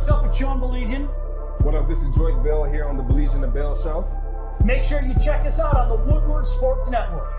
what's up with Sean Baligian. What up, this is Joyce Bell here on the Baligian and Bell Show. Make sure you check us out on the Woodward Sports Network.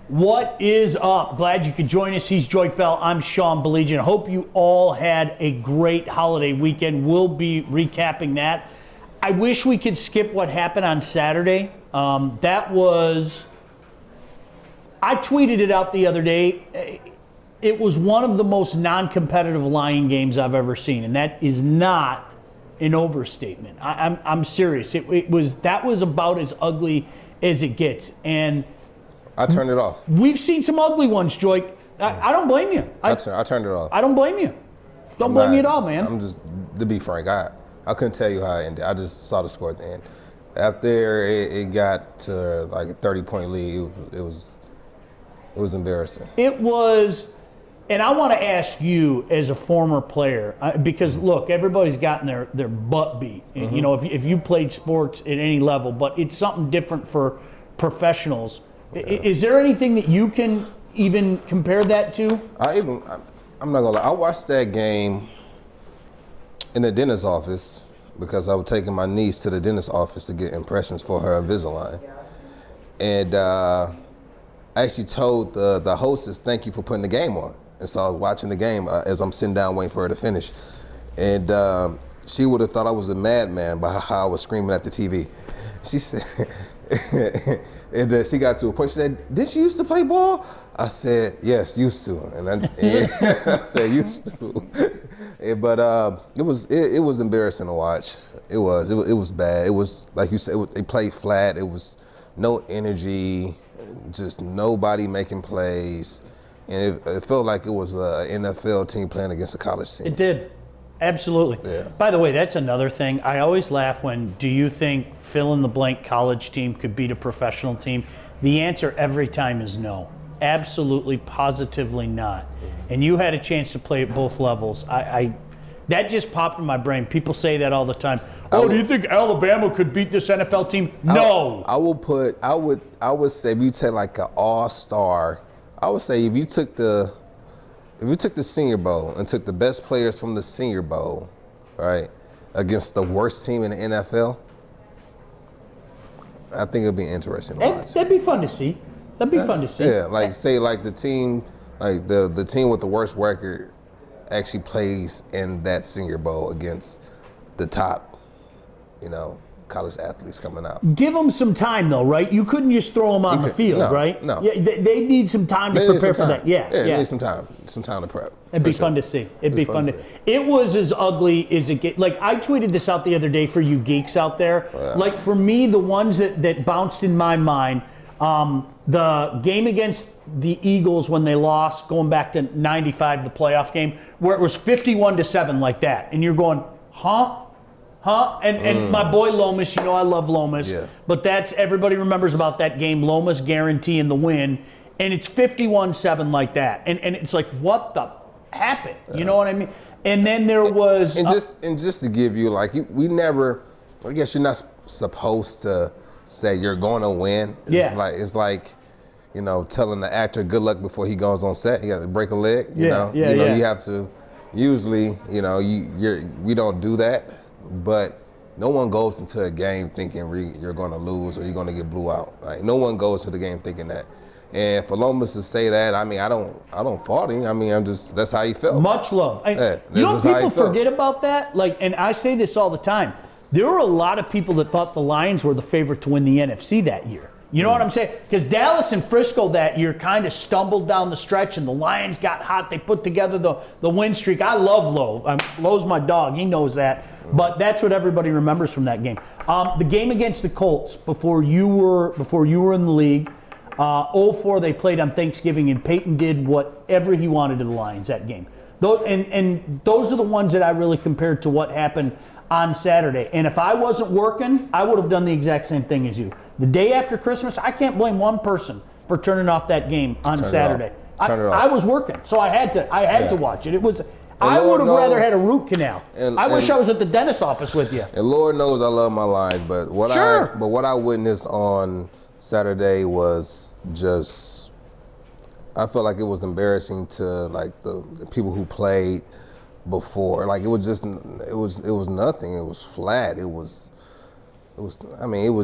What is up? Glad you could join us. He's Joyce Bell. I'm Sean Baligian. Hope you all had a great holiday weekend. We'll be recapping that. I wish we could skip what happened on Saturday. I tweeted it out the other day. It was one of the most non-competitive Lion games I've ever seen, and that is not an overstatement. I'm serious. That was about as ugly as it gets, and I turned it off. We've seen some ugly ones, Joy. I don't blame you. I turned it off. I don't blame you. Don't blame me at all, man. I'm just, to be frank, I couldn't tell you how it ended. I just saw the score at the end. After it got to like a 30-point lead, it was embarrassing. It was, and I want to ask you as a former player, because look, everybody's gotten their butt beat. Mm-hmm. You know, if you played sports at any level, but it's something different for professionals. Yeah. Is there anything that you can even compare that to? I'm not gonna lie. I watched that game in the dentist's office because I was taking my niece to the dentist's office to get impressions for her Invisalign, and I actually told the hostess, "Thank you for putting the game on." And so I was watching the game as I'm sitting down waiting for her to finish, and she would have thought I was a madman by how I was screaming at the TV. She said. And then she got to a point. She said, "Did you used to play ball?" I said, "Yes, used to." And I said, "Used to." But it was embarrassing to watch. It was bad. It was like you said. They played flat. It was no energy, just nobody making plays, and it felt like it was an NFL team playing against a college team. It did. Absolutely. Yeah. By the way, that's another thing. I always laugh when, do you think fill-in-the-blank college team could beat a professional team? The answer every time is no. Absolutely, positively not. And you had a chance to play at both levels. That just popped in my brain. People say that all the time. Do you think Alabama could beat this NFL team? No. I would say if you take like an all-star, I would say if you took the Senior Bowl and took the best players from the Senior Bowl, right, against the worst team in the NFL, I think it'd be interesting to watch. That'd be fun to see. Yeah, like say like the team, like the team with the worst record actually plays in that Senior Bowl against the top, college athletes coming out. Give them some time, though, right? You couldn't just throw them on the field, right? No. Yeah, they need some time to prepare for that. Yeah, they need some time to prep. It'd be fun to see. It'd be fun to. It was as ugly as it gets. Like, I tweeted this out the other day for you geeks out there. Yeah. Like, for me, the ones that bounced in my mind, the game against the Eagles when they lost, going back to '95, the playoff game, where it was 51-7 like that, and you're going, huh? And my boy Lomas, I love Lomas, but that's, everybody remembers about that game, Lomas guaranteeing the win, and it's 51-7 like that, and it's like, what the happened? You know what I mean? And then there was and just to give you, like, we never, I guess you're not supposed to say you're going to win. It's like telling the actor good luck before he goes on set. He got to break a leg. You have to. Usually, we don't do that. But no one goes into a game thinking you're going to lose or you're going to get blew out. Like, no one goes to the game thinking that. And for Lomas to say that, I mean, I don't fault him. I mean, that's how he felt. Much love. People forget about that. Like, and I say this all the time. There were a lot of people that thought the Lions were the favorite to win the NFC that year. You know what I'm saying? Because Dallas and Frisco that year kind of stumbled down the stretch, and the Lions got hot. They put together the win streak. I love Lowe. Lowe's my dog. He knows that. But that's what everybody remembers from that game. The game against the Colts before you were in the league. 0-4 they played on Thanksgiving, and Peyton did whatever he wanted to the Lions that game. And those are the ones that I really compared to what happened on Saturday. And if I wasn't working, I would have done the exact same thing as you. The day after Christmas, I can't blame one person for turning off that game on Saturday. I was working, so I had to watch it. It was. I would have rather had a root canal. I wish I was at the dentist office with you. And Lord knows I love my Lions, but what I witnessed on Saturday was just, I felt like it was embarrassing to like the people who played before. Like it was nothing. It was flat. It was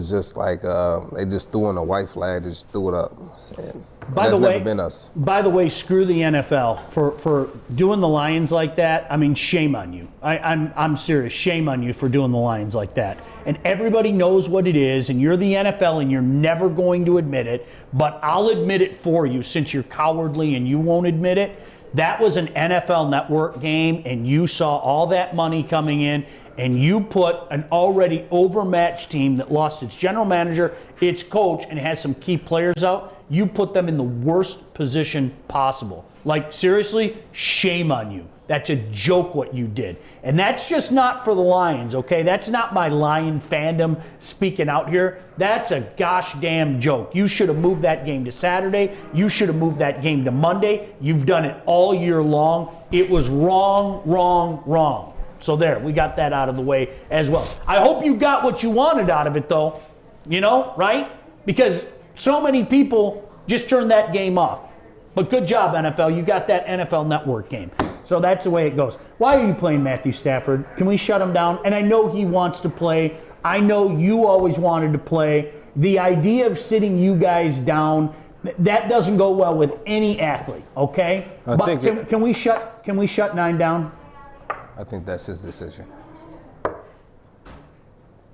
just like they just threw in a white flag. They just threw it up. And that's never been us. By the way, screw the NFL for doing the Lions like that. I mean, shame on you. I'm serious. Shame on you for doing the Lions like that. And everybody knows what it is, and you're the NFL, and you're never going to admit it. But I'll admit it for you since you're cowardly and you won't admit it. That was an NFL Network game, and you saw all that money coming in, and you put an already overmatched team that lost its general manager, its coach, and has some key players out. You put them in the worst position possible. Like, seriously, shame on you. That's a joke what you did. And that's just not for the Lions, okay? That's not my Lion fandom speaking out here. That's a gosh damn joke. You should have moved that game to Saturday. You should have moved that game to Monday. You've done it all year long. It was wrong, wrong, wrong. So there, we got that out of the way as well. I hope you got what you wanted out of it, though. You know, right? Because so many people just turned that game off. But good job, NFL. You got that NFL Network game. So that's the way it goes. Why are you playing Matthew Stafford? Can we shut him down? And I know he wants to play. I know you always wanted to play. The idea of sitting you guys down, that doesn't go well with any athlete, okay? Can we shut 9 down? I think that's his decision.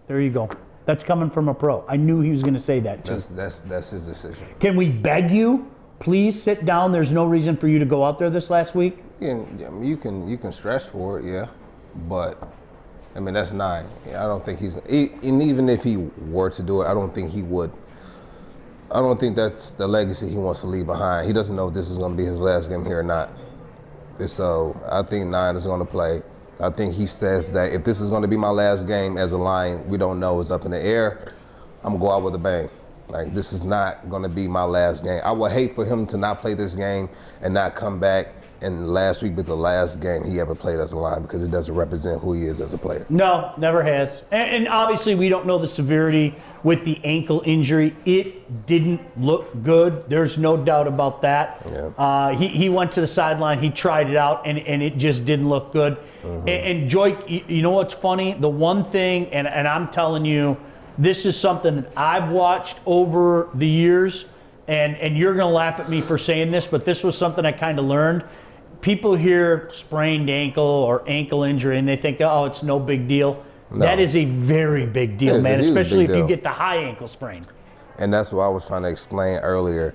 There you go. That's coming from a pro. I knew he was going to say that too. That's his decision. Can we beg you? Please sit down. There's no reason for you to go out there this last week. You can stretch for it, yeah, but I mean that's 9. I don't think and even if he were to do it, I don't think he would. I don't think that's the legacy he wants to leave behind. He doesn't know if this is going to be his last game here or not. So I think 9 is going to play. I think he says that if this is going to be my last game as a Lion, we don't know, it's up in the air. I'm going to go out with a bang. Like, this is not going to be my last game. I would hate for him to not play this game and not come back and last week be the last game he ever played as a Lion, because it doesn't represent who he is as a player. No, never has. And obviously we don't know the severity with the ankle injury. It didn't look good. There's no doubt about that. Yeah. He went to the sideline. He tried it out, and it just didn't look good. Mm-hmm. And Joik, you know what's funny? The one thing, and I'm telling you, this is something that I've watched over the years, and you're going to laugh at me for saying this, but this was something I kind of learned. People hear sprained ankle or ankle injury, and they think, oh, it's no big deal. No. That is a very big deal, man, especially if you get the high ankle sprain. And that's what I was trying to explain earlier,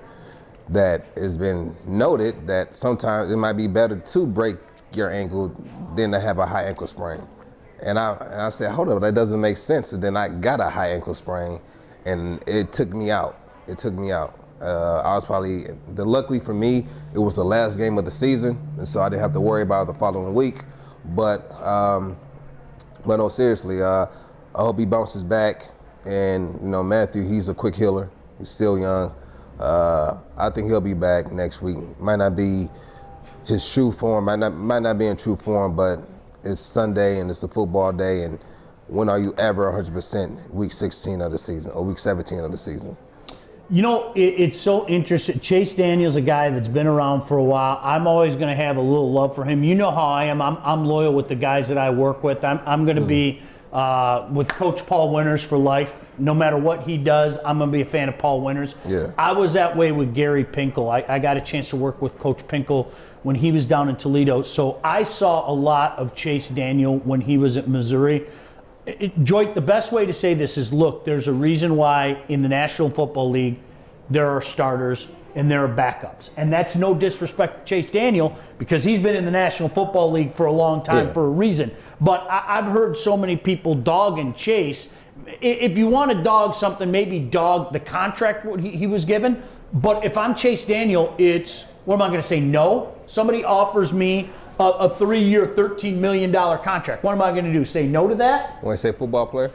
that it's been noted that sometimes it might be better to break your ankle than to have a high ankle sprain. And I said, hold up, that doesn't make sense. And then I got a high ankle sprain, and it took me out. I was luckily for me, it was the last game of the season, and so I didn't have to worry about it the following week. But no, seriously, I hope he bounces back. And, you know, Matthew, he's a quick healer. He's still young. I think he'll be back next week. Might not be his true form, might not be in true form, but it's Sunday and it's a football day, and when are you ever 100% week 16 of the season or week 17 of the season? You know, it's so interesting. Chase Daniel's a guy that's been around for a while. I'm always going to have a little love for him. You know how I am. I'm loyal with the guys that I work with. I'm going to be with Coach Paul Winters for life. No matter what he does, I'm going to be a fan of Paul Winters. Yeah. I was that way with Gary Pinkel. I got a chance to work with Coach Pinkel when he was down in Toledo. So I saw a lot of Chase Daniel when he was at Missouri. Joy, the best way to say this is, look, there's a reason why in the National Football League there are starters and there are backups. And that's no disrespect to Chase Daniel, because he's been in the National Football League for a long time for a reason. But I've heard so many people dogging Chase. If you want to dog something, maybe dog the contract he was given. But if I'm Chase Daniel, it's, what am I going to say, no? Somebody offers me a 3-year, $13 million contract. What am I going to do, say no to that? When I say football player?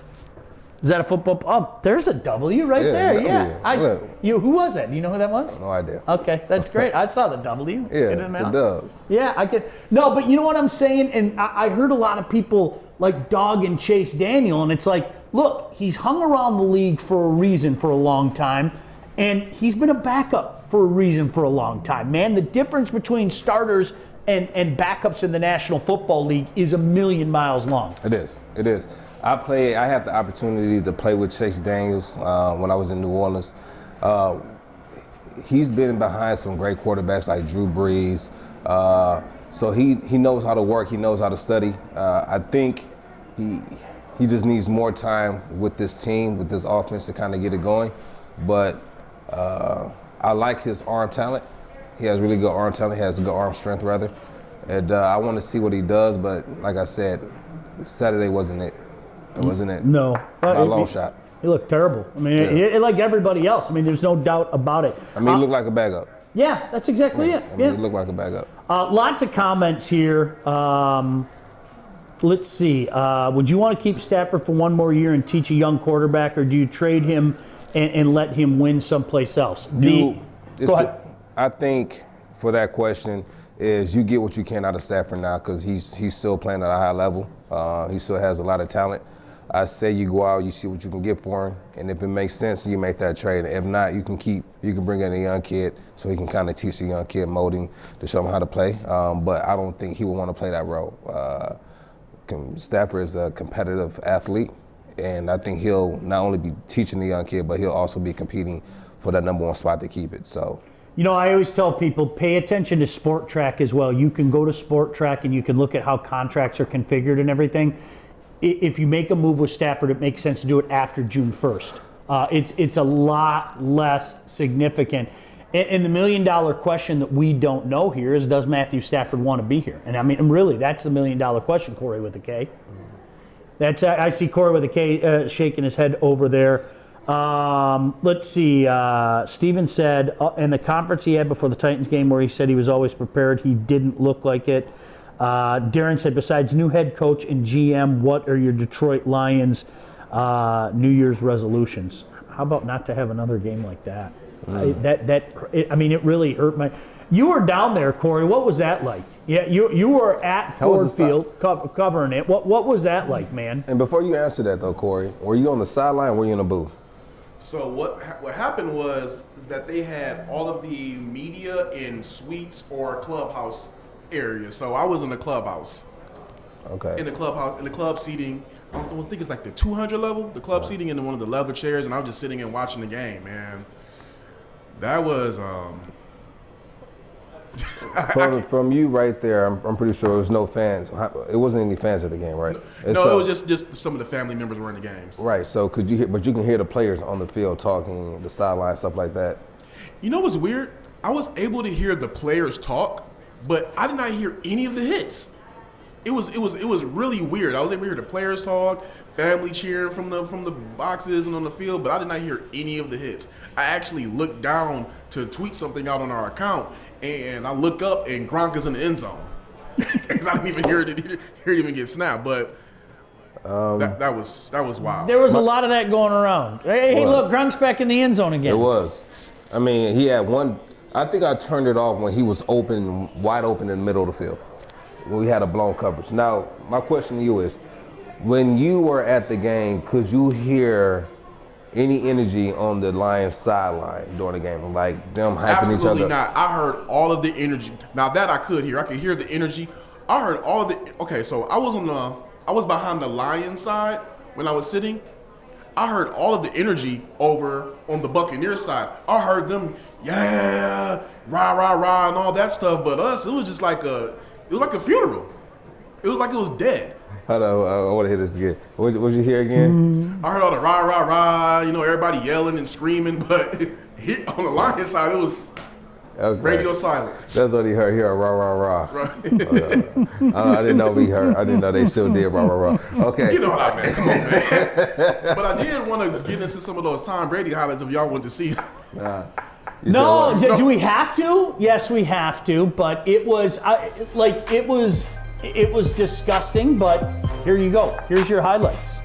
Is that a football? Oh, there's a W right there. W. Yeah. Who was that? Do you know who that was? No idea. Okay, that's great. I saw the W. Yeah, the Doves. Yeah, I could. No, but you know what I'm saying? And I heard a lot of people like dogging Chase Daniel, and it's like, look, he's hung around the league for a reason for a long time, and he's been a backup for a reason for a long time. Man, the difference between starters and backups in the National Football League is a million miles long. It is. It is. I had the opportunity to play with Chase Daniels when I was in New Orleans. He's been behind some great quarterbacks like Drew Brees. So he knows how to work. He knows how to study. I think he just needs more time with this team, with this offense to kind of get it going. But I like his arm talent. He has really good arm talent. He has good arm strength, rather. And I want to see what he does. But like I said, Saturday wasn't it. It wasn't it. No. Not a long shot. He looked terrible. I mean, like everybody else. I mean, there's no doubt about it. I mean, he looked like a bag up. Yeah, that's exactly it. I mean, he looked like a bag up. Lots of comments here. Let's see. Would you want to keep Stafford for one more year and teach a young quarterback, or do you trade him and let him win someplace else? Go ahead. I think for that question is you get what you can out of Stafford now, because he's still playing at a high level. He still has a lot of talent. I say you go out, you see what you can get for him, and if it makes sense, you make that trade. If not, you can bring in a young kid so he can kind of teach the young kid molding to show him how to play. But I don't think he would want to play that role. Stafford is a competitive athlete, and I think he'll not only be teaching the young kid, but he'll also be competing for that number one spot to keep it. So. You know, I always tell people, pay attention to Sport Track as well. You can go to Sport Track and you can look at how contracts are configured and everything. If you make a move with Stafford, it makes sense to do it after June 1st. It's a lot less significant. And the million-dollar question that we don't know here is, does Matthew Stafford want to be here? And I mean, really, that's the million-dollar question, Corey with a K. I see Corey with a K shaking his head over there. Let's see. Steven said in the conference he had before the Titans game where he said he was always prepared, he didn't look like it. Darren said, besides new head coach and GM, what are your Detroit Lions New Year's resolutions? How about not to have another game like that? I mean, it really hurt my. You were down there, Corey. What was that like? Yeah, you were at Ford Field covering it. What was that like, man? And before you answer that, though, Corey, were you on the sideline or were you in the booth? So what happened was that they had all of the media in suites or clubhouse areas. So I was in the clubhouse. Okay. In the clubhouse, in the club seating. I think it's like the 200 level, the club seating in one of the leather chairs, and I was just sitting and watching the game, man. That was From you right there, I'm pretty sure there was no fans. It wasn't any fans at the game, right? No, it was just some of the family members were in the games. Right. So could you hear? But you can hear the players on the field talking, the sideline, stuff like that. You know what's weird? I was able to hear the players talk, but I did not hear any of the hits. It was really weird. I was able to hear the players talk, family cheering from the boxes and on the field, but I did not hear any of the hits. I actually looked down to tweet something out on our account, and I look up and Gronk is in the end zone because I didn't even hear it even get snapped. But that was wild. There was a lot of that going around. Hey, look, Gronk's back in the end zone again. It was. I mean, he had one. I think I turned it off when he was wide open in the middle of the field, when we had a blown coverage. Now, my question to you is, when you were at the game, could you hear any energy on the Lions sideline during the game, like them hyping each other? Absolutely not. I heard all of the energy. Now that I could hear. I could hear the energy. I heard all of the. Okay, so I was behind the Lions side when I was sitting. I heard all of the energy over on the Buccaneers side. I heard them, yeah, rah rah rah, and all that stuff. But us, it was just like a funeral. It was like it was dead. Hold on, I want to hear this again. What you hear again? I heard all the rah, rah, rah, you know, everybody yelling and screaming, but on the Lions side, it was radio silent. That's what he heard. He heard rah, rah, rah. Right. I didn't know he heard. I didn't know they still did rah, rah, rah. Okay. You know what I meant. Come on, man. But I did want to get into some of those Tom Brady highlights if y'all want to see. No, do we have to? Yes, we have to. But it was it was disgusting. But here you go. Here's your highlights.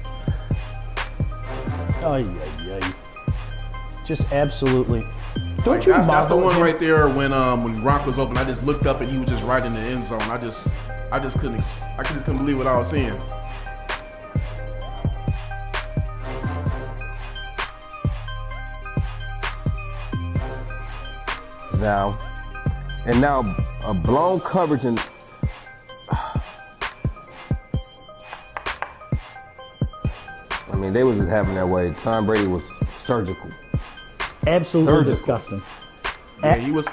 Just absolutely. Don't you? That's the one right there when Gronk was open. I just looked up and he was just right in the end zone. I just couldn't believe what I was seeing. Now a blown coverage and I mean they was just having their way. Tom Brady was surgical. Absolutely disgusting. Yeah, he was.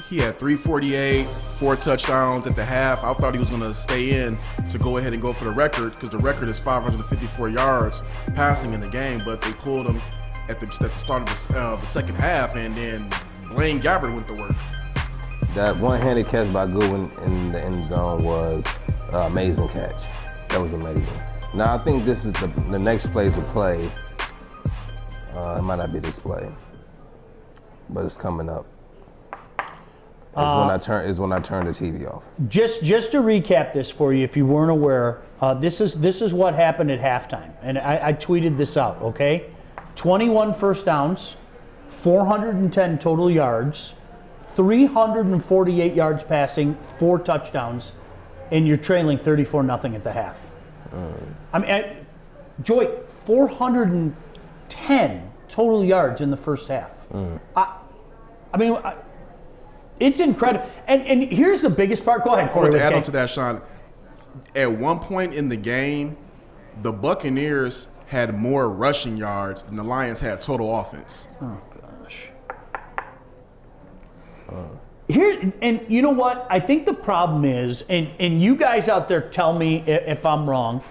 He had 348, 4 touchdowns at the half. I thought he was going to stay in to go ahead and go for the record because the record is 554 yards passing in the game. But they pulled him at the start of the second half, and then Blaine Gabbert went to work. That one-handed catch by Goodwin in the end zone was an amazing catch. That was amazing. Now I think this is the next play to play. It might not be this play, but it's coming up. Is when I turn the TV off. Just to recap this for you, if you weren't aware, this is what happened at halftime, and I tweeted this out. Okay, 21 first downs, 410 total yards, 348 yards passing, 4 touchdowns, and you're trailing 34-0 at the half. I mean, Joy, 410 total yards in the first half. It's incredible. And here's the biggest part. Go ahead, Corey. To add on to that, Sean, at one point in the game, the Buccaneers had more rushing yards than the Lions had total offense. Oh, gosh. Here, and you know what? I think the problem is, and you guys out there tell me if I'm wrong,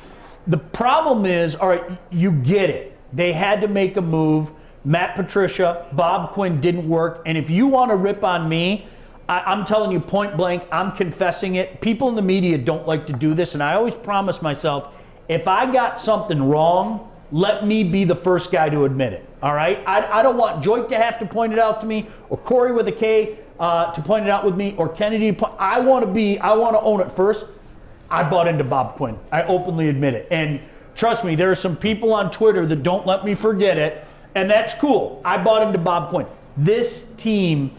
the problem is, all right, you get it. They had to make a move. Matt Patricia, Bob Quinn didn't work. And if you want to rip on me, I'm telling you point blank, I'm confessing it. People in the media don't like to do this. And I always promise myself, if I got something wrong, let me be the first guy to admit it. All right? I don't want Joyke to have to point it out to me, or Corey with a K to point it out with me, or Kennedy to point. I want to own it first. I bought into Bob Quinn. I openly admit it. And trust me, there are some people on Twitter that don't let me forget it. And that's cool. I bought into Bob Quinn. This team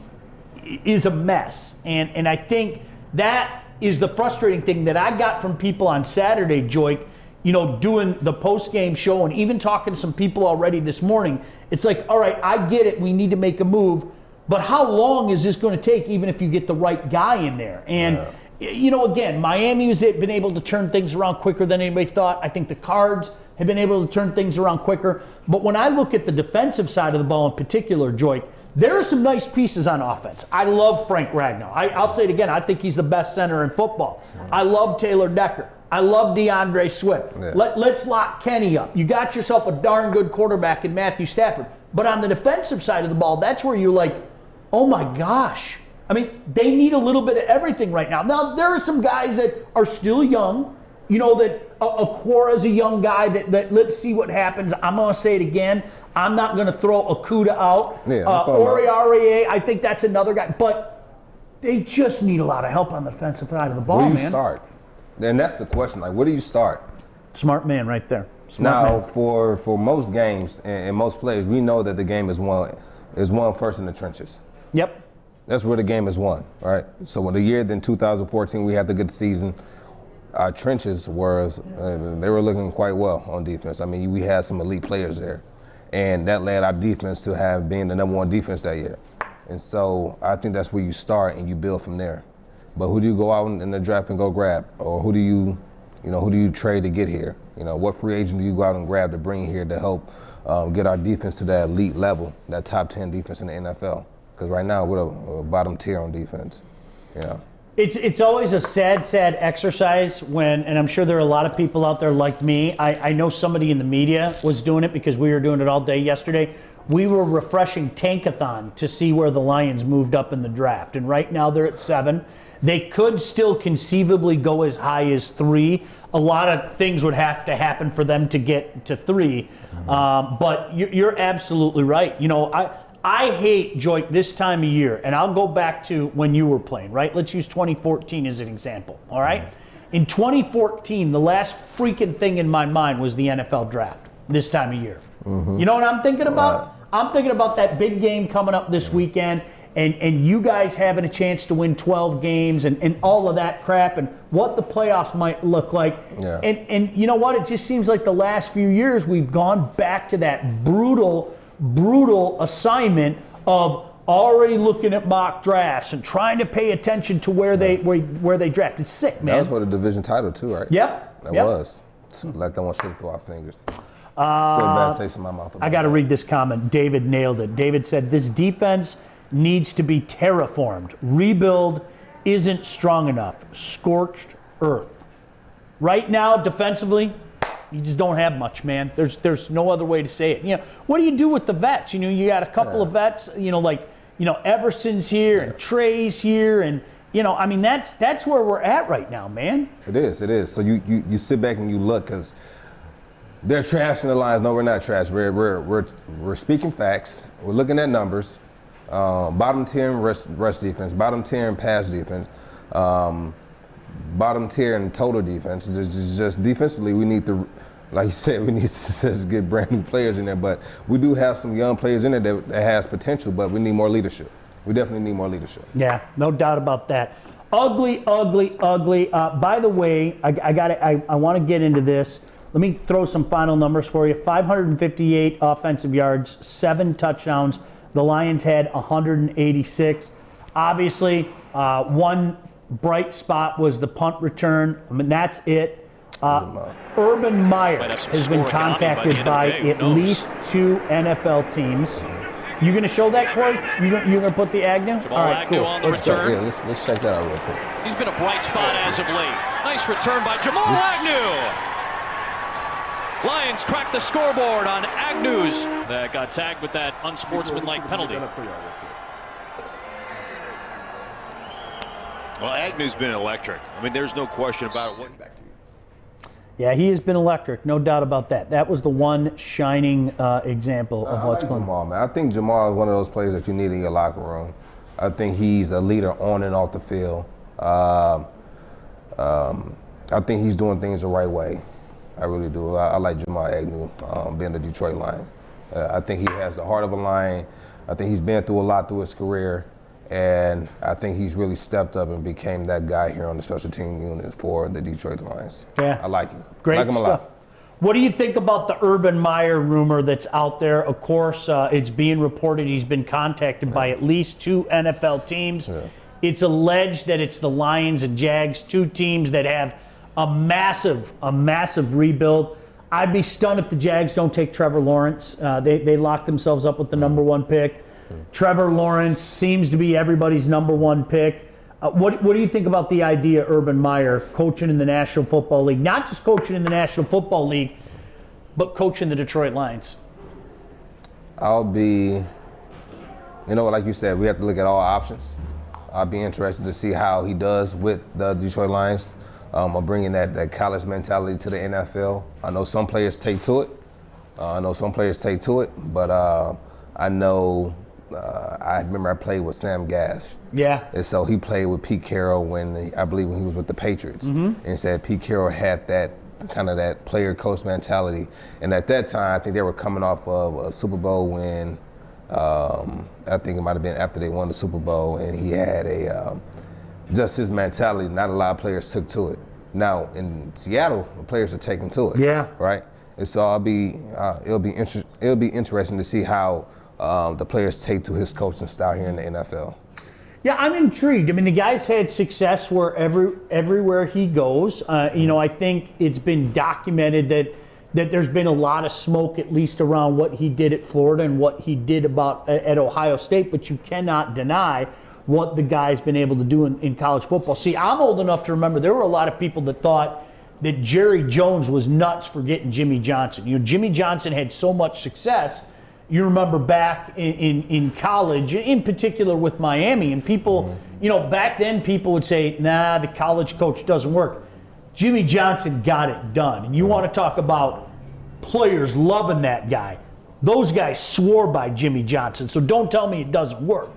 is a mess. And I think that is the frustrating thing that I got from people on Saturday, Joyke, you know, doing the post-game show and even talking to some people already this morning. It's like, all right, I get it. We need to make a move. But how long is this going to take even if you get the right guy in there? And, you know, again, Miami has been able to turn things around quicker than anybody thought. I think the Cards have been able to turn things around quicker. But when I look at the defensive side of the ball in particular, Joyke, there are some nice pieces on offense. I love Frank Ragnow. I'll say it again. I think he's the best center in football. I love Taylor Decker. I love DeAndre Swift. Yeah. Let's lock Kenny up. You got yourself a darn good quarterback in Matthew Stafford. But on the defensive side of the ball, that's where you're like, oh my gosh. I mean, they need a little bit of everything right now. Now, there are some guys that are still young. You know, that Aquara's a young guy that let's see what happens. I'm going to say it again. I'm not going to throw Okuda out. Oriarie, I think that's another guy. But they just need a lot of help on the defensive side of the ball, man. Where do you start? And that's the question. Like, where do you start? Smart man right there. Now, for most games and most players, we know that the game is won first in the trenches. Yep. That's where the game is won, right? So when the year, then 2014, we had the good season. Our trenches they were looking quite well on defense. I mean, we had some elite players there. And that led our defense to being the #1 defense that year. And so I think that's where you start and you build from there. But who do you go out in the draft and go grab? Or who do you trade to get here? You know, what free agent do you go out and grab to bring here to help get our defense to that elite level, that top 10 defense in the NFL? Because right now we're a bottom tier on defense. Yeah. It's always a sad exercise when, and I'm sure there are a lot of people out there like me. I know somebody in the media was doing it because we were doing it all day yesterday. We were refreshing Tankathon to see where the Lions moved up in the draft. And right now they're at 7. They could still conceivably go as high as 3. A lot of things would have to happen for them to get to 3. But you're absolutely right. You know, I hate, Joy, this time of year, and I'll go back to when you were playing, right? Let's use 2014 as an example, all right? In 2014, the last freaking thing in my mind was the NFL draft this time of year. You know what I'm thinking about? I'm thinking about that big game coming up this weekend and you guys having a chance to win 12 games and all of that crap and what the playoffs might look like. Yeah. And you know what? It just seems like the last few years we've gone back to that brutal assignment of already looking at mock drafts and trying to pay attention to where they draft. It's sick, man. That was for the division title too, right? Yep. That was. Let that one slip through our fingers. So bad taste in my mouth. I got to read this comment. David nailed it. David said, this defense needs to be terraformed. Rebuild isn't strong enough. Scorched earth. Right now, defensively, you just don't have much, man. There's no other way to say it. You know, what do you do with the vets? You know, you got a couple of vets, Everson's here and Trey's here and I mean that's where we're at right now, man. It is. So you sit back and you look because they're trashing the Lions. No, we're not trash. We're speaking facts. We're looking at numbers. Bottom 10 rush defense, bottom 10 pass defense, bottom tier in total defense. It's just defensively, we need to, like you said, we need to just get brand new players in there. But we do have some young players in there that has potential, but we need more leadership. We definitely need more leadership. Yeah, no doubt about that. Ugly. By the way, I want to get into this. Let me throw some final numbers for you. 558 offensive yards, 7 touchdowns. The Lions had 186. Obviously, one bright spot was the punt return. I mean, that's it. Urban Meyer has been contacted by at least 2 NFL teams. You going to show that, Corey? You going to put the Agnew? All right, cool. On the return. Yeah, let's check that out real quick. He's been a bright spot as of late. Nice return by Jamal Agnew. Lions crack the scoreboard on Agnew's that got tagged with that unsportsmanlike penalty. Well, Agnew's been electric. I mean, there's no question about it. Yeah, he has been electric, no doubt about that. That was the one shining example of what's going on. Jamal, man. I think Jamal is one of those players that you need in your locker room. I think he's a leader on and off the field. I think he's doing things the right way. I really do. I like Jamal Agnew being a Detroit Lion. I think he has the heart of a Lion. I think he's been through a lot through his career, and I think he's really stepped up and became that guy here on the special team unit for the Detroit Lions. Yeah, I like him. Great like him stuff. A lot. What do you think about the Urban Meyer rumor that's out there? Of course, it's being reported he's been contacted by at least 2 NFL teams. Yeah. It's alleged that it's the Lions and Jags, 2 teams that have a massive rebuild. I'd be stunned if the Jags don't take Trevor Lawrence. They locked themselves up with the number 1 pick. Trevor Lawrence seems to be everybody's number 1 pick. What do you think about the idea of Urban Meyer coaching in the National Football League? Not just coaching in the National Football League, but coaching the Detroit Lions. I'll be, like you said, we have to look at all options. I'll be interested to see how he does with the Detroit Lions. Of bringing that college mentality to the NFL. I know some players take to it. But I know, I remember I played with Sam Gash. Yeah. And so he played with Pete Carroll I believe when he was with the Patriots. Mm-hmm. And said Pete Carroll had that kind of that player coach mentality. And at that time, I think they were coming off of a Super Bowl win. I think it might have been after they won the Super Bowl, and he had just his mentality. Not a lot of players took to it. Now in Seattle, the players are taking to it. Yeah. Right. And so it'll be interesting to see how the players take to his coaching style here in the NFL. Yeah, I'm intrigued. I mean, the guy's had success everywhere he goes. I think it's been documented that there's been a lot of smoke, at least around what he did at Florida and what he did at Ohio State. But you cannot deny what the guy's been able to do in college football. See, I'm old enough to remember there were a lot of people that thought that Jerry Jones was nuts for getting Jimmy Johnson. You know, Jimmy Johnson had so much success. You remember back in college, in particular with Miami, and people, you know, back then people would say, nah, the college coach doesn't work. Jimmy Johnson got it done. And you want to talk about players loving that guy. Those guys swore by Jimmy Johnson, so don't tell me it doesn't work.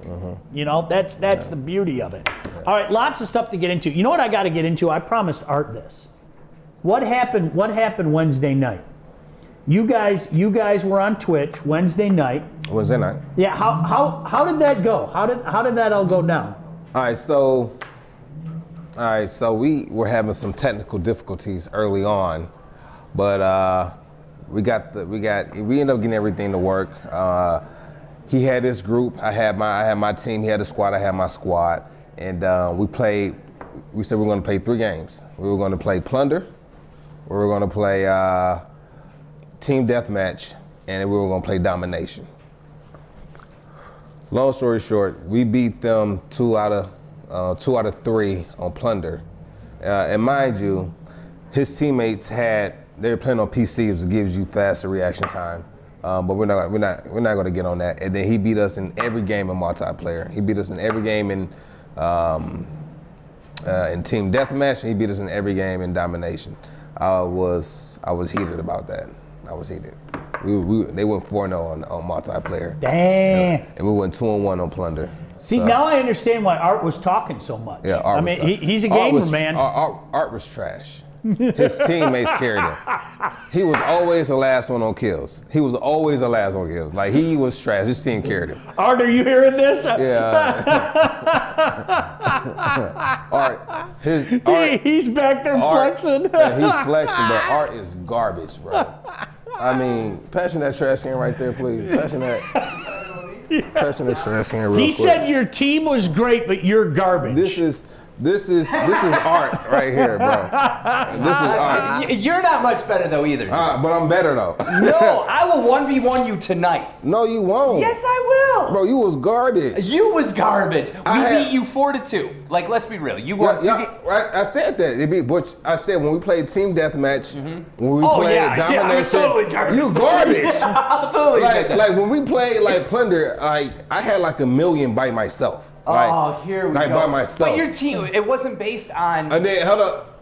You know, that's the beauty of it. All right, lots of stuff to get into. You know what I got to get into? I promised Art this. What happened Wednesday night? You guys were on Twitch Wednesday night. Wednesday night. Yeah, how did that go? How did that all go down? All right, so we were having some technical difficulties early on, but we ended up getting everything to work. He had his group, I had my team, he had a squad, I had my squad, and we said we were going to play 3 games. We were going to play Plunder, we were going to play Team Deathmatch, and we were going to play Domination. Long story short, we beat them 2 out of 3 on Plunder. And mind you, his teammates they were playing on PCs, which gives you faster reaction time. But we're not going to get on that. And then he beat us in every game in multiplayer. He beat us in every game in Team Deathmatch, and he beat us in every game in Domination. I was heated about that. I was heated. They went 4-0 on multiplayer. Damn. And we went 2-1 on Plunder. See, now I understand why Art was talking so much. Yeah, Art he's a gamer, man. Art was trash. His teammates carried him. He was always the last one on kills. Like, he was trash. His team carried him. Art, are you hearing this? Yeah. Art, he's back there flexing. Yeah, he's flexing, but Art is garbage, bro. I mean, passing that trash can right there, please. Passing that trash can real quick. He said your team was great, but you're garbage. This is Art right here, bro. This is Art. You're not much better though either. But I'm better though. No, I will 1v1 you tonight. No, you won't. Yes, I will. Bro, you was garbage. You was garbage. We beat you 4-2. Like, let's be real. You won 2 games. Right, I said that. I said when we played Team Deathmatch, when we played Domination, you garbage. I'll totally say that. Like when we played like Plunder, I had like 1 million by myself. Here we go. By myself. But your team, it wasn't based on. And then hold up.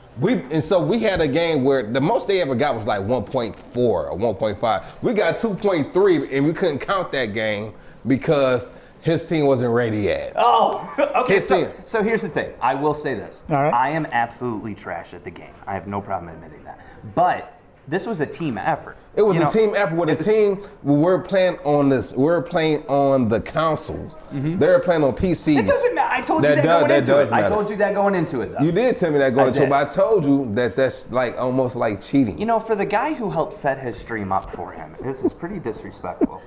So we had a game where the most they ever got was like 1.4 or 1.5. We got 2.3, and we couldn't count that game because his team wasn't ready yet. Oh, okay. So here's the thing. I will say this. All right. I am absolutely trash at the game. I have no problem admitting that. But this was a team effort. It was a team effort with a team. We were playing on this. We were playing on the consoles. They were playing on PCs. It doesn't matter. I told you that going into it. I told you that going into it, though. You did tell me that going into it, but I told you that that's like almost like cheating. You know, for the guy who helped set his stream up for him, this is pretty disrespectful.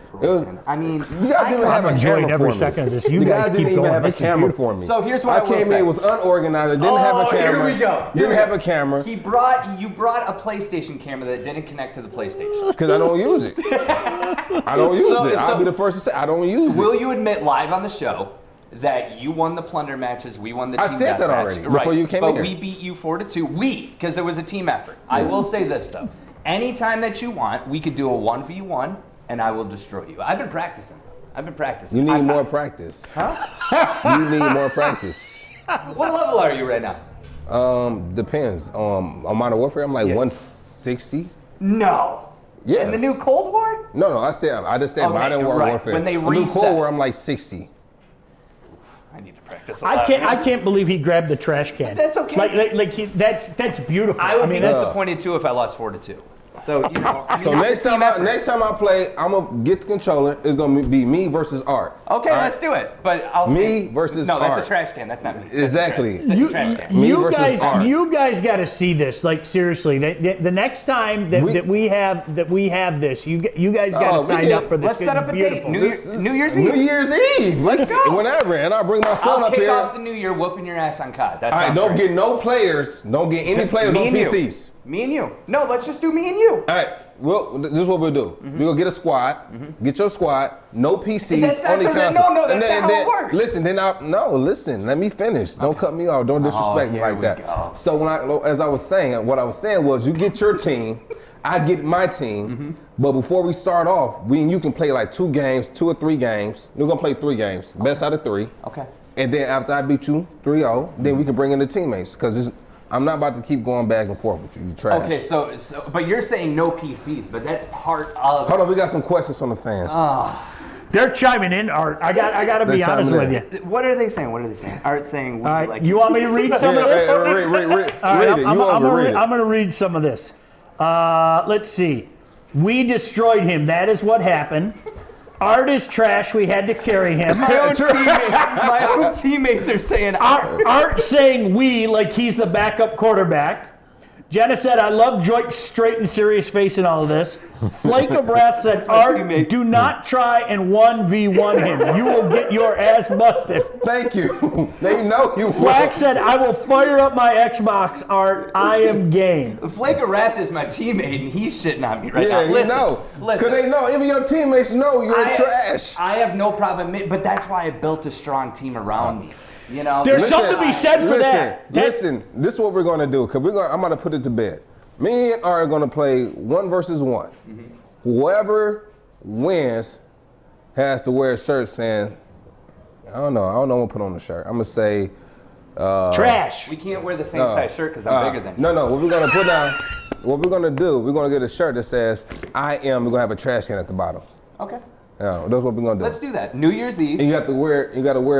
I mean, you guys didn't have a camera every for second of this. You guys didn't even have a camera for me. So here's what I will came say. in, it was unorganized. It didn't have a camera. Here we go. Didn't have a camera. You brought a PlayStation camera that didn't connect to the PlayStation. Because I don't use it. I don't use it. I'll be the first to say I don't use it. Will you admit live on the show that you won the Plunder matches, we won the team I said that match. already before you came in here. But we beat you 4-2. Because it was a team effort. I will say this though. Anytime that you want, we could do a 1v1 and I will destroy you. I've been practicing. You need more practice. Huh? You need more practice. What level are you right now? Depends. On Modern Warfare, I'm like 160. No. Yeah. In the new Cold War? No, I just said Modern Warfare. When they the new reset. Cold War, I'm like 60. I need to practice. I can't believe he grabbed the trash can. That's okay. That's beautiful. I would be disappointed too if I lost 4-2. So you know. So next time I play, I'm gonna get the controller. It's gonna be me versus Art. Okay, let's do it. But I'll me versus No, Art. that's a trash can. That's not me. Exactly. That's a trash can. You guys got to see this. Like seriously, the next time that we have this, you guys got to sign up for this. Let's set up a date. New Year's Eve. New Year's Eve. Let's go. Whenever, and I'll bring my son up here. I'll kick off the new year whooping your ass on COD. All right, don't get no players. Don't get any players on PCs. Me and you. No, let's just do me and you. All right. Well, this is what we'll do. We're going to get a squad. Get your squad. No PCs. That's not only the- console. no, that's not how it works. Listen, listen. Let me finish. Don't cut me off. Don't disrespect me here like we that. go. So as I was saying, what I was saying was, you get your team. I get my team. But before we start off, you can play like 2 or 3 games. We're going to play 3 games. Best out of 3. Okay. And then after I beat you 3-0, then we can bring in the teammates. Because I'm not about to keep going back and forth with you. You trash. Okay, so but you're saying no PCs, but that's part of. Hold on, we got some questions from the fans. They're chiming in, Art. I got to be They're honest with chiming you. What are they saying? Art's saying. All right, you want me to read some of this? Read it. I'm going to read some of this. Let's see. We destroyed him. That is what happened. Art is trash. We had to carry him. My own teammates are saying. Art saying we like he's the backup quarterback. Jenna said, I love Joy's straight and serious face in all of this. Flake of Wrath said, Art, do not try and 1v1 him. You will get your ass busted. Thank you. They know you will. Flack said, I will fire up my Xbox, Art. I am game. Flake of Wrath is my teammate, and he's shitting on me right Yeah, now. Listen, know. Because they know. Even your teammates know you're trash. I have no problem, but that's why I built a strong team around me. You know, There's something to be said for that. Listen, this is what we're going to do. Because I'm going to put it to bed. Me and Art are going to play 1 versus 1. Whoever wins has to wear a shirt saying, I don't know what to put on the shirt. I'm going to say, trash. We can't wear the same size shirt because I'm bigger than you. No. What we're going to put down, what we're going to do, we're going to get a shirt that says, I am. We're going to have a trash can at the bottom. Okay. Yeah, that's what we're going to do. Let's do that. New Year's Eve. And you got to wear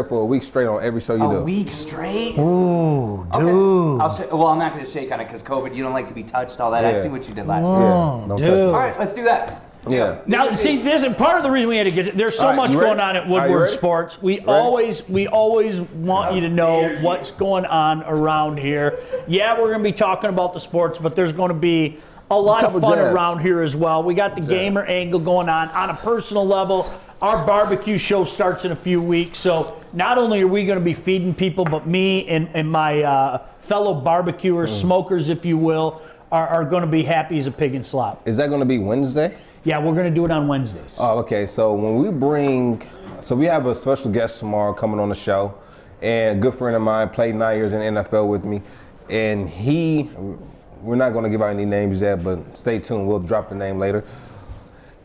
it for a week straight on every show you do. A week straight? Ooh, dude. Okay. Well, I'm not going to shake on it because COVID, you don't like to be touched, all that. Yeah. I see what you did last year. Yeah, don't touch dude. it. All right, let's do that. Yeah. Now, see, this is part of the reason we had to get it. There's so All right, much you ready? going on at Are you Woodward ready? Sports. We always want you to know what's going on around here. Yeah, we're going to be talking about the sports, but there's going to be a lot of fun around here as well. We got the gamer angle going on a personal level. Our barbecue show starts in a few weeks, so not only are we going to be feeding people, but me and my fellow barbecuers, smokers, if you will, are going to be happy as a pig in slop. Is that going to be Wednesday? Yeah, we're going to do it on Wednesdays. Oh, okay. So when we have a special guest tomorrow coming on the show, and a good friend of mine played 9 years in the NFL with me, and we're not going to give out any names yet, but stay tuned. We'll drop the name later.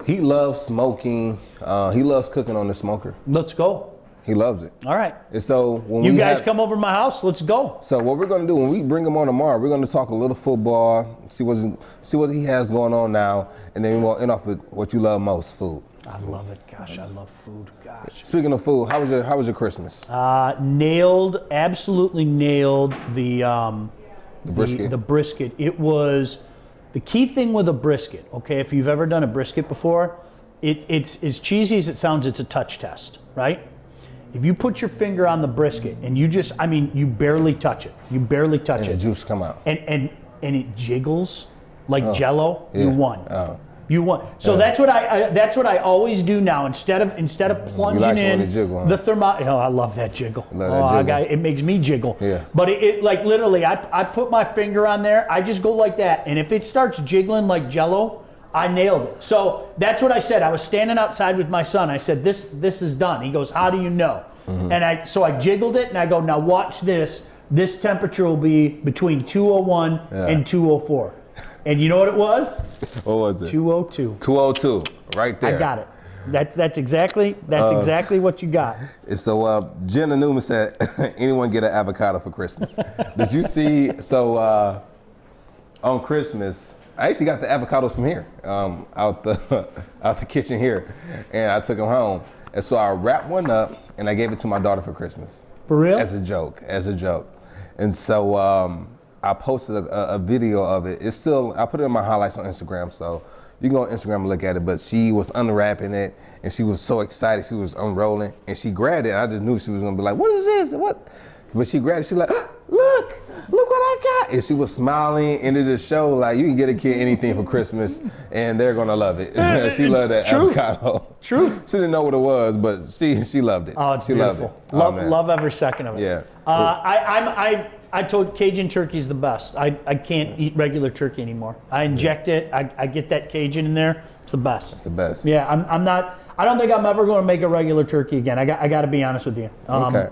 He loves smoking. He loves cooking on the smoker. Let's go. He loves it. All right. And so when You guys come over to my house. Let's go. So what we're going to do when we bring him on tomorrow, we're going to talk a little football, see what he has going on now, and then we'll end off with what you love most, food. I love it. Gosh, I love food. Gosh. Speaking of food, how was your Christmas? Absolutely nailed the brisket. The brisket. It was the key thing with a brisket. Okay, if you've ever done a brisket before, it's as cheesy as it sounds. It's a touch test, right? If you put your finger on the brisket and you barely touch it. You barely touch And it. the juice come out. And it jiggles like Jello. Yeah. You won. Oh. You won. So that's what I always do now. Instead of plunging like in the jiggle, huh? the thermo. Oh, I love that jiggle. It makes me jiggle. Yeah. But it like literally, I put my finger on there. I just go like that, and if it starts jiggling like Jello, I nailed it. So that's what I said. I was standing outside with my son. I said, "This is done." He goes, "How do you know?" Mm-hmm. And I jiggled it, and I go, "Now watch this. This temperature will be between 201 and 204." And you know what it was? What was it? 202. 202, right there. I got it. That's exactly what you got. So Jenna Newman said, "Anyone get an avocado for Christmas?" Did you see? So on Christmas, I actually got the avocados from here, out the kitchen here, and I took them home. And so I wrapped one up and I gave it to my daughter for Christmas. For real? As a joke. And so I posted a video of it. I put it in my highlights on Instagram, so you can go on Instagram and look at it. But she was unwrapping it, and she was so excited. She was unrolling, and she grabbed it. And I just knew she was gonna be like, "What is this? What?" But she grabbed it. She was like, "Look what I got!" And she was smiling, and it just showed like you can get a kid anything for Christmas, and they're gonna love it. She loved that avocado. True. She didn't know what it was, but she loved it. Oh, it's she beautiful. loved it. Love every second of it. Yeah. I told Cajun turkey's the best. I can't eat regular turkey anymore. I inject it. I get that Cajun in there. It's the best. It's the best. Yeah, I'm not. I don't think I'm ever going to make a regular turkey again. I got to be honest with you. Okay.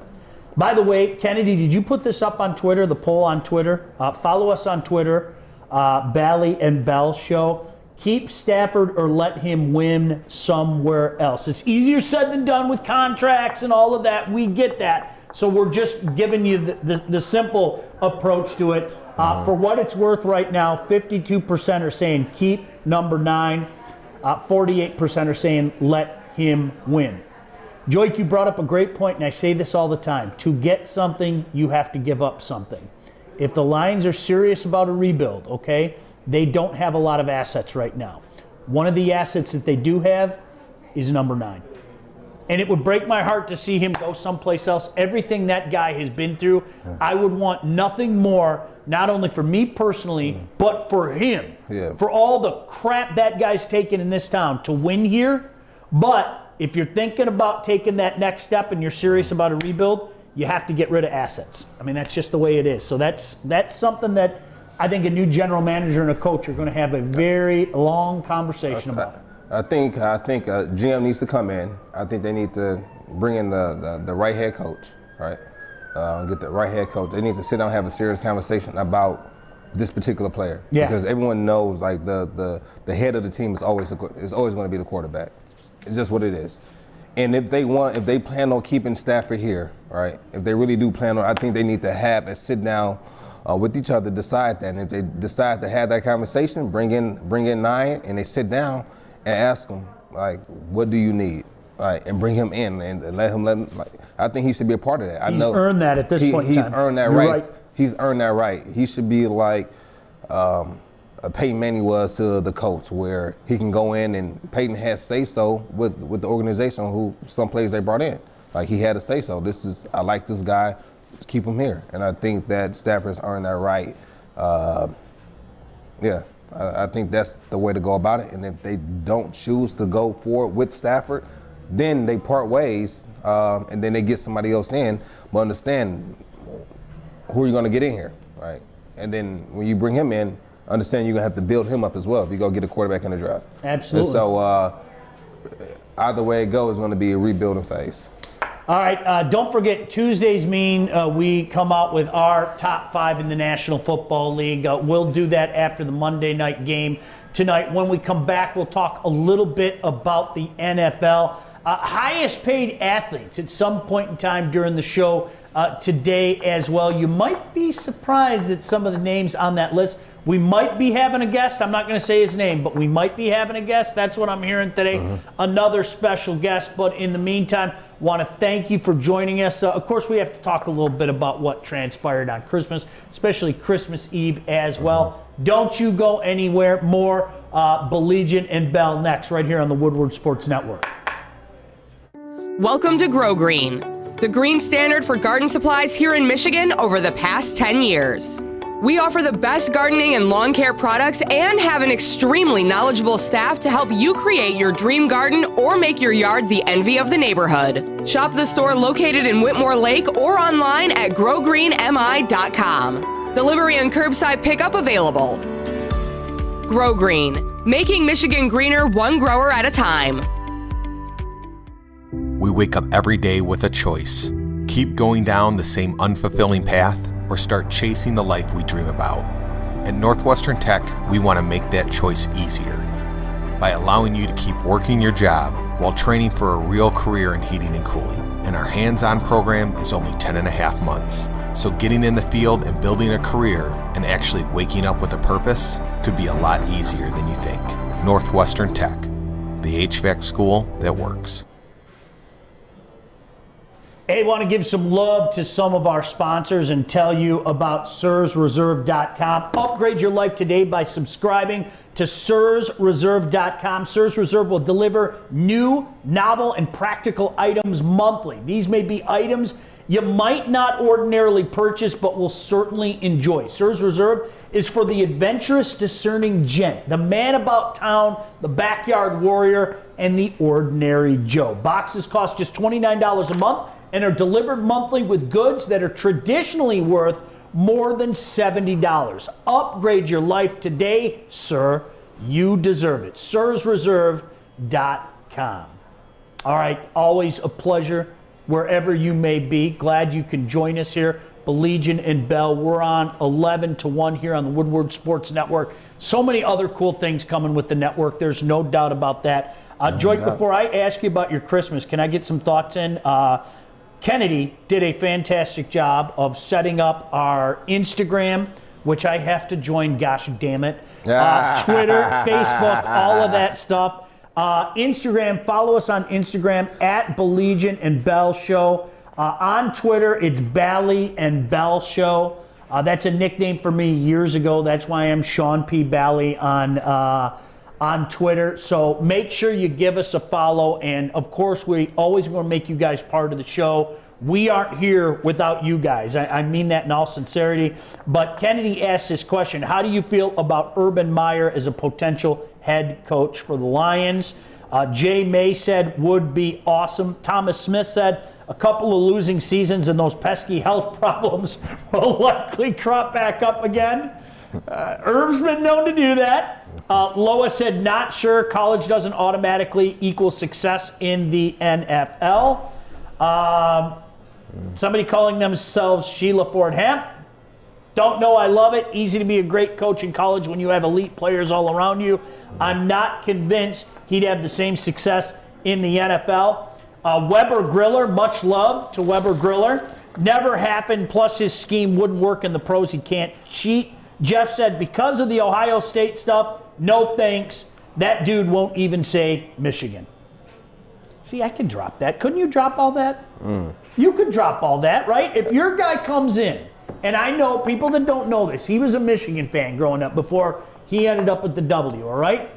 By the way, Kennedy, did you put this up on Twitter? The poll on Twitter. Follow us on Twitter. Bally and Bell Show. Keep Stafford or let him win somewhere else. It's easier said than done with contracts and all of that. We get that. So we're just giving you the simple approach to it. For what it's worth right now, 52% are saying keep number 9. 48% are saying let him win. Joik, you brought up a great point, and I say this all the time. To get something, you have to give up something. If the Lions are serious about a rebuild, okay, they don't have a lot of assets right now. One of the assets that they do have is number 9. And it would break my heart to see him go someplace else. Everything that guy has been through, I would want nothing more, not only for me personally, but for him. Yeah. For all the crap that guy's taken in this town to win here. But if you're thinking about taking that next step and you're serious about a rebuild, you have to get rid of assets. I mean, that's just the way it is. So that's something that I think a new general manager and a coach are going to have a very long conversation about. I think GM needs to come in. I think they need to bring in the right head coach, right? Get the right head coach. They need to sit down and have a serious conversation about this particular player. Yeah. Because everyone knows like the head of the team is always going to be the quarterback. It's just what it is. And if they plan on keeping Stafford here, right? If they really do plan on, I think they need to have a sit down with each other, decide that. And if they decide to have that conversation, bring in 9, and they sit down and ask him, like, what do you need? Right, and bring him in and let him like, I think he should be a part of that. He's earned that at this point in time. He's earned that right. He's earned that right. He should be like Peyton Manning was to the coach, where he can go in and Peyton has say-so with the organization who some players they brought in. Like, he had a say-so. I like this guy. Let's keep him here. And I think that Stafford's earned that right. I think that's the way to go about it. And if they don't choose to go forward with Stafford, then they part ways, and then they get somebody else in. But understand, who are you going to get in here, right? And then when you bring him in, understand you're going to have to build him up as well if you go get a quarterback in the draft. Absolutely. And so either way it goes, it's going to be a rebuilding phase. All right, don't forget, Tuesdays mean we come out with our top 5 in the National Football League. We'll do that after the Monday night game tonight. When we come back, we'll talk a little bit about the NFL. Highest paid athletes at some point in time during the show today as well. You might be surprised at some of the names on that list. We might be having a guest. I'm not going to say his name, but we might be having a guest. That's what I'm hearing today. Another special guest. But in the meantime, want to thank you for joining us. Of course, we have to talk a little bit about what transpired on Christmas, especially Christmas Eve as well. Don't you go anywhere. More Baligian and Bell next, right here on the Woodward Sports Network. Welcome to Grow Green, the green standard for garden supplies here in Michigan over the past 10 years. We offer the best gardening and lawn care products and have an extremely knowledgeable staff to help you create your dream garden or make your yard the envy of the neighborhood. Shop the store located in Whitmore Lake or online at growgreenmi.com. Delivery and curbside pickup available. Grow Green, making Michigan greener one grower at a time. We wake up every day with a choice. Keep going down the same unfulfilling path, or start chasing the life we dream about. At Northwestern Tech, we want to make that choice easier by allowing you to keep working your job while training for a real career in heating and cooling. And our hands-on program is only 10.5 months. So getting in the field and building a career and actually waking up with a purpose could be a lot easier than you think. Northwestern Tech, the HVAC school that works. Hey, want to give some love to some of our sponsors and tell you about SirsReserve.com. Upgrade your life today by subscribing to SirsReserve.com. Sirs Reserve will deliver new, novel, and practical items monthly. These may be items you might not ordinarily purchase, but will certainly enjoy. Sirs Reserve is for the adventurous, discerning gent, the man about town, the backyard warrior, and the ordinary Joe. Boxes cost just $29 a month and are delivered monthly with goods that are traditionally worth more than $70. Upgrade your life today, sir. You deserve it. sirsreserve.com. All right, always a pleasure wherever you may be. Glad you can join us here. Baligian and Bell, we're on 11 to 1 here on the Woodward Sports Network. So many other cool things coming with the network. There's no doubt about that. Joy, before I ask you about your Christmas, can I get some thoughts in? Kennedy did a fantastic job of setting up our Instagram, which I have to join, gosh damn it. Twitter, Facebook, all of that stuff. Instagram, follow us on Instagram at Baligian and Bell Show. On Twitter, it's Bally and Bell Show. That's a nickname for me years ago. That's why I'm Sean P. Bally on Twitter. So make sure you give us a follow. And of course, we always want to make you guys part of the show. We aren't here without you guys. I mean that in all sincerity. But Kennedy asked this question: how do you feel about Urban Meyer as a potential head coach for the Lions? Jay May said would be awesome. Thomas Smith said a couple of losing seasons and those pesky health problems will likely crop back up again. Herb's been known to do that. Lois said not sure. College doesn't automatically equal success in the NFL. Somebody calling themselves Sheila Ford Hamp. Don't know, I love it. Easy to be a great coach in college when you have elite players all around you. I'm not convinced he'd have the same success in the NFL. Weber Griller, much love to Weber Griller. Never happened, plus his scheme wouldn't work in the pros. He can't cheat. Jeff said because of the Ohio State stuff, no thanks. That dude won't even say Michigan. See, I can drop that. Couldn't you drop all that? You could drop all that, right? If your guy comes in, and I know people that don't know this, he was a Michigan fan growing up before he ended up with the W, all right?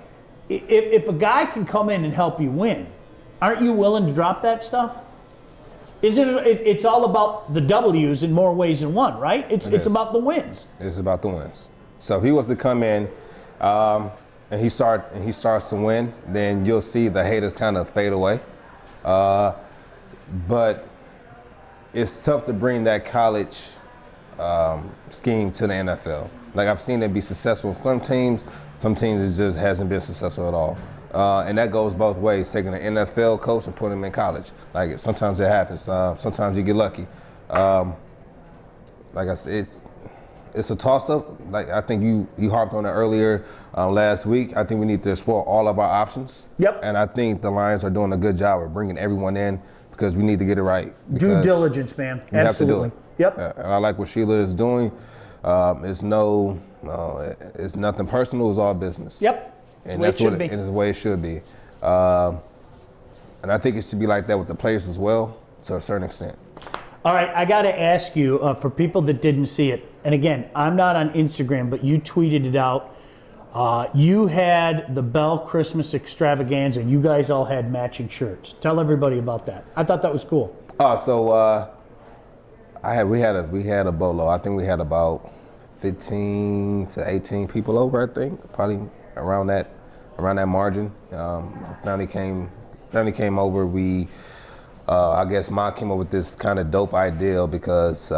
If a guy can come in and help you win, aren't you willing to drop that stuff? It's all about the W's in more ways than one, right? It's about the wins. It's about the wins. So if he was to come in and he starts to win, then you'll see the haters kind of fade away. But it's tough to bring that college scheme to the NFL. Like I've seen it be successful in some teams it just hasn't been successful at all. And that goes both ways, taking an NFL coach and putting him in college. Like sometimes it happens, sometimes you get lucky. Like I said, it's a toss-up. Like I think you harped on it earlier last week. I think we need to explore all of our options. Yep. And I think the Lions are doing a good job of bringing everyone in because we need to get it right. Due diligence, man. We have to do it. Yep. And I like what Sheila is doing. It's nothing personal. It's all business. Yep. And that's what it is the way it should be. And I think it should be like that with the players as well, to a certain extent. All right, I got to ask you, for people that didn't see it, and again, I'm not on Instagram, but you tweeted it out. You had the Bell Christmas extravaganza, and you guys all had matching shirts. Tell everybody about that. I thought that was cool. We had a bolo. I think we had about 15 to 18 people over. I think probably around that margin. Family came over. I guess Mom came up with this kind of dope idea because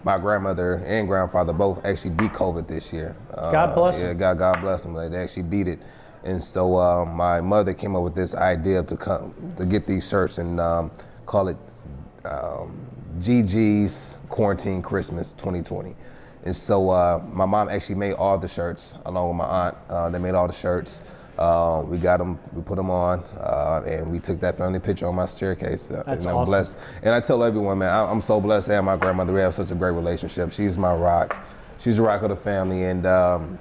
my grandmother and grandfather both actually beat COVID this year. God bless them. Yeah, God bless them. They actually beat it. And so my mother came up with this idea to get these shirts and call it GG's Quarantine Christmas 2020. And so my mom actually made all the shirts along with my aunt. They made all the shirts. We got them, we put them on, and we took that family picture on my staircase. That's I'm awesome. blessed. And I tell everyone, man, I'm so blessed to have my grandmother. We have such a great relationship. She's my rock. She's the rock of the family, and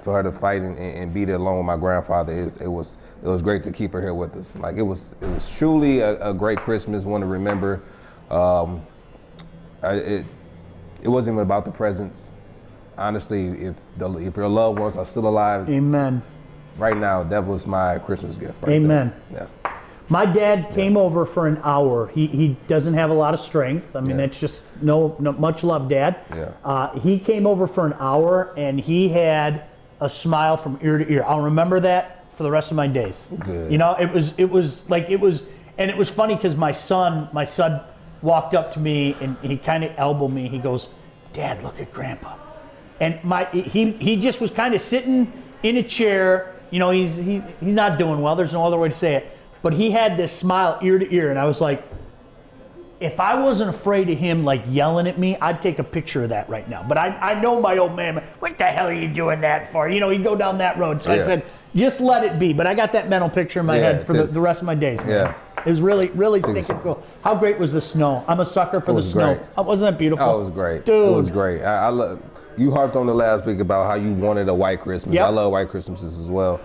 for her to fight and beat it along with my grandfather, it was great to keep her here with us. Like it was truly a great Christmas, one to remember. It wasn't even about the presents. Honestly, if your loved ones are still alive, amen. Right now, that was my Christmas gift. Right Amen. There. Yeah. My dad came over for an hour. He doesn't have a lot of strength. I mean, that's just no much love, Dad. Yeah. He came over for an hour, and he had a smile from ear to ear. I'll remember that for the rest of my days. Good. You know, it was funny because my son walked up to me and he kind of elbowed me. He goes, Dad, look at Grandpa. And he just was kind of sitting in a chair. You know, he's not doing well. There's no other way to say it. But he had this smile ear to ear, and I was like, if I wasn't afraid of him like yelling at me, I'd take a picture of that right now. But I know my old man, what the hell are you doing that for? You know, he'd go down that road. So I said, just let it be. But I got that mental picture in my head for the rest of my days. Man. Yeah. It was really, really stinking cool. How great was the snow? I'm a sucker for the snow. Wasn't that beautiful? Oh, it was great. Dude. It was great. I love. You harped on the last week about how you wanted a white Christmas. Yep. I love white Christmases as well.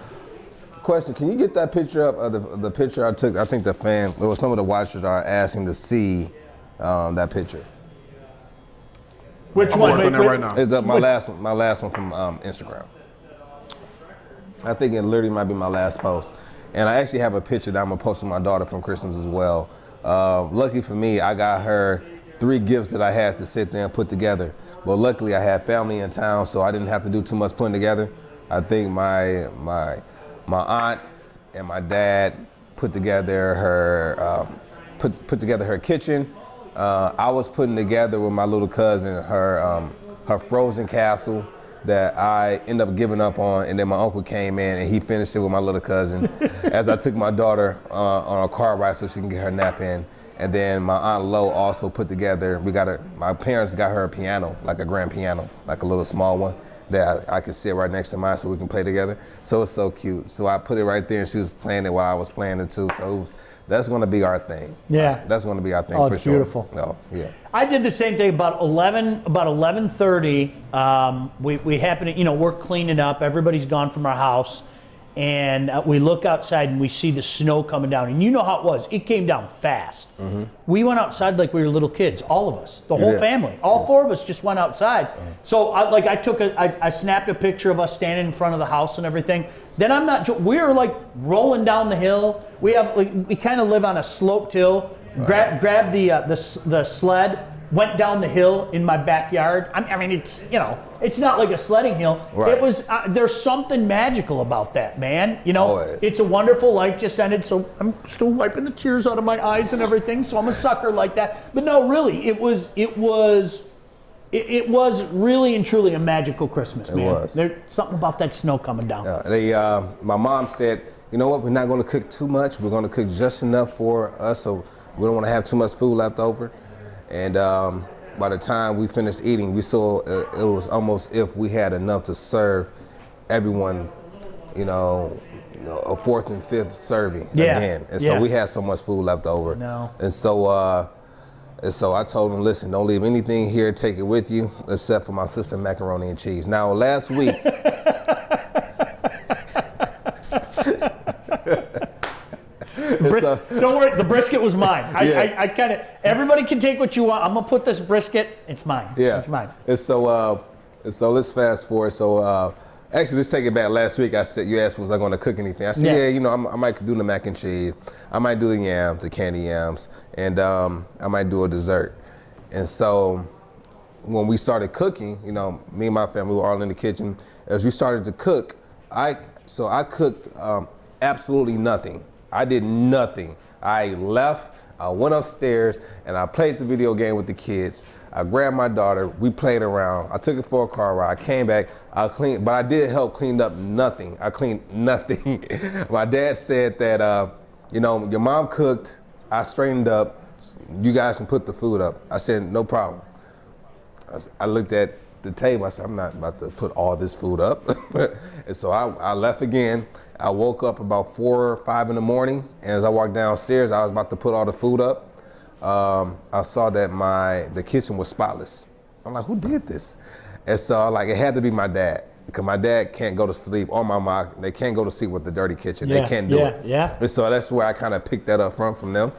Question, can you get that picture up of the picture I took? I think the fan, or some of the watchers are asking to see that picture. Which I'm one? working on that right now. It's my last one from Instagram. I think it literally might be my last post. And I actually have a picture that I'm gonna post with my daughter from Christmas as well. Lucky for me, I got her 3 gifts that I had to sit there and put together. But luckily I had family in town, so I didn't have to do too much putting together. I think my aunt and my dad put together her put together her kitchen. I was putting together with my little cousin her frozen castle that I ended up giving up on, and then my uncle came in and he finished it with my little cousin as I took my daughter on a car ride so she can get her nap in. And then my Aunt Lo also put together, my parents got her a piano, like a grand piano, like a little small one that I could sit right next to mine so we can play together. So it's so cute. So I put it right there and she was playing it while I was playing it too. So that's gonna be our thing. Yeah. That's gonna be our thing for it's sure. Beautiful. Oh, yeah. I did the same thing about 11:30. We happen to, we're cleaning up. Everybody's gone from our house. And we look outside and we see the snow coming down. And you know how it was. It came down fast. Mm-hmm. We went outside like we were little kids, all of us, the whole family. All 4 of us just went outside. So I snapped a picture of us standing in front of the house and everything. Then we were like rolling down the hill. We kind of live on a sloped hill. Right. Grabbed the sled, went down the hill in my backyard. I mean, it's not like a sledding hill. Right. It was. There's something magical about that, man. Always. It's a wonderful life just ended. So I'm still wiping the tears out of my eyes and everything. So I'm a sucker like that. But no, really, it was really and truly a magical Christmas, man. It was. There's something about that snow coming down. My mom said, you know what? We're not going to cook too much. We're going to cook just enough for us, so we don't want to have too much food left over. And by the time we finished eating, we saw it was almost if we had enough to serve everyone, a 4th and 5th serving again. And so we had so much food left over. No. And so I told them, listen, don't leave anything here, take it with you, except for my sister macaroni and cheese. Now, last week, don't worry, the brisket was mine. I kind of, everybody can take what you want. I'm gonna put this brisket. It's mine. Yeah, it's mine. And so let's fast forward. So actually, let's take it back. Last week, you asked was I going to cook anything. I said, I might do the mac and cheese. I might do the yams, the candy yams, and I might do a dessert. And so when we started cooking, me and my family were all in the kitchen. As we started to cook, I cooked absolutely nothing. I did nothing. I left, I went upstairs, and I played the video game with the kids. I grabbed my daughter, we played around. I took it for a car ride, I came back, I cleaned, but I did help clean up nothing. I cleaned nothing. My dad said that, your mom cooked, I straightened up, you guys can put the food up. I said, no problem. I looked at the table, I said, I'm not about to put all this food up. And so I left again. I woke up about 4 or 5 in the morning, and as I walked downstairs, I was about to put all the food up. I saw that the kitchen was spotless. I'm like, who did this? And so it had to be my dad, because my dad can't go to sleep, or my mom, they can't go to sleep with the dirty kitchen. They can't do it. Yeah. And so that's where I kind of picked that up from them.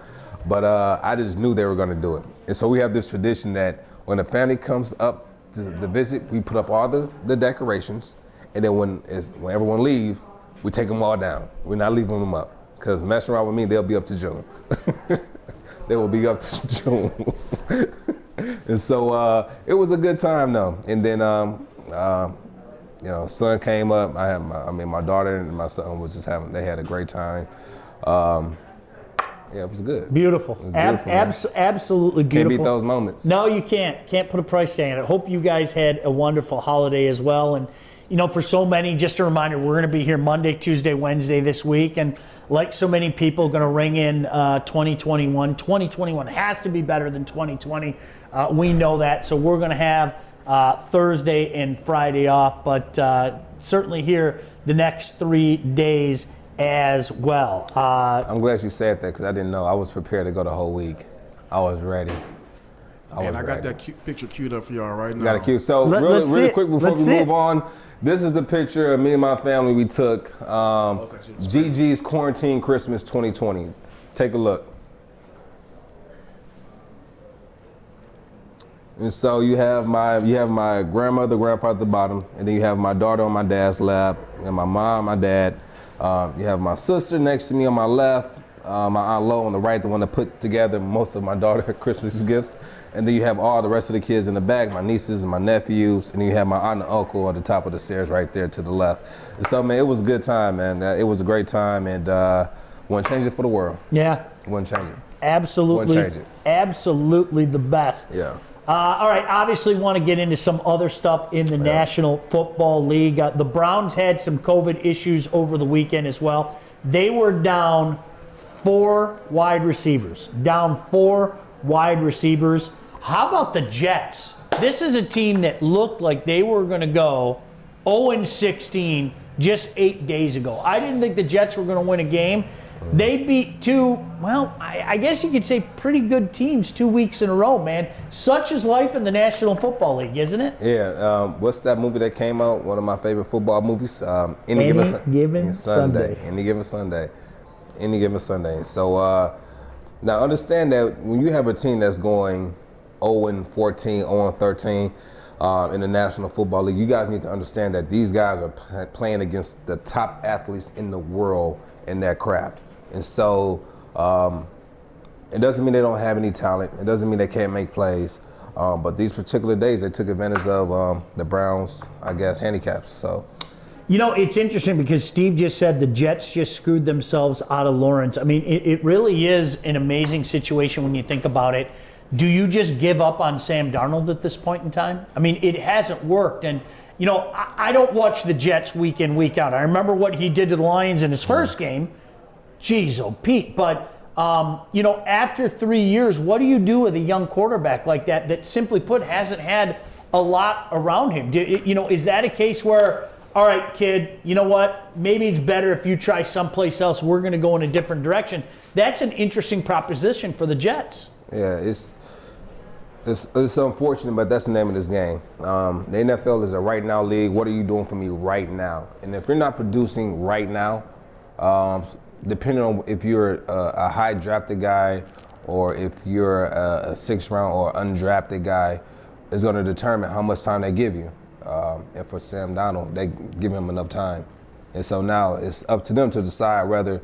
But I just knew they were going to do it. And so we have this tradition that when the family comes up to visit, we put up all the decorations, and then when everyone leaves, we take them all down. We're not leaving them up, because messing around with me, they'll be up to June. They will be up to June. And so it was a good time though. And then son came up. My daughter and my son was just they had a great time. Yeah, it was good. Beautiful. It was beautiful, man. Absolutely beautiful. Can't beat those moments. No, you can't. Can't put a price tag on it. Hope you guys had a wonderful holiday as well. And, for so many, just a reminder, we're going to be here Monday, Tuesday, Wednesday this week. And like so many people, going to ring in 2021. 2021 has to be better than 2020. We know that. So we're going to have Thursday and Friday off. But certainly here the next 3 days as well. I'm glad you said that because I didn't know. I was prepared to go the whole week. I was ready. I got that picture queued up for y'all right now. Got it queued. So really quick before we move on, this is the picture of me and my family we took. Gigi's Quarantine Christmas 2020. Take a look. And so you have my grandmother, grandfather at the bottom, and then you have my daughter on my dad's lap, and my mom, my dad. You have my sister next to me on my left, my Aunt Lo on the right, the one that put together most of my daughter's Christmas gifts. And then you have all the rest of the kids in the back, my nieces and my nephews, and then you have my aunt and uncle at the top of the stairs right there to the left. And so, man, it was a good time, man. It was a great time, and wouldn't change it for the world. Yeah. Wouldn't change it. Absolutely. Wouldn't change it. Absolutely the best. Yeah. All right, obviously want to get into some other stuff in the National Football League. The Browns had some COVID issues over the weekend as well. They were down 4 wide receivers. How about the Jets? This is a team that looked like they were going to go 0-16 just 8 days ago. I didn't think the Jets were going to win a game. They beat 2, well, I guess you could say pretty good teams 2 weeks in a row, man. Such is life in the National Football League, isn't it? Yeah. What's that movie that came out? One of my favorite football movies. Any Given Sunday. Any Given Sunday. So now understand that when you have a team that's going 0-14, 0-13 in the National Football League, you guys need to understand that these guys are playing against the top athletes in the world in their craft. And so it doesn't mean they don't have any talent. It doesn't mean they can't make plays. But these particular days, they took advantage of the Browns, I guess, handicaps. So, it's interesting because Steve just said the Jets just screwed themselves out of Lawrence. I mean, it really is an amazing situation when you think about it. Do you just give up on Sam Darnold at this point in time? I mean, it hasn't worked. And, I don't watch the Jets week in, week out. I remember what he did to the Lions in his first game. Jeez, oh, Pete. But, after 3 years, what do you do with a young quarterback like that simply put hasn't had a lot around him? Is that a case where, all right, kid, you know what? Maybe it's better if you try someplace else. We're going to go in a different direction. That's an interesting proposition for the Jets. Yeah, it's unfortunate, but that's the name of this game. The NFL is a right now league. What are you doing for me right now? And if you're not producing right now, depending on if you're a high drafted guy or if you're a 6th round or undrafted guy, is going to determine how much time they give you. And for Sam Darnold, they give him enough time. And so now it's up to them to decide whether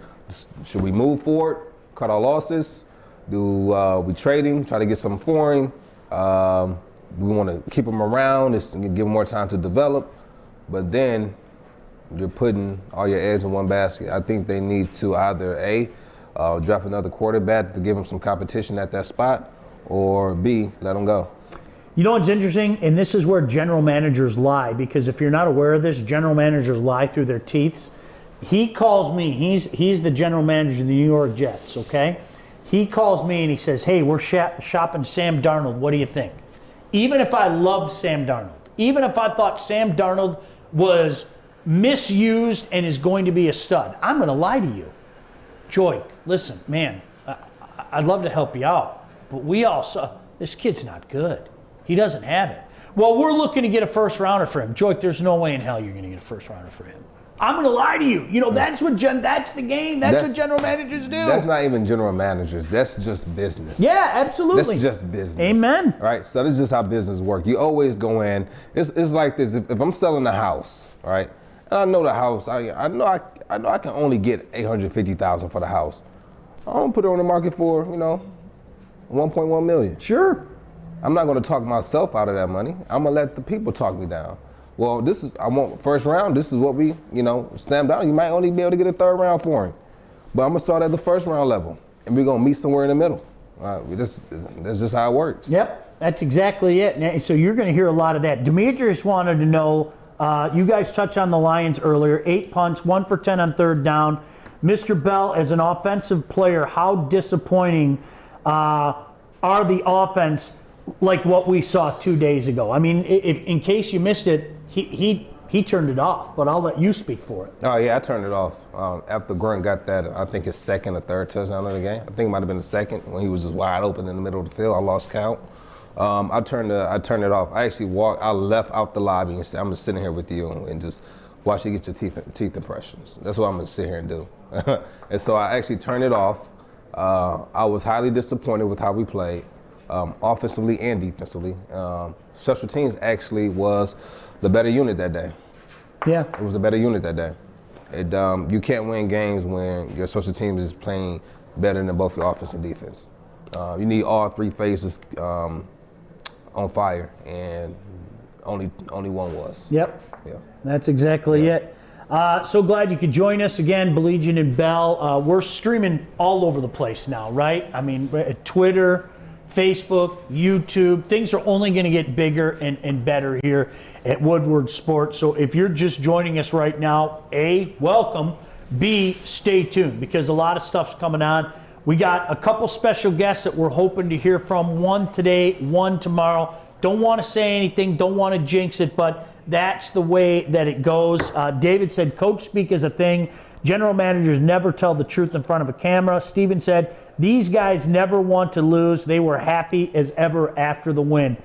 should we move forward, cut our losses, do we trade him, try to get something for him. We want to keep him around, just give him more time to develop. But then you're putting all your eggs in one basket. I think they need to either A, draft another quarterback to give him some competition at that spot, or B, let him go. You know what's interesting? And this is where general managers lie, because if you're not aware of this, general managers lie through their teeth. He calls me, he's the general manager of the New York Jets, okay? He calls me and he says, hey, we're shopping Sam Darnold. What do you think? Even if I loved Sam Darnold, even if I thought Sam Darnold was misused and is going to be a stud, I'm going to lie to you. Joy, listen, man, I'd love to help you out, but we all saw this kid's not good. He doesn't have it. Well, we're looking to get a first rounder for him. Joy, there's no way in hell you're going to get a first rounder for him. I'm going to lie to you. That's the game. That's what general managers do. That's not even general managers. That's just business. Yeah, absolutely. That's just business. Amen. All right, so this is how business works. You always go in. It's like this. If I'm selling a house, all right, and I know the house, I know I can only get $850,000 for the house. I'm gonna put it on the market for $1.1 million. Sure. I'm not gonna talk myself out of that money. I'm gonna let the people talk me down. Well, I want first round. This is what we, Sam Darnold, you might only be able to get a 3rd round for him. But I'm going to start at the 1st round level. and we're gonna meet somewhere in the middle. That's just how it works. Yep, that's exactly it. And so you're going to hear a lot of that. Demetrius wanted to know, you guys touched on the Lions earlier, 8 punts, 1 for 10 on third down. Mr. Bell, as an offensive player, how disappointing are the offense like what we saw 2 days ago? I mean, if in case you missed it, he turned it off, but I'll let you speak for it. Oh, yeah, I turned it off. After Grunt got that, I think his second or third touchdown of the game. I think it might have been the second when he was just wide open in the middle of the field. I lost count. I turned it off. I actually I left out the lobby and said, I'm just sitting here with you and just watch you get your teeth impressions. That's what I'm going to sit here and do. And so I actually turned it off. I was highly disappointed with how we played, offensively and defensively. Special teams actually was the better unit that day. Yeah. It was a better unit that day. You can't win games when your special teams is playing better than both your offense and defense. You need all three phases on fire, and only one was. Yep. Yeah. That's exactly it. So glad you could join us again, Baligian and Bell. We're streaming all over the place now, right? I mean, Twitter, Facebook, YouTube. Things are only going to get bigger and better here at Woodward Sports. So if you're just joining us right now, A, welcome. B, stay tuned because a lot of stuff's coming on. We got a couple special guests that we're hoping to hear from. One today, one tomorrow. Don't want to say anything, don't want to jinx it, but that's the way that it goes. David said, coach speak is a thing. General managers never tell the truth in front of a camera. Steven said, these guys never want to lose. They were happy as ever after the win.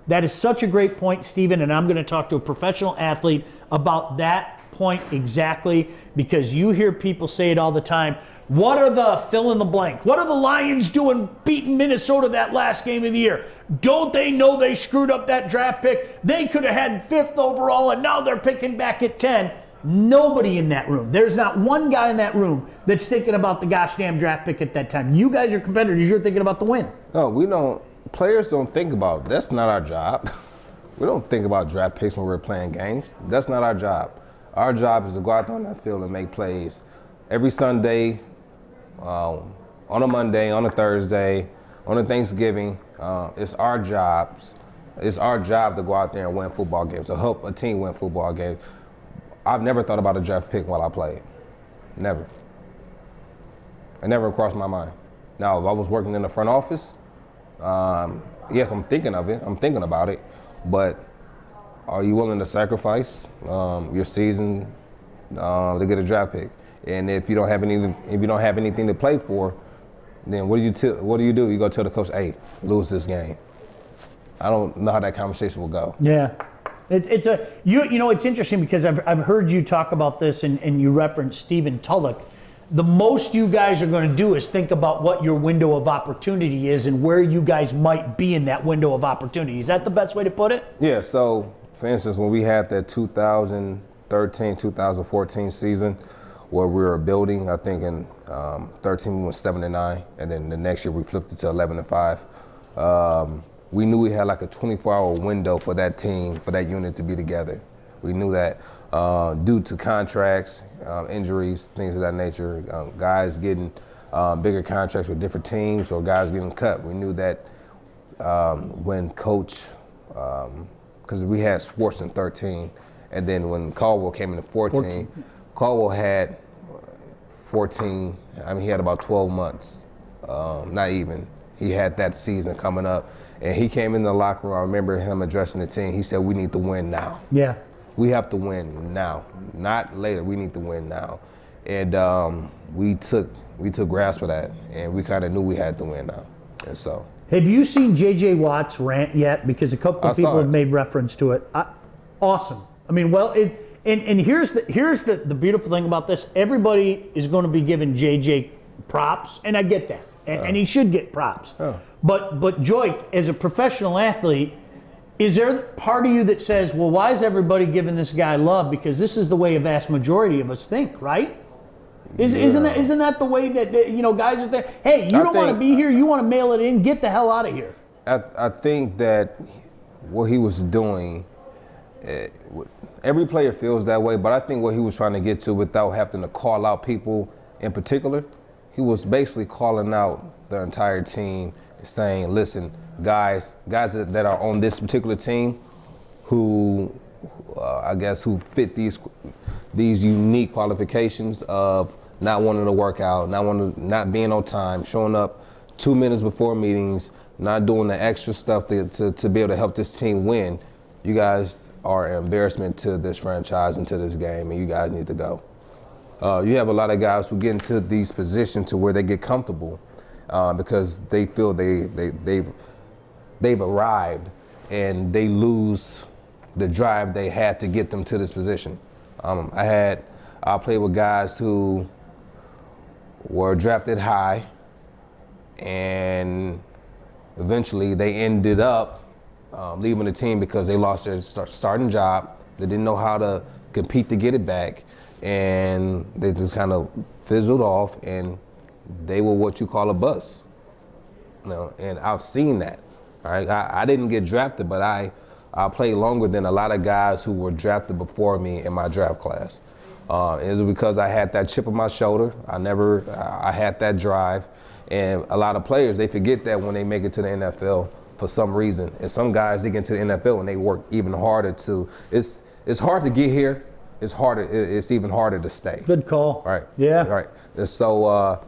That is such a great point, Steven, and I'm going to talk to a professional athlete about that point exactly because you hear people say it all the time. What are the fill in the blank? What are the Lions doing beating Minnesota that last game of the year? Don't they know they screwed up that draft pick? They could have had 5th overall, and now they're picking back at 10. Nobody in that room. There's not one guy in that room that's thinking about the gosh damn draft pick at that time. You guys are competitors. You're thinking about the win. No, we don't. Players don't think about it. That's not our job. We don't think about draft picks when we're playing games. That's not our job. Our job is to go out there on that field and make plays. Every Sunday, on a Monday, on a Thursday, on a Thanksgiving, it's our jobs. It's our job to go out there and win football games, to help a team win football games. I've never thought about a draft pick while I played. Never. It never crossed my mind. Now, if I was working in the front office, yes, I'm thinking of it. I'm thinking about it. But are you willing to sacrifice your season to get a draft pick? And if you don't have anything to play for, then what do you do? You go tell the coach, "Hey, lose this game." I don't know how that conversation will go. Yeah, it's interesting because I've heard you talk about this and you referenced Stephen Tulloch. The most you guys are going to do is think about what your window of opportunity is and where you guys might be in that window of opportunity. Is that the best way to put it? Yeah. So, for instance, when we had that 2013-2014 season, where we were building, I think in 13 we went 7-9, and then the next year we flipped it to 11-5. We knew we had like a 24-hour window for that team, for that unit to be together. We knew that due to contracts, injuries, things of that nature, guys getting bigger contracts with different teams or guys getting cut. We knew that when coach, because we had Sports in 13, and then when Caldwell came into 14. Caldwell had 14, he had about 12 months, not even. He had that season coming up, and he came in the locker room. I remember him addressing the team. He said, we need to win now. Yeah. We have to win now, not later. We need to win now. And we took grasp of that, and we kind of knew we had to win now, and so. Have you seen J.J. Watt's rant yet? Because a couple of people have made reference to it. Awesome. I mean, well, And here's the beautiful thing about this. Everybody is going to be giving JJ props, and I get that. And he should get props. Oh. But Joik, as a professional athlete, is there part of you that says, well, why is everybody giving this guy love? Because this is the way a vast majority of us think, right? Isn't that the way that guys are there? Hey, you don't want to be here. You want to mail it in. Get the hell out of here. I think that what he was doing, every player feels that way, but I think what he was trying to get to without having to call out people in particular, he was basically calling out the entire team, saying, "Listen, guys that are on this particular team, who I guess who fit these unique qualifications of not wanting to work out, not being on time, showing up 2 minutes before meetings, not doing the extra stuff to be able to help this team win. You guys are an embarrassment to this franchise and to this game, and you guys need to go." You have a lot of guys who get into these positions to where they get comfortable because they feel they've arrived, and they lose the drive they had to get them to this position. I played with guys who were drafted high, and eventually they ended up leaving the team because they lost their starting job. They didn't know how to compete to get it back, and they just kind of fizzled off, and they were what you call a bust. And I've seen that. All right, I didn't get drafted, but I played longer than a lot of guys who were drafted before me in my draft class. It was because I had that chip on my shoulder. I had that drive. And a lot of players, they forget that when they make it to the NFL for some reason. And some guys, they get to the NFL and they work even harder to. It's hard to get here. It's even harder to stay. Good call. Right. Yeah. Right. And so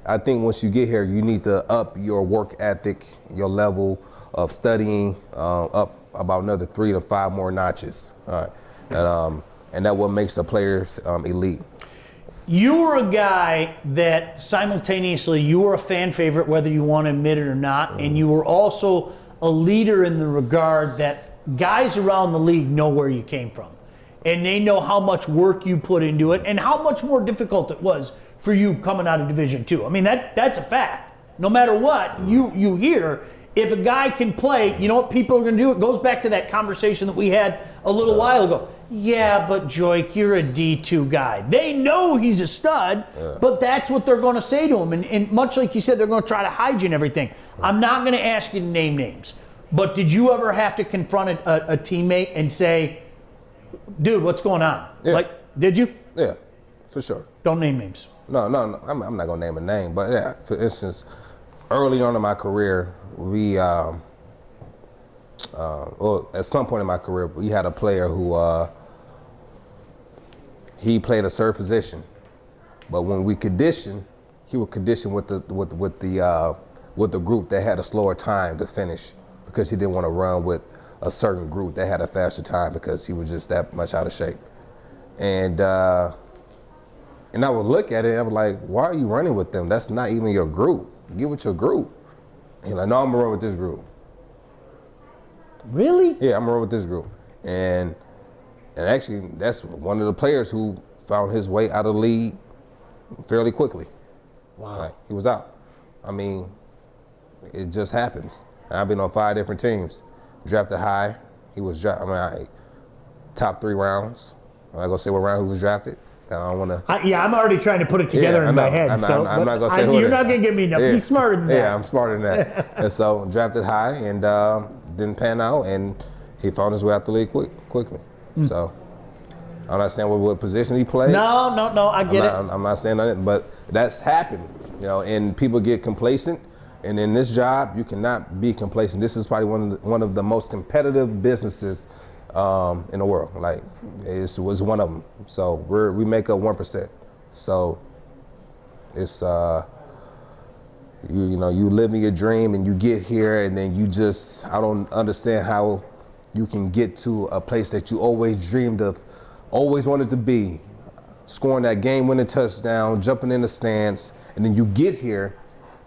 I think once you get here, you need to up your work ethic, your level of studying up about another 3 to 5 more notches. All right. And that what makes the players elite. You were a guy that simultaneously, you were a fan favorite, whether you want to admit it or not, and you were also a leader in the regard that guys around the league know where you came from. And they know how much work you put into it and how much more difficult it was for you coming out of Division II. I mean, that's a fact. No matter what you hear, if a guy can play, you know what people are going to do? It goes back to that conversation that we had a little while ago. Yeah, but Joik, you're a D2 guy. They know he's a stud, but that's what they're going to say to him. And much like you said, they're going to try to hide you and everything. I'm not going to ask you to name names, but did you ever have to confront a teammate and say, dude, what's going on? Yeah. Like, did you? Yeah, for sure. Don't name names. No, I'm not going to name a name. But yeah, for instance, early on in my career, we, at some point in my career, we had a player who, he played a certain position, but when we conditioned, he would condition with the group that had a slower time to finish because he didn't want to run with a certain group that had a faster time because he was just that much out of shape. And I would look at it and I was like, why are you running with them? That's not even your group. Get with your group. And I know I'm gonna run with this group. Really? Yeah, I'm gonna run with this group. And actually, that's one of the players who found his way out of the league fairly quickly. Wow. Like, he was out. I mean, it just happens. I've been on 5 different teams. Drafted high. He was top 3 rounds. I'm not gonna say what round he was drafted. I don't want to. I'm already trying to put it together in my head. I'm not going to say who. You're not going to give me enough. You're smarter than that. Yeah, I'm smarter than that. And so drafted high and didn't pan out, and he found his way out the league quickly. So I'm not saying what position he played. No, I get it. I'm not saying that, but that's happened, and people get complacent. And in this job, you cannot be complacent. This is probably one of the most competitive businesses in the world. Like, it was one of them. So we make up 1%. So it's you living your dream and you get here and then I don't understand how you can get to a place that you always dreamed of, always wanted to be, scoring that game-winning touchdown, jumping in the stands, and then you get here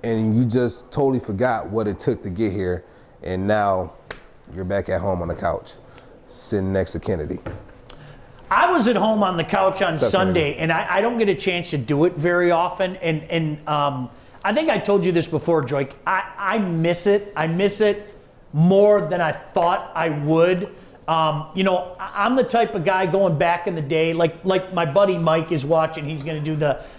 and you just totally forgot what it took to get here, and now you're back at home on the couch, sitting next to Kennedy. I was at home on the couch on Sunday, Kennedy? and I don't get a chance to do it very often. And I think I told you this before, Joik. I miss it. I miss it more than I thought I would. I'm the type of guy going back in the day, like my buddy Mike is watching. He's going to do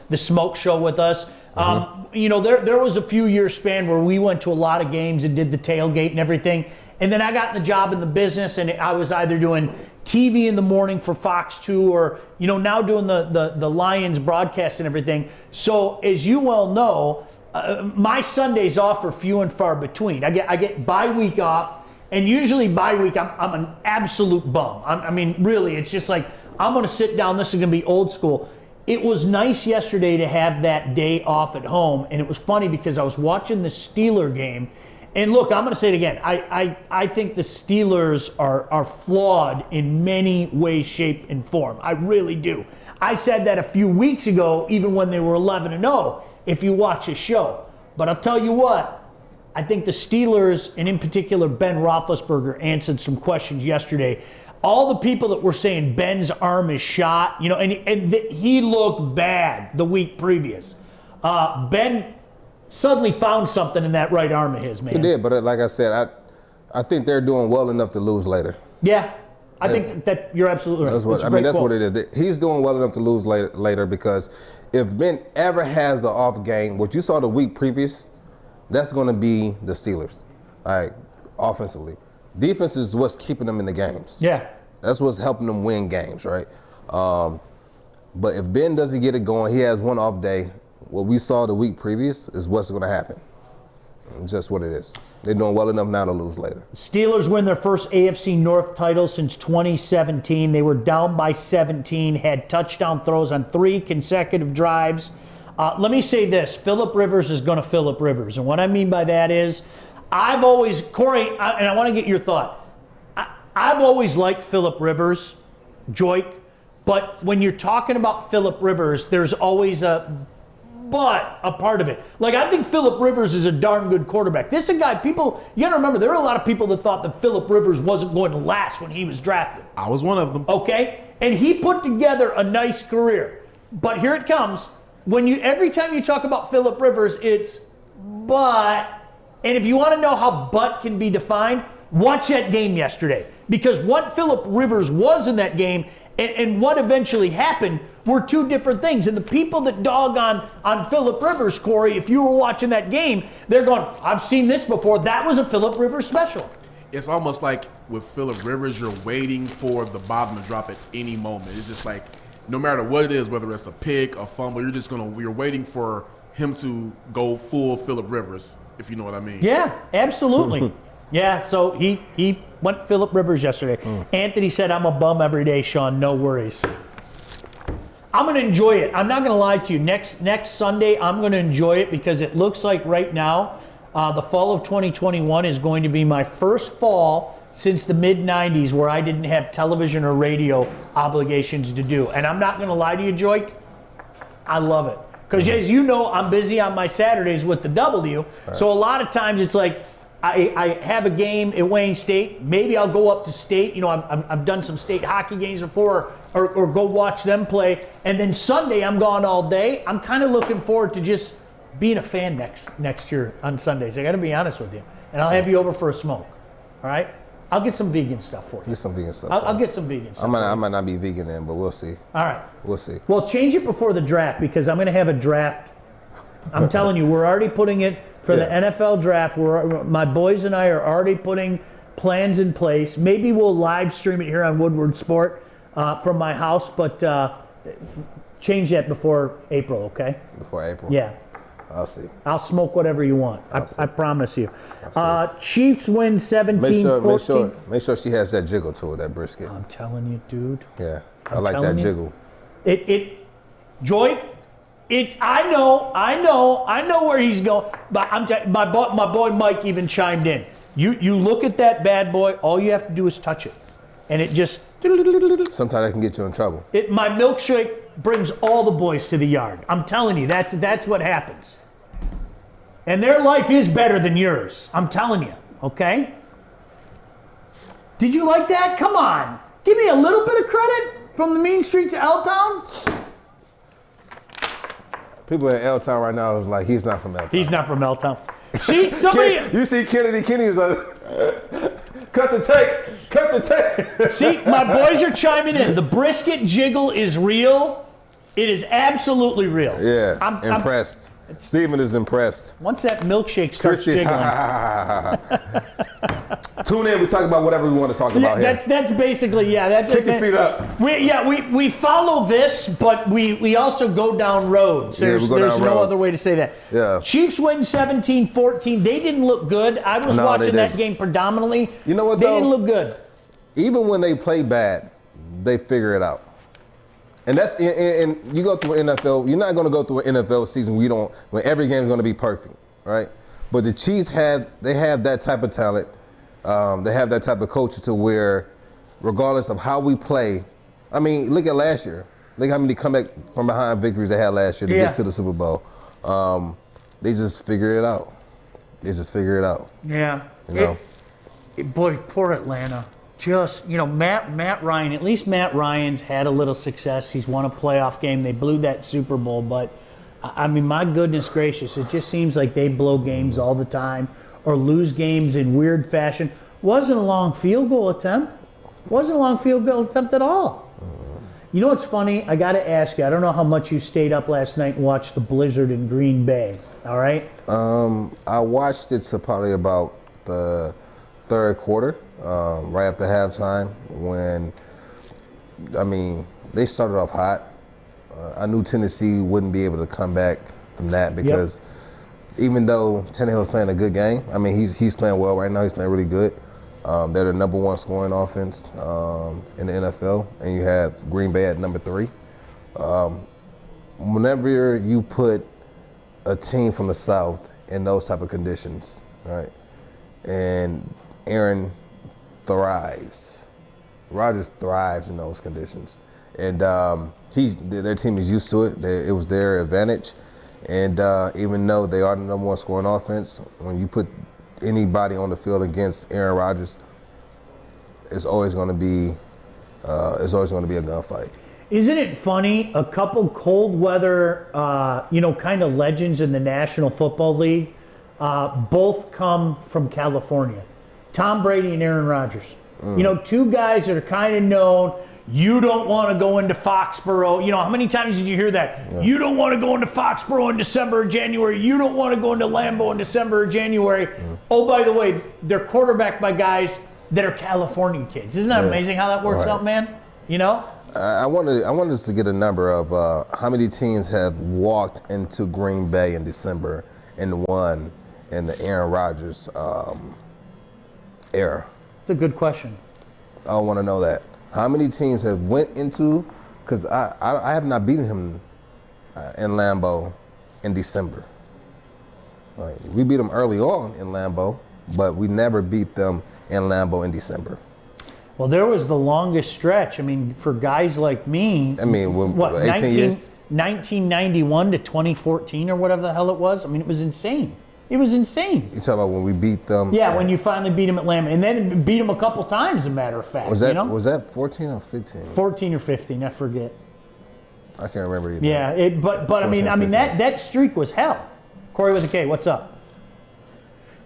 the smoke show with us. There was a few year span where we went to a lot of games and did the tailgate and everything. And then I got in the job in the business, and I was either doing TV in the morning for Fox 2 or, now doing the Lions broadcast and everything. So as you well know, my Sundays off are few and far between. I get bye week off, and usually bye week I'm an absolute bum. I mean, really, it's just like I'm going to sit down. This is going to be old school. It was nice yesterday to have that day off at home, and it was funny because I was watching the Steeler game. And look, I'm going to say it again. I think the Steelers are flawed in many ways, shape, and form. I really do. I said that a few weeks ago, even when they were 11-0, if you watch a show. But I'll tell you what, I think the Steelers, and in particular Ben Roethlisberger, answered some questions yesterday. All the people that were saying Ben's arm is shot, and he looked bad the week previous. Ben suddenly found something in that right arm of his, man. He did, but like I said, I think they're doing well enough to lose later. Yeah, I think that you're absolutely right. That's what it is. He's doing well enough to lose later because if Ben ever has the off game, what you saw the week previous, that's going to be the Steelers, all right, offensively. Defense is what's keeping them in the games. Yeah. That's what's helping them win games, right? But if Ben doesn't get it going, he has one off day. What we saw the week previous is what's going to happen. It's just what it is. They're doing well enough now to lose later. Steelers win their first AFC North title since 2017. They were down by 17, had touchdown throws on 3 consecutive drives. Let me say this. Phillip Rivers is going to Phillip Rivers. And what I mean by that is I've always, Corey, and I want to get your thought. I've always liked Phillip Rivers, Joik, but when you're talking about Phillip Rivers, there's always a part of it. Like, I think Phillip Rivers is a darn good quarterback. This is a guy, you got to remember, there were a lot of people that thought that Phillip Rivers wasn't going to last when he was drafted. I was one of them. Okay? And he put together a nice career. But here it comes. Every time you talk about Phillip Rivers, it's but. And if you want to know how but can be defined, watch that game yesterday. Because what Phillip Rivers was in that game and what eventually happened were 2 different things. And the people that dog on Phillip Rivers, Corey, if you were watching that game, they're going, I've seen this before. That was a Phillip Rivers special. It's almost like with Phillip Rivers, you're waiting for the bottom to drop at any moment. It's just like, no matter what it is, whether it's a pick, a fumble, you're waiting for him to go full Phillip Rivers, if you know what I mean. Yeah, absolutely. Yeah, so he went Phillip Rivers yesterday. Anthony said, I'm a bum every day, Sean. No worries. I'm going to enjoy it. I'm not going to lie to you. Next Sunday, I'm going to enjoy it because it looks like right now, the fall of 2021 is going to be my first fall since the mid-'90s where I didn't have television or radio obligations to do. And I'm not going to lie to you, Joik, I love it. Because as you know, I'm busy on my Saturdays with the W. Right. So a lot of times it's like, I have a game at Wayne State. Maybe I'll go up to state. I've done some state hockey games before or go watch them play. And then Sunday, I'm gone all day. I'm kind of looking forward to just being a fan next year on Sundays. I got to be honest with you. And I'll have you over for a smoke. All right? I'll get some vegan stuff for you. Get some vegan stuff. I'll get some vegan stuff. I might not be vegan then, but we'll see. All right. We'll see. Well, change it before the draft because I'm going to have a draft. I'm telling you, we're already putting it for the NFL draft. My boys and I are already putting plans in place. Maybe we'll live stream it here on Woodward Sport from my house, but change that before April, okay? Before April? Yeah. I'll see. I'll smoke whatever you want. I promise you. Chiefs win 17-14. Make sure she has that jiggle to it, that brisket. I'm telling you, dude. Yeah, I like that jiggle. Joy, I know where he's going. But my boy Mike even chimed in. You look at that bad boy. All you have to do is touch it, and it just. Sometimes that can get you in trouble. My milkshake brings all the boys to the yard. I'm telling you, that's what happens. And their life is better than yours. I'm telling you. Okay. Did you like that? Come on, give me a little bit of credit from the mean streets of L-Town. People in L-Town right now is like, he's not from L-Town. He's not from L-Town. See, somebody. You see Kenny was like, cut the tape. See, my boys are chiming in. The brisket jiggle is real. It is absolutely real. Yeah, I'm impressed. Steven is impressed. Once that milkshake starts jiggling. Tune in. We talk about whatever we want to talk about here. That's basically, That's Kick your feet up. We follow this, but we also go down roads. There's no other way to say that. Yeah. Chiefs win 17-14. They didn't look good. I was watching that game predominantly. You know what, They though? didn't look good. Even when they play bad, they figure it out. And that's and you go through an NFL. You're not going to go through an NFL season when every game is going to be perfect, right? But the Chiefs have that type of talent. They have that type of culture to where, regardless of how we play, I mean, look at last year. Look how many comeback from behind victories they had last year to get to the Super Bowl. They just figure it out. Yeah. You know? Boy, poor Atlanta. Just, Matt Ryan, at least Matt Ryan's had a little success. He's won a playoff game. They blew that Super Bowl. But, I mean, my goodness gracious, it just seems like they blow games all the time or lose games in weird fashion. Wasn't a long field goal attempt. At all. You know what's funny? I got to ask you, I don't know how much you stayed up last night and watched the blizzard in Green Bay, all right? I watched it to probably about the third quarter, right after halftime, when, they started off hot. I knew Tennessee wouldn't be able to come back from that because even though Tannehill's playing a good game, he's playing well right now. He's playing really good. They're the number one scoring offense in the NFL, and you have Green Bay at number 3. Whenever you put a team from the South in those type of conditions, right, and Aaron thrives, Rodgers thrives in those conditions, and their team is used to it. It was their advantage, and even though they are the number one scoring offense, when you put anybody on the field against Aaron Rodgers, it's always going to be a gunfight. Isn't it funny? A couple cold weather, kind of legends in the National Football League, both come from California. Tom Brady and Aaron Rodgers. Two guys that are kind of known. You don't want to go into Foxborough. How many times did you hear that? Yeah. You don't want to go into Foxborough in December or January. You don't want to go into Lambeau in December or January. Oh, by the way, they're quarterbacked by guys that are California kids. Isn't that amazing how that works out, man? I wanted us to get a number of how many teams have walked into Green Bay in December and won in the Aaron Rodgers era. It's a good question. I want to know that. How many teams have went into, because I have not beaten him in Lambeau in December. Like, we beat them early on in Lambeau, but we never beat them in Lambeau in December. Well, there was the longest stretch. For guys like me, 18 years? 1991 to 2014 or whatever the hell it was. It was insane. It was insane. You talking about when we beat them? Yeah, when you finally beat them at Lambeau, and then beat them a couple times, as a matter of fact. Was that 14 or 15? 14 or 15, I forget. I can't remember either. Yeah, but that streak was hell. Corey with a K, what's up?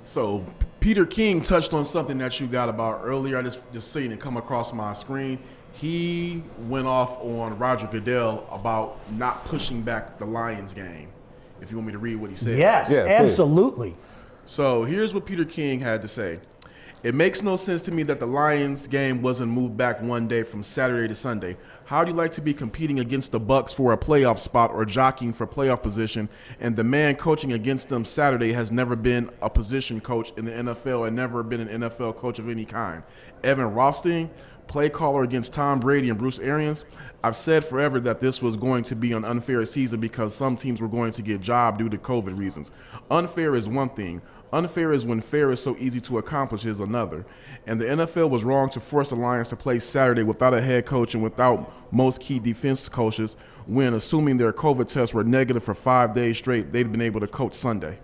So Peter King touched on something that you got about earlier. I just seen it come across my screen. He went off on Roger Goodell about not pushing back the Lions game. If you want me to read what he said. Yes, absolutely. So here's what Peter King had to say. It makes no sense to me that the Lions game wasn't moved back one day from Saturday to Sunday. How do you like to be competing against the Bucs for a playoff spot or jockeying for playoff position, and the man coaching against them Saturday has never been a position coach in the NFL and never been an NFL coach of any kind? Evan Rothstein, play caller against Tom Brady and Bruce Arians. I've said forever that this was going to be an unfair season because some teams were going to get jobbed due to COVID reasons. Unfair is one thing. Unfair is when fair is so easy to accomplish is another. And the NFL was wrong to force the Lions to play Saturday without a head coach and without most key defense coaches when, assuming their COVID tests were negative for 5 days straight, they'd been able to coach Sunday.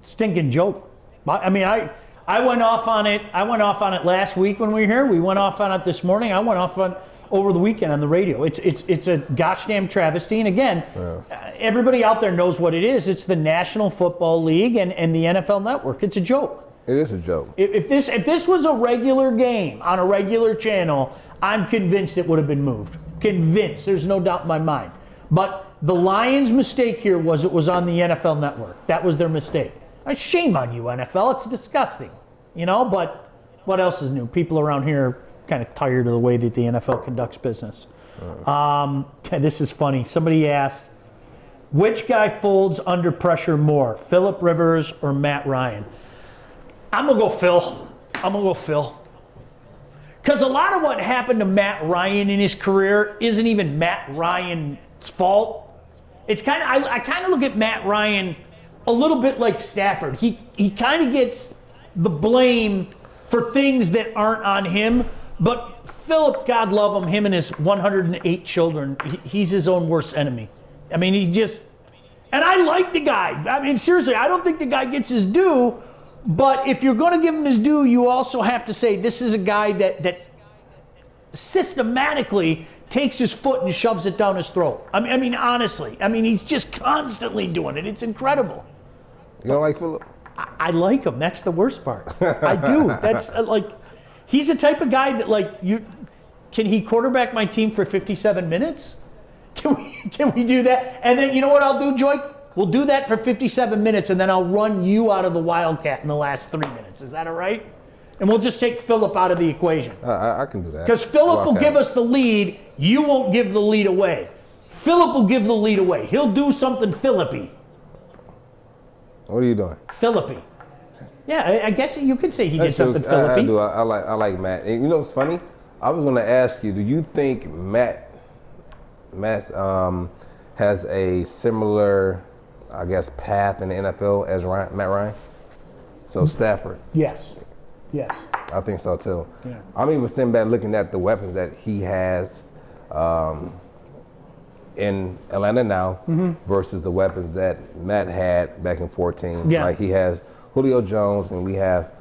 Stinking joke. I went off on it. I went off on it last week when we were here. We went off on it this morning. I went off on it over the weekend on the radio. It's a gosh damn travesty. And again, everybody out there knows what it is. It's the National Football League and the NFL Network. It's a joke. It is a joke. If this was a regular game on a regular channel, I'm convinced it would have been moved. Convinced. There's no doubt in my mind. But the Lions' mistake here was it was on the NFL Network. That was their mistake. Shame on you, NFL. It's disgusting. But what else is new? People around here are kind of tired of the way that the NFL conducts business. This is funny. Somebody asked, which guy folds under pressure more, Phillip Rivers or Matt Ryan? I'm going to go Phil. Because a lot of what happened to Matt Ryan in his career isn't even Matt Ryan's fault. It's kind of I kind of look at Matt Ryan a little bit like Stafford. He kind of gets the blame for things that aren't on him. But Phillip, God love him and his 108 children, he's his own worst enemy. I mean, and I like the guy. I mean, seriously, I don't think the guy gets his due. But if you're going to give him his due, you also have to say this is a guy that systematically takes his foot and shoves it down his throat. I mean, honestly. I mean, he's just constantly doing it. It's incredible. You don't like Phillip? I like him. That's the worst part. I do. That's he's the type of guy that can he quarterback my team for 57 minutes? Can we do that? And then you know what I'll do, Joy? We'll do that for 57 minutes, and then I'll run you out of the Wildcat in the last 3 minutes. Is that all right? And we'll just take Phillip out of the equation. I can do that. Because Phillip will give us the lead. You won't give the lead away. Phillip will give the lead away. He'll do something Phillip-y. What are you doing? Phillip-y. Yeah, I guess you could say he did something Phillip-y. I do. I like Matt. And you know what's funny? I was going to ask you, do you think Matt has a similar, I guess, path in the NFL as Matt Ryan? So Stafford. Yes. I think so too. Yeah. I'm even sitting back looking at the weapons that he has in Atlanta now versus the weapons that Matt had back in 2014. Yeah. Like he has Julio Jones, and we had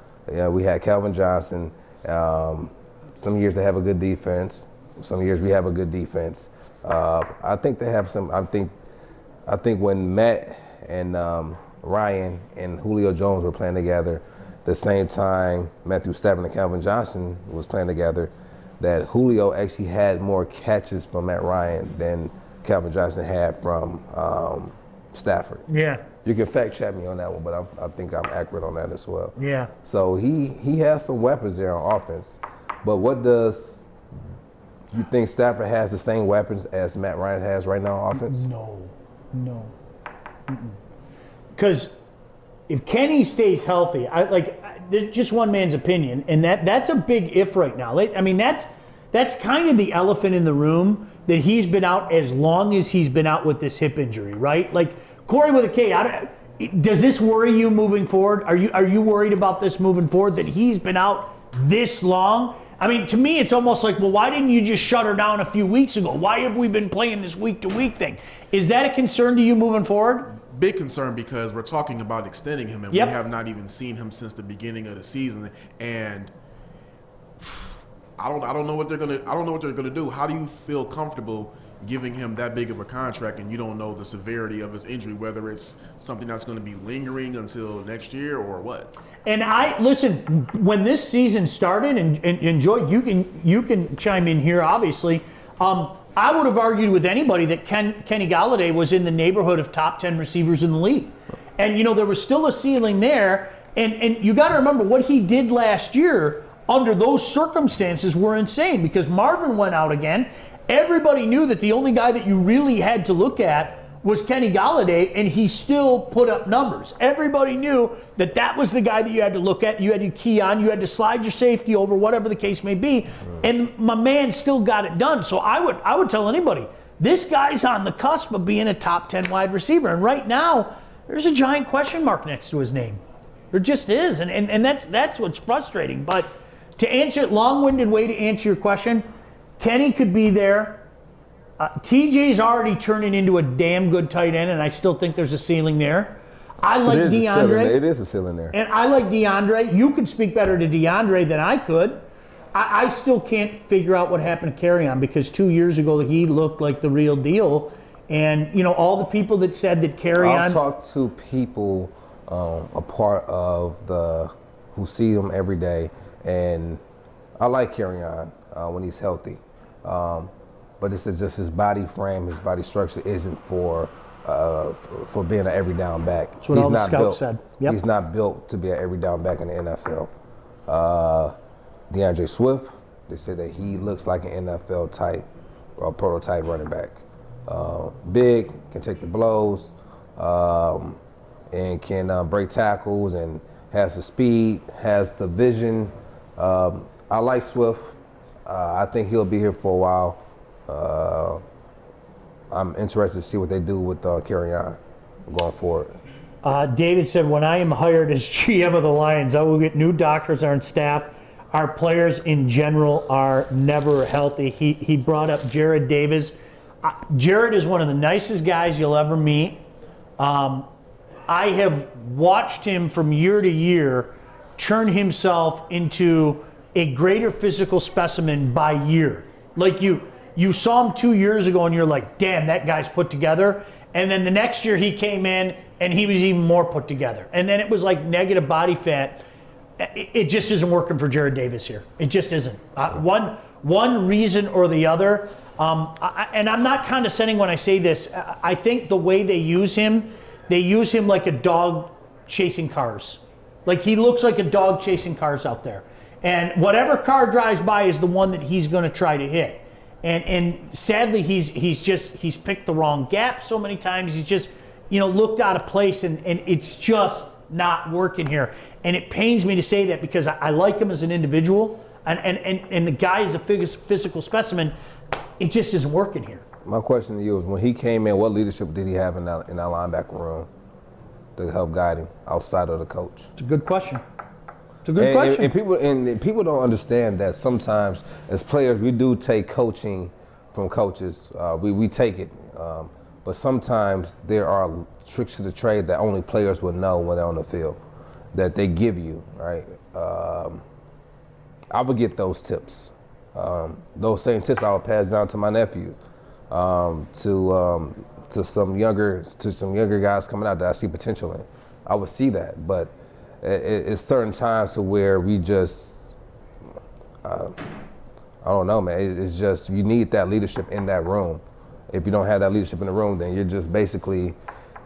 Calvin Johnson. Some years they have a good defense. Some years we have a good defense. I think they have some. I think when Matt and Ryan and Julio Jones were playing together, the same time Matthew Stafford and Calvin Johnson was playing together, that Julio actually had more catches from Matt Ryan than Calvin Johnson had from Stafford. Yeah. You can fact check me on that one, but I think I'm accurate on that as well. Yeah. So he has some weapons there on offense. But what does you think Stafford has the same weapons as Matt Ryan has right now on offense? No. Because if Kenny stays healthy, there's just one man's opinion, and that's a big if right now. I mean, that's kind of the elephant in the room, that he's been out as long as he's been out with this hip injury, right? Like Corey with a K. Does this worry you moving forward? Are you worried about this moving forward, that he's been out this long? I mean, to me, it's almost like, well, why didn't you just shut her down a few weeks ago? Why have we been playing this week-to-week thing? Is that a concern to you moving forward? Big concern, because we're talking about extending him, and we have not even seen him since the beginning of the season. And I don't know what they're gonna do. How do you feel comfortable giving him that big of a contract, and you don't know the severity of his injury, whether it's something that's going to be lingering until next year or what? And listen, when this season started, and Joy, you can chime in here, obviously. I would have argued with anybody that Kenny Golladay was in the neighborhood of top 10 receivers in the league. And, there was still a ceiling there. And you got to remember what he did last year under those circumstances were insane, because Marvin went out again. Everybody knew that the only guy that you really had to look at was Kenny Golladay, and he still put up numbers. Everybody knew that was the guy that you had to look at. You had to key on. You had to slide your safety over, whatever the case may be. And my man still got it done. So I would tell anybody, this guy's on the cusp of being a top 10 wide receiver. And right now, there's a giant question mark next to his name. There just is. And that's what's frustrating. But to answer, long-winded way to answer your question, Kenny could be there. TJ's already turning into a damn good tight end, and I still think there's a ceiling there. I like DeAndre. It is a ceiling there. And I like DeAndre. You could speak better to DeAndre than I could. I still can't figure out what happened to Kerryon, because 2 years ago he looked like the real deal. And, all the people that said that Kerryon... I've talked to people a part of who see him every day, and I like Kerryon when he's healthy. But it's just his body frame, his body structure isn't for being an every down back. That's what all the scouts said. Yep. He's not built to be an every down back in the NFL. DeAndre Swift. They say that he looks like an NFL type or prototype running back. Big, can take the blows, and can break tackles, and has the speed, has the vision. I like Swift. I think he'll be here for a while. I'm interested to see what they do with Kerryon going forward. David said, when I am hired as GM of the Lions, I will get new doctors on staff. Our players in general are never healthy. He brought up Jared Davis. Jared is one of the nicest guys you'll ever meet. I have watched him from year to year turn himself into a greater physical specimen by year. Like you saw him 2 years ago and you're like, damn, that guy's put together. And then the next year he came in and he was even more put together. And then it was like negative body fat. It just isn't working for Jared Davis here. It just isn't. One reason or the other. And I'm not condescending when I say this. I think the way they use him like a dog chasing cars. Like he looks like a dog chasing cars out there. And whatever car drives by is the one that he's going to try to hit. And sadly, he's picked the wrong gap so many times. He's just, looked out of place, and it's just not working here. And it pains me to say that because I like him as an individual, and the guy is a physical specimen. It just isn't working here. My question to you is, when he came in, what leadership did he have in that linebacker room to help guide him outside of the coach? It's a good question. It's a good question. And people don't understand that sometimes as players we do take coaching from coaches. We take it, but sometimes there are tricks to the trade that only players will know when they're on the field that they give you. Right? I would get those tips. Those same tips I would pass down to my nephew, to some younger guys coming out that I see potential in. I would see that, but it's certain times to where we just, I don't know, man. It's just, you need that leadership in that room. If you don't have that leadership in the room, then you're just basically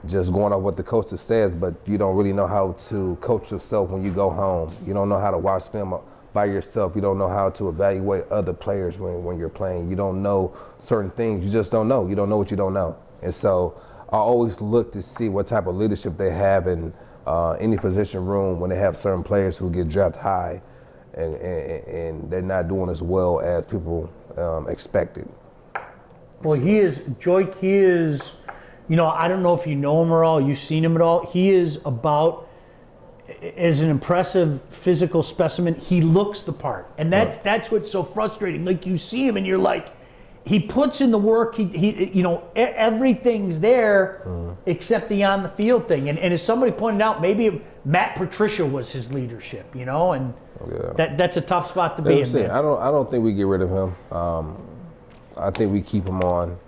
just going off what the coach says, but you don't really know how to coach yourself when you go home. You don't know how to watch film by yourself. You don't know how to evaluate other players when you're playing. You don't know certain things. You just don't know. You don't know what you don't know. And so I always look to see what type of leadership they have in any position room when they have certain players who get drafted high and they're not doing as well as people expected. Well, Joik, he is, I don't know if you know him at all, you've seen him at all. He is about as an impressive physical specimen. He looks the part. And that's what's so frustrating. Like, you see him and you're like, he puts in the work. He everything's there except the on the field thing. And as somebody pointed out, maybe Matt Patricia was his leadership, and that's a tough spot to be in. I don't think we get rid of him. I think we keep him on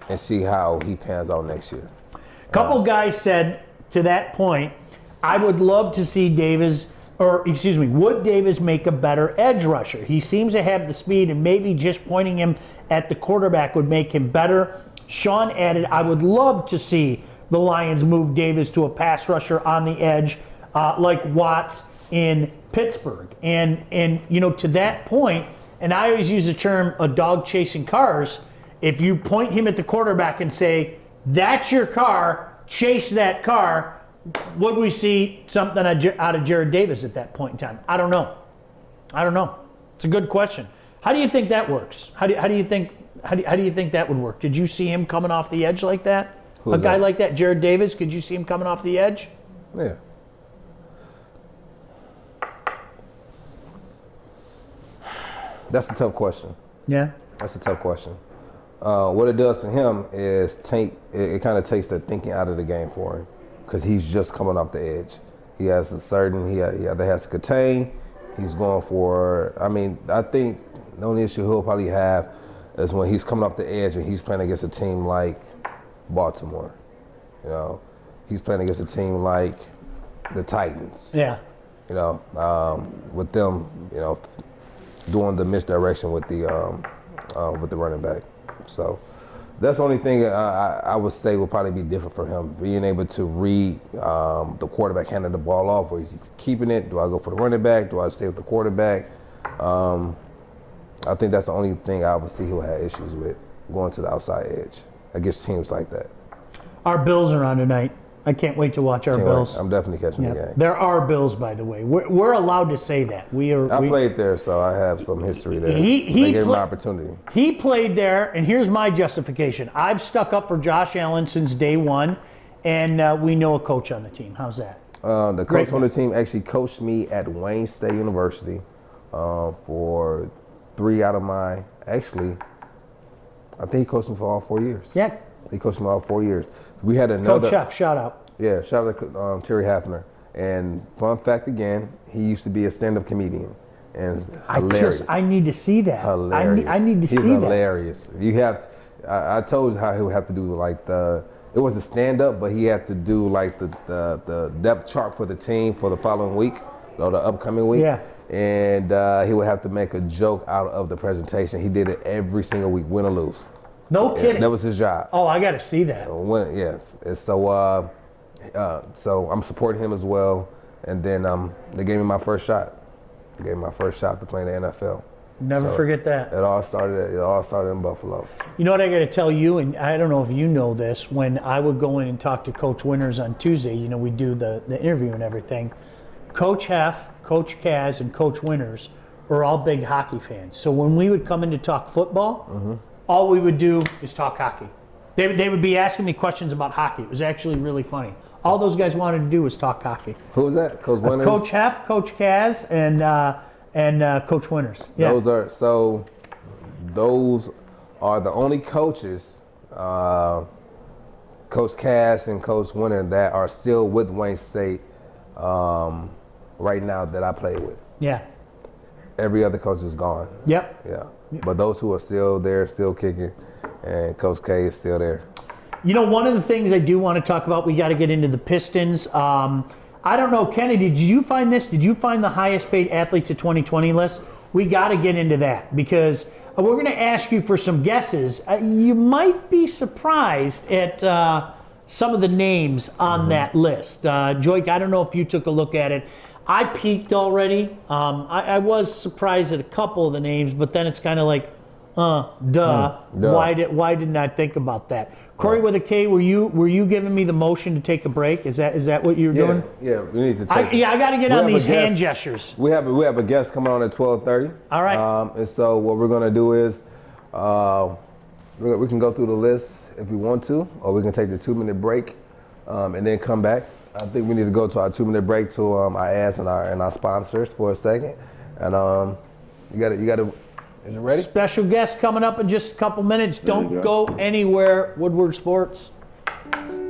and see how he pans out next year. A couple guys said to that point, I would love to see would Davis make a better edge rusher? He seems to have the speed, and maybe just pointing him at the quarterback would make him better. Sean added, I would love to see the Lions move Davis to a pass rusher on the edge like Watts in Pittsburgh. And to that point, and I always use the term a dog chasing cars, if you point him at the quarterback and say, that's your car, chase that car, would we see something out of Jared Davis at that point in time? I don't know. It's a good question. How do you think that works? How do you think that would work? Did you see him coming off the edge like that? A guy like that, Jared Davis, could you see him coming off the edge? Yeah. That's a tough question. Yeah. That's a tough question. What it does for him is it kind of takes the thinking out of the game for him, because he's just coming off the edge. He has he either has to contain, he's going for, I think the only issue he'll probably have is when he's coming off the edge and he's playing against a team like Baltimore. He's playing against a team like the Titans. Yeah. With them, doing the misdirection with the running back. So That's the only thing I would say will probably be different for him, being able to read the quarterback handing the ball off, where he's keeping it. Do I go for the running back? Do I stay with the quarterback? I think that's the only thing I would see he'll have issues with, going to the outside edge against teams like that. Our Bills are on tonight. I can't wait to watch our Bills. I'm definitely catching the game. There are Bills, by the way. We're allowed to say that. I played there, so I have some history there. They gave him an opportunity. He played there, and here's my justification. I've stuck up for Josh Allen since day one, and we know a coach on the team. How's that? The coach on the team actually coached me at Wayne State University for 3 out of my, actually, I think he coached me for all 4 years. Yeah. He coached me all 4 years. We had another. Coach Chef, shout out. Yeah, shout out to Terry Hafner. And fun fact again, he used to be a stand-up comedian. And hilarious. I need to see that. Hilarious. I need to see that. He's hilarious. You have to, I told you how he would have to do like it was a stand-up, but he had to do like the depth chart for the team for the following week, or the upcoming week. Yeah. And he would have to make a joke out of the presentation. He did it every single week, win or lose. No kidding. That was his job. Oh, I got to see that. Yes. And so I'm supporting him as well. And then they gave me my first shot. They gave me my first shot to play in the NFL. Never forget that. It all started in Buffalo. You know what I got to tell you, and I don't know if you know this, when I would go in and talk to Coach Winters on Tuesday, you know, we do the interview and everything. Coach Hef, Coach Kaz, and Coach Winters are all big hockey fans. So when we would come in to talk football, all we would do is talk hockey. They would be asking me questions about hockey. It was actually really funny. All those guys wanted to do was talk hockey. Who was that? Coach Winters? Coach Hef, Coach Kaz, and Coach Winters. Yeah. Those are the only coaches, Coach Kaz and Coach Winter, that are still with Wayne State right now that I play with. Yeah. Every other coach is gone. Yep. Yeah. But those who are still there, still kicking, and Coach K is still there. You know, one of the things I do want to talk about, we got to get into the Pistons. I don't know, Kennedy, did you find this? Did you find the highest paid athletes of 2020 list? We got to get into that because we're going to ask you for some guesses. You might be surprised at some of the names on that list. Joik, I don't know if you took a look at it. I peeked already. I was surprised at a couple of the names, but then it's kind of like, duh. Why didn't I think about that? Corey with a K, were you giving me the motion to take a break? Is that what you were doing? Yeah, we need to take. I got to get on these hand gestures. We have a guest coming on at 12:30. All right. And so what we're gonna do is, we can go through the list if we want to, or we can take the 2-minute break, and then come back. I think we need to go to our 2-minute break to our ads and our sponsors for a second. And you got to. Is it ready? Special guest coming up in just a couple minutes. Don't go anywhere, Woodward Sports.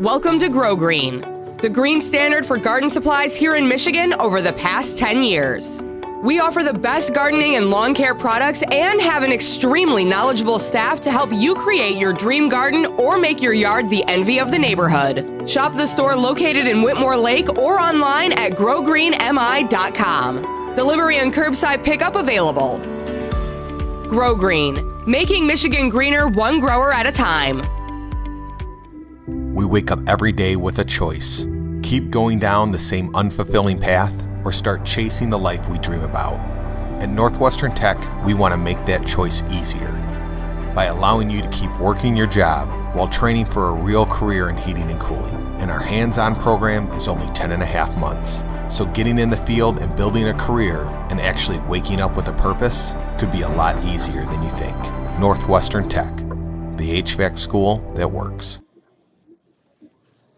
Welcome to Grow Green, the green standard for garden supplies here in Michigan over the past 10 years. We offer the best gardening and lawn care products and have an extremely knowledgeable staff to help you create your dream garden or make your yard the envy of the neighborhood. Shop the store located in Whitmore Lake or online at growgreenmi.com. Delivery and curbside pickup available. Grow Green, making Michigan greener one grower at a time. We wake up every day with a choice. Keep going down the same unfulfilling path or start chasing the life we dream about. At Northwestern Tech, we want to make that choice easier by allowing you to keep working your job while training for a real career in heating and cooling. And our hands-on program is only 10.5 months. So getting in the field and building a career and actually waking up with a purpose could be a lot easier than you think. Northwestern Tech, the HVAC school that works.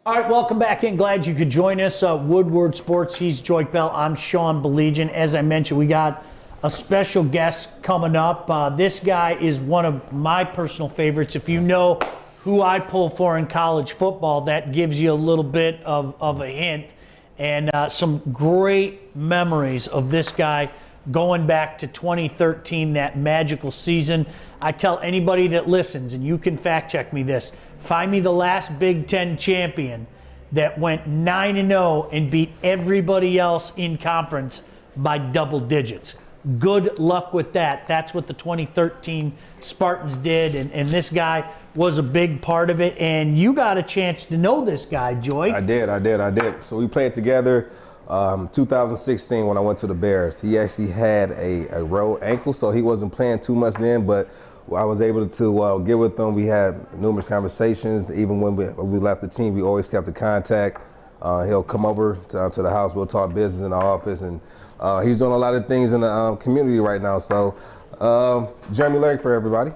All right, welcome back in. Glad you could join us. Woodward Sports, he's Joik Bell. I'm Sean Baligian. As I mentioned, we got a special guest coming up. This guy is one of my personal favorites. If you know who I pull for in college football, that gives you a little bit of a hint. And some great memories of this guy going back to 2013, that magical season. I tell anybody that listens, and you can fact check me this, find me the last Big Ten champion that went 9-0 and beat everybody else in conference by double digits. Good luck with that. That's what the 2013 Spartans did, and this guy was a big part of it. And you got a chance to know this guy, Joy. I did. So we played together 2016 when I went to the Bears. He actually had a rolled ankle, so he wasn't playing too much then, but I was able to get with him. We had numerous conversations. Even when we left the team, we always kept the contact. He'll come over to the house. We'll talk business in the office, and he's doing a lot of things in the community right now. So, Jeremy Larry for everybody.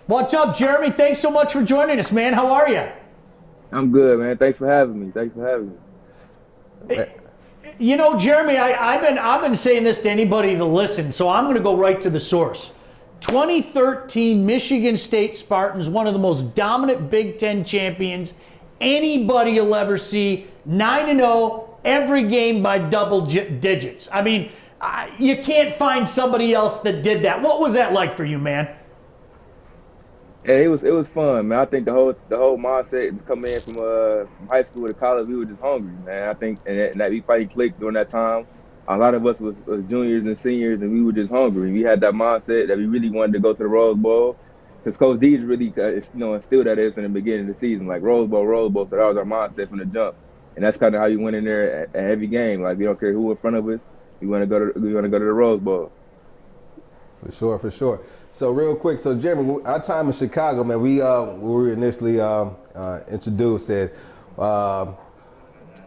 What's up, Jeremy? Thanks so much for joining us, man. How are you? I'm good, man. Thanks for having me. You know, Jeremy, I've been saying this to anybody that listens, so I'm going to go right to the source. 2013 Michigan State Spartans, one of the most dominant Big Ten champions anybody will ever see. 9-0, every game by double digits. I mean, you can't find somebody else that did that. What was that like for you, man? Yeah, it was fun, man. I think the whole mindset is coming in from high school to college. We were just hungry, man. I think and that we finally clicked during that time. A lot of us was juniors and seniors, and we were just hungry. We had that mindset that we really wanted to go to the Rose Bowl, because Coach D really, instilled that in the beginning of the season, like Rose Bowl. So that was our mindset from the jump, and that's kind of how you went in there at every game. Like, we don't care who in front of us, we want to go to the Rose Bowl. For sure. So real quick, so Jeremy, our time in Chicago, man, we were initially introduced.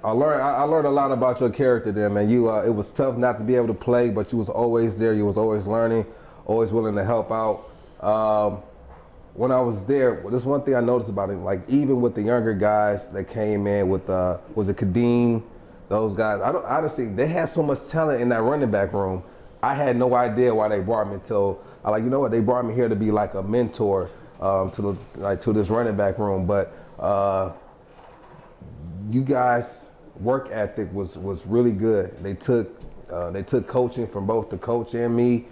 I learned a lot about your character there, man. It was tough not to be able to play, but you was always there. You was always learning, always willing to help out. When I was there, there's one thing I noticed about him. Like, even with the younger guys that came in with, was it Kadeem? Those guys, honestly, they had so much talent in that running back room. I had no idea why they brought me until they brought me here to be like a mentor to this running back room. But you guys' work ethic was really good. They took coaching from both the coach and me.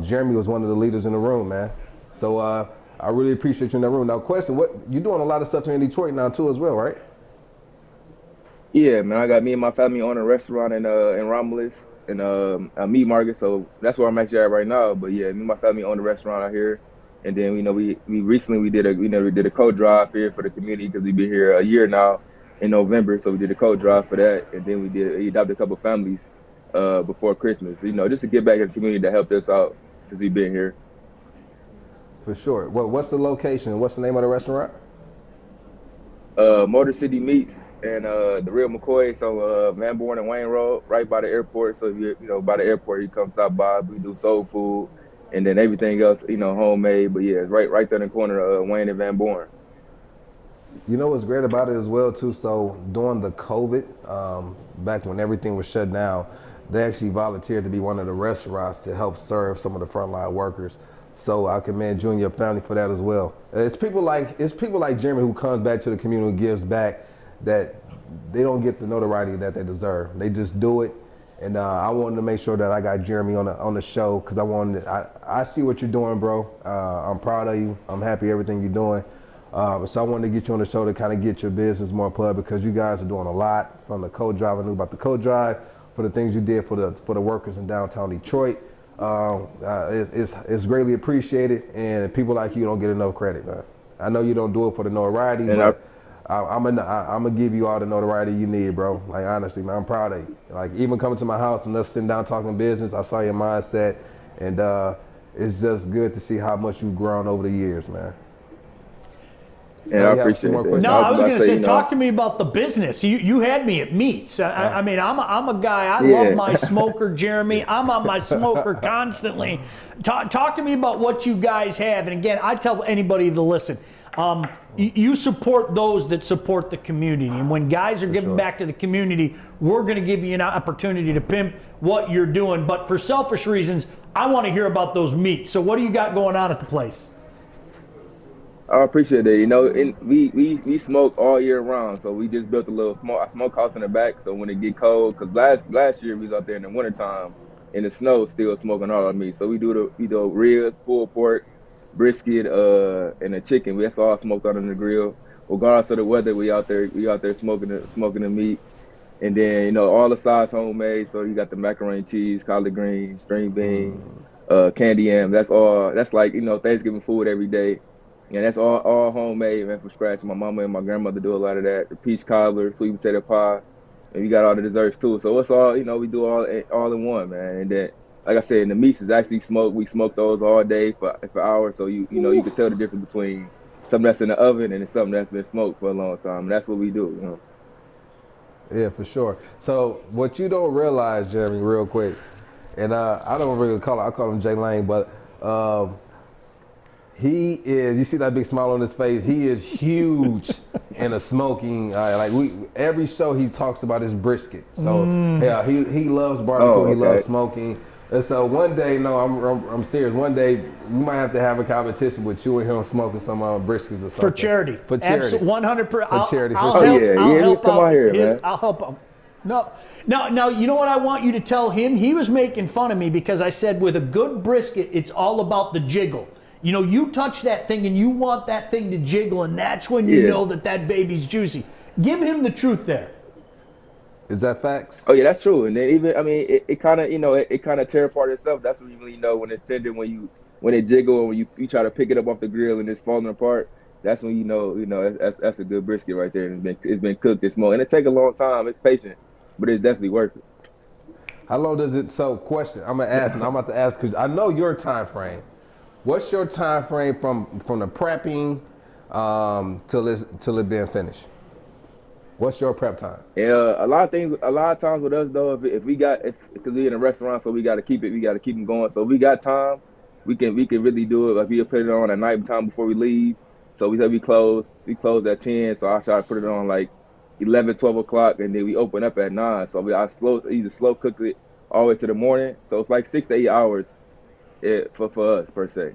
Jeremy was one of the leaders in the room, man. So I really appreciate you in that room. Now, question: you're doing a lot of stuff here in Detroit now too, as well, right? Yeah, man. I got me and my family own a restaurant in Romulus and a meat market, so that's where I'm actually at right now. But yeah, me and my family own a restaurant out here, and then we recently did a coat drive here for the community, because we've been here a year now in November, so we did a coat drive for that, and then we adopted a couple of families before Christmas, just to get back to the community that helped us out since we've been here. For sure. What's the location? What's the name of the restaurant? Motor City Meats and the Real McCoy, so Van Born and Wayne Road, right by the airport. So by the airport, you come stop by. We do soul food, and then everything else, homemade. But yeah, it's right there in the corner of Wayne and Van Born. You know what's great about it as well too? So during the COVID, back when everything was shut down, they actually volunteered to be one of the restaurants to help serve some of the frontline workers. So I commend you and your family for that as well. It's people like Jeremy who comes back to the community, gives back, that they don't get the notoriety that they deserve. They just do it. And I wanted to make sure that I got Jeremy on the show, because I see what you're doing, bro. I'm proud of you. I'm happy everything you're doing. So I wanted to get you on the show to kind of get your business more public, because you guys are doing a lot. From the coat drive, I knew about the coat drive, for the things you did for the workers in downtown Detroit. It's greatly appreciated, and people like you don't get enough credit, man. I know you don't do it for the notoriety, but I'm gonna give you all the notoriety you need, bro. Like, honestly, man, I'm proud of you. Like, even coming to my house and us sitting down talking business, I saw your mindset, and it's just good to see how much you've grown over the years, man. Yeah, I appreciate it. No, I was going to say, talk to me about the business. You had me at meats. I mean, I'm a guy. I love my smoker, Jeremy. I'm on my smoker constantly. Talk to me about what you guys have. And again, I tell anybody to listen. You support those that support the community. And when guys are giving back to the community, we're going to give you an opportunity to pimp what you're doing. But for selfish reasons, I want to hear about those meats. So what do you got going on at the place? I appreciate that. We smoke all year round, so we just built a little smoke house in the back. So when it get cold, because last year we was out there in the wintertime in the snow, still smoking all our meat. So we do ribs, pulled pork, brisket, and the chicken. That's all smoked out on the grill. Regardless of the weather, we out there smoking the meat. And then, you know, all the sides homemade. So you got the macaroni and cheese, collard greens, string beans, candy yam. That's all. That's like, you know, Thanksgiving food every day. And that's all homemade, man, from scratch. My mama and my grandmother do a lot of that. The peach cobbler, sweet potato pie, and you got all the desserts too. So it's all, you know, we do all in one, man. And then, like I said, the meats is actually smoked. We smoke those all day for hours. So you know, you can tell the difference between something that's in the oven and something that's been smoked for a long time. And that's what we do, you know. Yeah, for sure. So what you don't realize, Jeremy, real quick, and I don't really call him Jay Lane, but he is, you see that big smile on his face, he is huge in a smoking, every show he talks about his brisket. So yeah, he loves barbecue, he loves smoking. And so one day, no, I'm serious. One day we might have to have a competition with you and him smoking some briskets or something. For charity. For charity. 100%. For charity. Come on here, man. I'll help him. No, you know what I want you to tell him? He was making fun of me because I said with a good brisket, it's all about the jiggle. You know, you touch that thing and you want that thing to jiggle, and that's when you know that baby's juicy. Give him the truth there. Is that facts? Oh yeah, that's true. And then even, I mean, it kind of, you know, it kind of tear apart itself. That's when you really know when it's tender, when it jiggle, and when you try to pick it up off the grill and it's falling apart. That's when you know that's a good brisket right there. And it's been cooked and smoked, and it take a long time. It's patient, but it's definitely worth it. How long does it? So, question. I'm about to ask because I know your time frame. What's your time frame from the prepping till it being finished? What's your prep time? Yeah, a lot of times with us though, if because we're in a restaurant, so we got to keep them going. So if we got time, we can really do it. Like we'll put it on at night time before we leave. So we said we close at 10. So I try to put it on like 11, 12 o'clock, and then we open up at 9. So I either slow cook it all the way to the morning. So it's like 6 to 8 hours for us per se.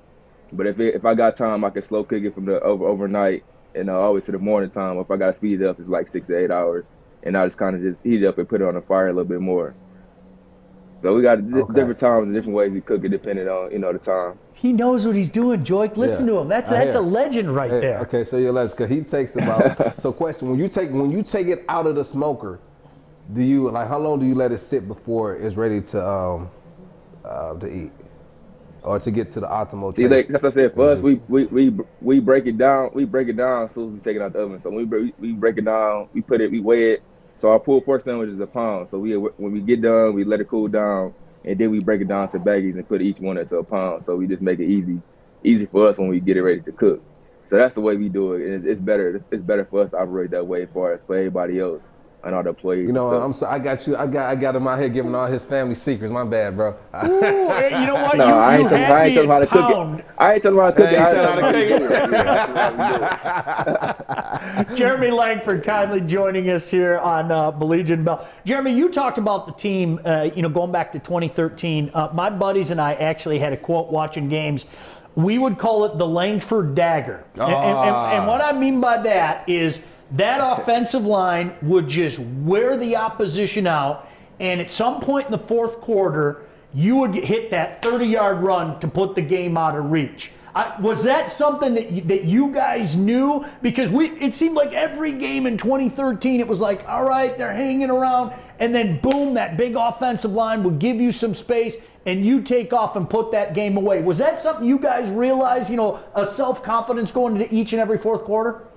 But if I got time, I can slow cook it from the overnight and all the way to the morning time. If I got to speed it up, it's like 6 to 8 hours. And I just kind of just heat it up and put it on the fire a little bit more. So we got different times and different ways we cook it depending on, you know, the time. He knows what he's doing, Joik. Listen to him. That's a legend right there. Okay, so you're a legend because he takes about. So question: when you take it out of the smoker, do you how long do you let it sit before it's ready to eat? Or to get to the optimal taste. See, that's what I said. For us, we break it down. We break it down as soon as we take it out the oven. So when we break it down, we weigh it. So our pulled pork sandwich is a pound. So when we get done, we let it cool down, and then we break it down to baggies and put each one into a pound. So we just make it easy for us when we get it ready to cook. So that's the way we do it. And it's better. It's better for us to operate that way as far as for everybody else. And all the employees. You know, I'm sorry. I got you. I got him out here giving all his family secrets. My bad, bro. Ooh, you know what? No, I ain't telling him how to cook it. I ain't telling him how to cook it. I ain't Jeremy Langford kindly joining us here on Baligian Bell. Jeremy, you talked about the team, going back to 2013. My buddies and I actually had a quote watching games. We would call it the Langford dagger. And what I mean by that is that offensive line would just wear the opposition out, and at some point in the fourth quarter, you would hit that 30-yard run to put the game out of reach. Was that something that you guys knew? Because it seemed like every game in 2013, it was like, all right, they're hanging around, and then boom, that big offensive line would give you some space, and you take off and put that game away. Was that something you guys realized, a self-confidence going into each and every fourth quarter?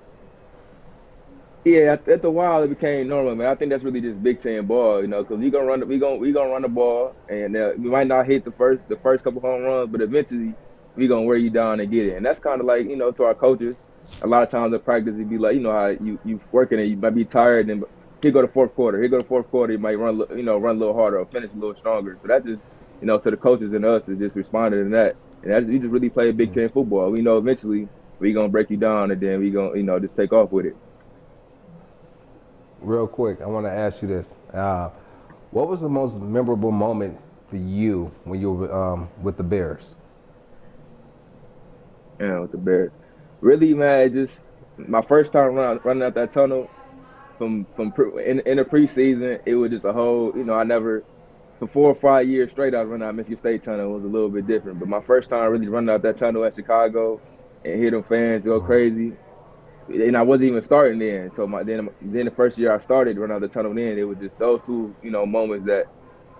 Yeah, after a while it became normal, man. I think that's really just Big Ten ball, because we gonna run the ball, and we might not hit the first couple home runs, but eventually we gonna wear you down and get it. And that's kind of like, to our coaches, a lot of times at practice it'd be like, how you working and you might be tired, and here go the fourth quarter. You might run a little harder or finish a little stronger. So that just, to the coaches and us is just responding to that. And we just really play Big Ten football. We know eventually we gonna break you down, and then we gonna just take off with it. Real quick, I want to ask you this. What was the most memorable moment for you when you were with the Bears? Yeah, with the Bears. Really, man, just my first time running out that tunnel in the preseason, it was just a whole, for 4 or 5 years straight, I was running out Michigan State tunnel. It was a little bit different. But my first time really running out that tunnel at Chicago and hear them fans go crazy, and I wasn't even starting then. So then the first year I started running out the tunnel, then it was just those two, moments that,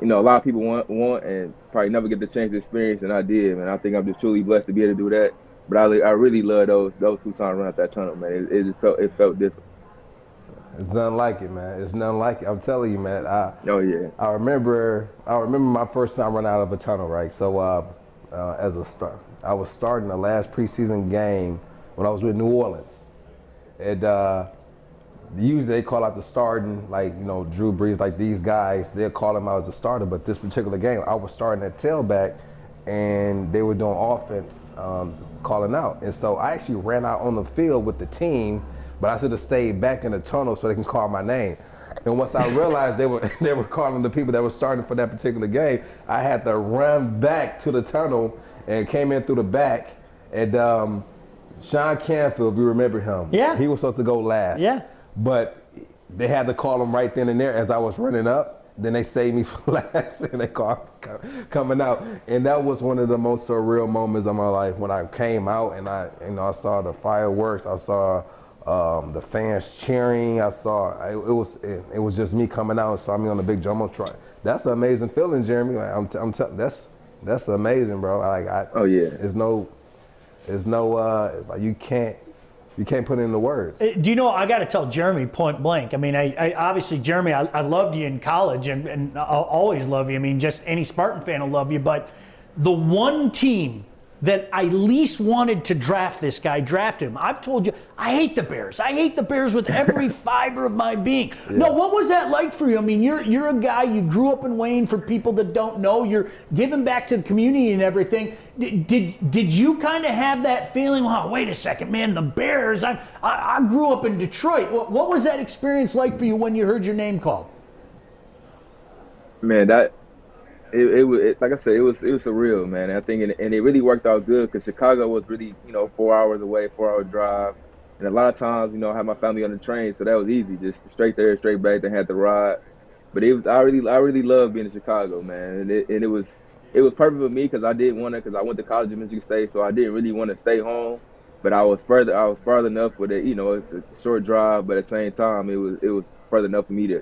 a lot of people want and probably never get the chance to experience, and I did, man. I think I'm just truly blessed to be able to do that. But I really love those 2 times running out that tunnel, man. It just felt different. It's nothing like it, man. It's nothing like it. I'm telling you, man. Oh yeah. I remember my first time running out of a tunnel, right? So as a start, I was starting the last preseason game when I was with New Orleans, and usually they call out the starting, like, Drew Brees, like these guys, they'll call him out as a starter. But this particular game, I was starting at tailback, and they were doing offense, calling out. And so I actually ran out on the field with the team, but I should have stayed back in the tunnel so they can call my name. And once I realized they were calling the people that were starting for that particular game, I had to run back to the tunnel and came in through the back. And Sean Canfield, if you remember him, yeah, he was supposed to go last. Yeah. But they had to call him right then and there as I was running up. Then they saved me for last, and they called coming out. And that was one of the most surreal moments of my life when I came out and I saw the fireworks. I saw the fans cheering. I saw it was just me coming out and saw me on the big jumbotron. That's an amazing feeling, Jeremy. Like, I'm telling that's amazing, bro. Oh yeah. It's like you can't put it into words. Do you know, I got to tell Jeremy point blank. I mean, I obviously, Jeremy, I loved you in college and I'll always love you. I mean, just any Spartan fan will love you. But the one team that I least wanted to draft this guy, drafted him. I've told you, I hate the Bears. I hate the Bears with every fiber of my being. Yeah. No, what was that like for you? I mean, you're a guy, you grew up in Wayne. For people that don't know, you're giving back to the community and everything. Did you kind of have that feeling, wow, wait a second, man, the Bears, I grew up in Detroit. What was that experience like for you when you heard your name called? Man, it was like I said, it was surreal, man. I think and it really worked out good because Chicago was really 4 hours away, 4-hour drive, and a lot of times I had my family on the train, so that was easy, just straight there, straight back. They had the ride, but I really loved being in Chicago, man, and it was perfect for me because I went to college in Michigan State, so I didn't really want to stay home, but I was far enough with it. It's a short drive, but at the same time, it was further enough for me to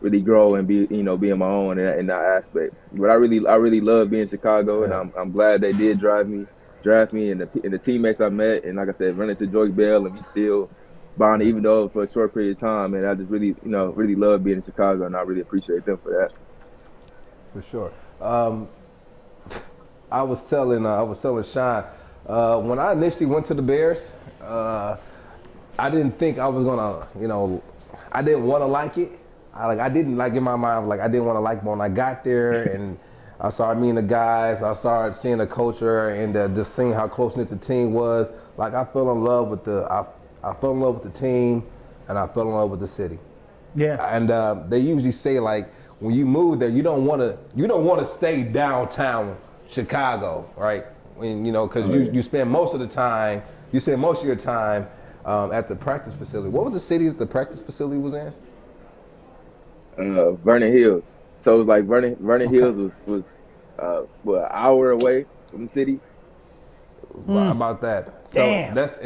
really grow and be being my own in that aspect. But I really love being in Chicago, and I'm glad they did draft me and the teammates I met, and like I said, running to Joyce Bell, and we still bonded even though for a short period of time. And I just really really love being in Chicago, and I really appreciate them for that. For sure. I was telling Sean when I initially went to the Bears, I didn't think I was gonna I didn't want to like it. I didn't like in my mind, I didn't want to like, but when I got there and I started meeting the guys, I started seeing the culture and just seeing how close-knit the team was. I fell in love with I fell in love with the team, and I fell in love with the city. Yeah. And they usually say when you move there, you don't want to stay downtown Chicago, right? Because you spend most of your time at the practice facility. What was the city that the practice facility was in? Vernon Hills. So it was like Vernon Hills was an hour away from the city. How about that? So Damn. That's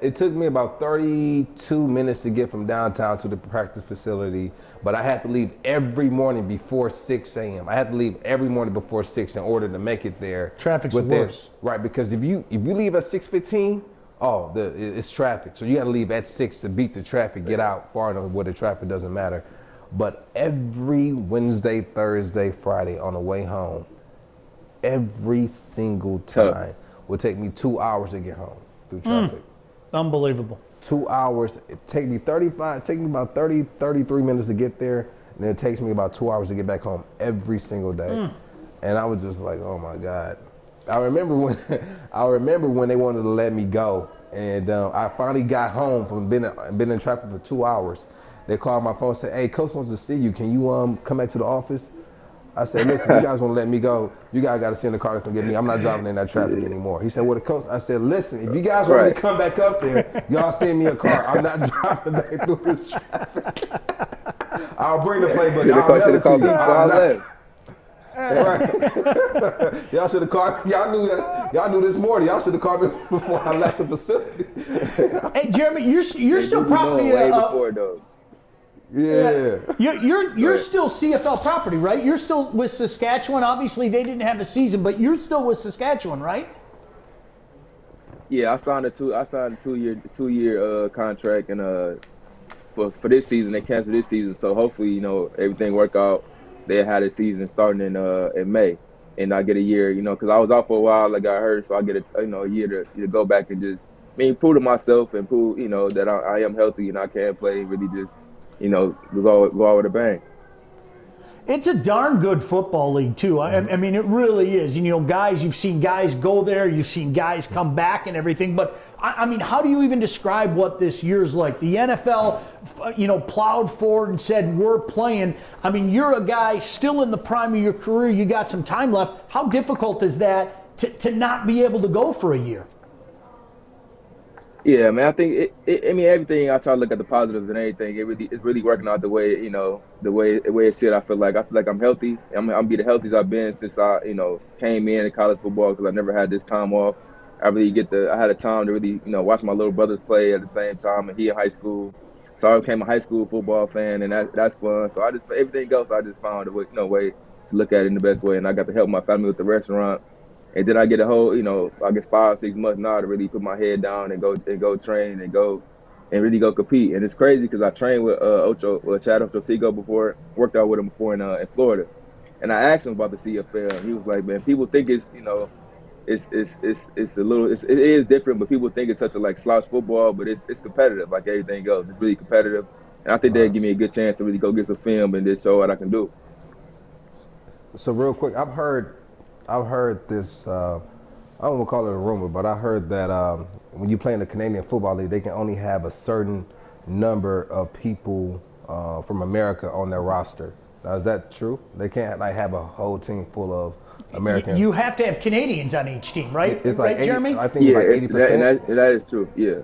it took me about 32 minutes to get from downtown to the practice facility, but I had to leave every morning before 6 a.m. I had to leave every morning before 6 in order to make it there. Traffic's worse. Right, because if you leave at 6:15, it's traffic. So you got to leave at 6 to beat the traffic, get out far enough where the traffic doesn't matter. But every Wednesday, Thursday, Friday on the way home, every single time would take me 2 hours to get home through traffic. Unbelievable. 2 hours. It take me about 33 minutes to get there, and then it takes me about 2 hours to get back home every single day. And I was just like, oh my God. I remember when they wanted to let me go, and I finally got home from being in traffic for 2 hours. They called my phone and said, "Hey, Coach wants to see you. Can you come back to the office?" I said, "Listen, you guys want to let me go? You guys got to send the car to come get me. I'm not driving in that traffic anymore." He said, "Well, the coach." I said, "Listen, if you guys want me to come back up there, y'all send me a car. I'm not driving back through this traffic. I'll bring the playbook. I'll mail it to you. Y'all should have called me. Y'all knew that. Y'all knew this morning. Y'all should have called me before I left the facility. Hey, Jeremy, you're still property. Way before though. Yeah. You're still CFL property, right? You're still with Saskatchewan. Obviously, they didn't have a season, but you're still with Saskatchewan, right? Yeah, I signed a two-year contract, and for this season they canceled this season. So hopefully, everything work out. They had a season starting in May, and I get a year, because I was out for a while, I got hurt, so I get a year to go back and just prove to myself and prove that I am healthy and I can play. Really just go out with a bang. It's a darn good football league, too. I mean, it really is. Guys, you've seen guys go there. You've seen guys come back and everything. But, I mean, how do you even describe what this year's like? The NFL, plowed forward and said, we're playing. I mean, you're a guy still in the prime of your career. You got some time left. How difficult is that to not be able to go for a year? Yeah, man. I think everything. I try to look at the positives and anything. It's really working out the way the way it should. I feel like I'm healthy. I'm be the healthiest I've been since I came in college football, because I never had this time off. I had a time to really watch my little brothers play at the same time, and he in high school, so I became a high school football fan, and that's fun. So everything else I just found a way to look at it in the best way, and I got to help my family with the restaurant. And then I get a whole, I guess 5 or 6 months now to really put my head down and go train and really go compete. And it's crazy because I trained with Chad Ochocinco before, worked out with him before in Florida. And I asked him about the CFL, and he was like, "Man, people think it's it is different, but people think it's such a slouch football, but it's competitive like everything else. It's really competitive, and I think they'd give me a good chance to really go get some film and just show what I can do." So real quick, I've heard this, I don't want to call it a rumor, but I heard that when you play in the Canadian Football League, they can only have a certain number of people from America on their roster. Now, is that true? They can't have a whole team full of Americans. You have to have Canadians on each team, right? It's right, 80, Jeremy? I think it's 80%. That is true, yeah.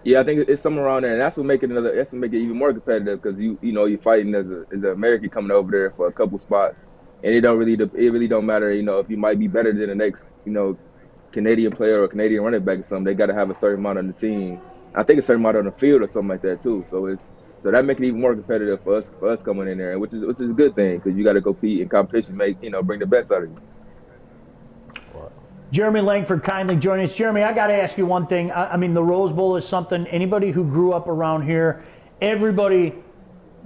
Yeah, I think it's somewhere around there, and that's what make it even more competitive, because you're fighting as an American coming over there for a couple spots. And it really don't matter, if you might be better than the next, Canadian player or Canadian running back or something. They got to have a certain amount on the team. I think a certain amount on the field or something like that too. So that makes it even more competitive for us coming in there, which is a good thing, because you got to compete in competition, bring the best out of you. Jeremy Langford kindly joining us. Jeremy, I got to ask you one thing. I mean, the Rose Bowl is something anybody who grew up around here, everybody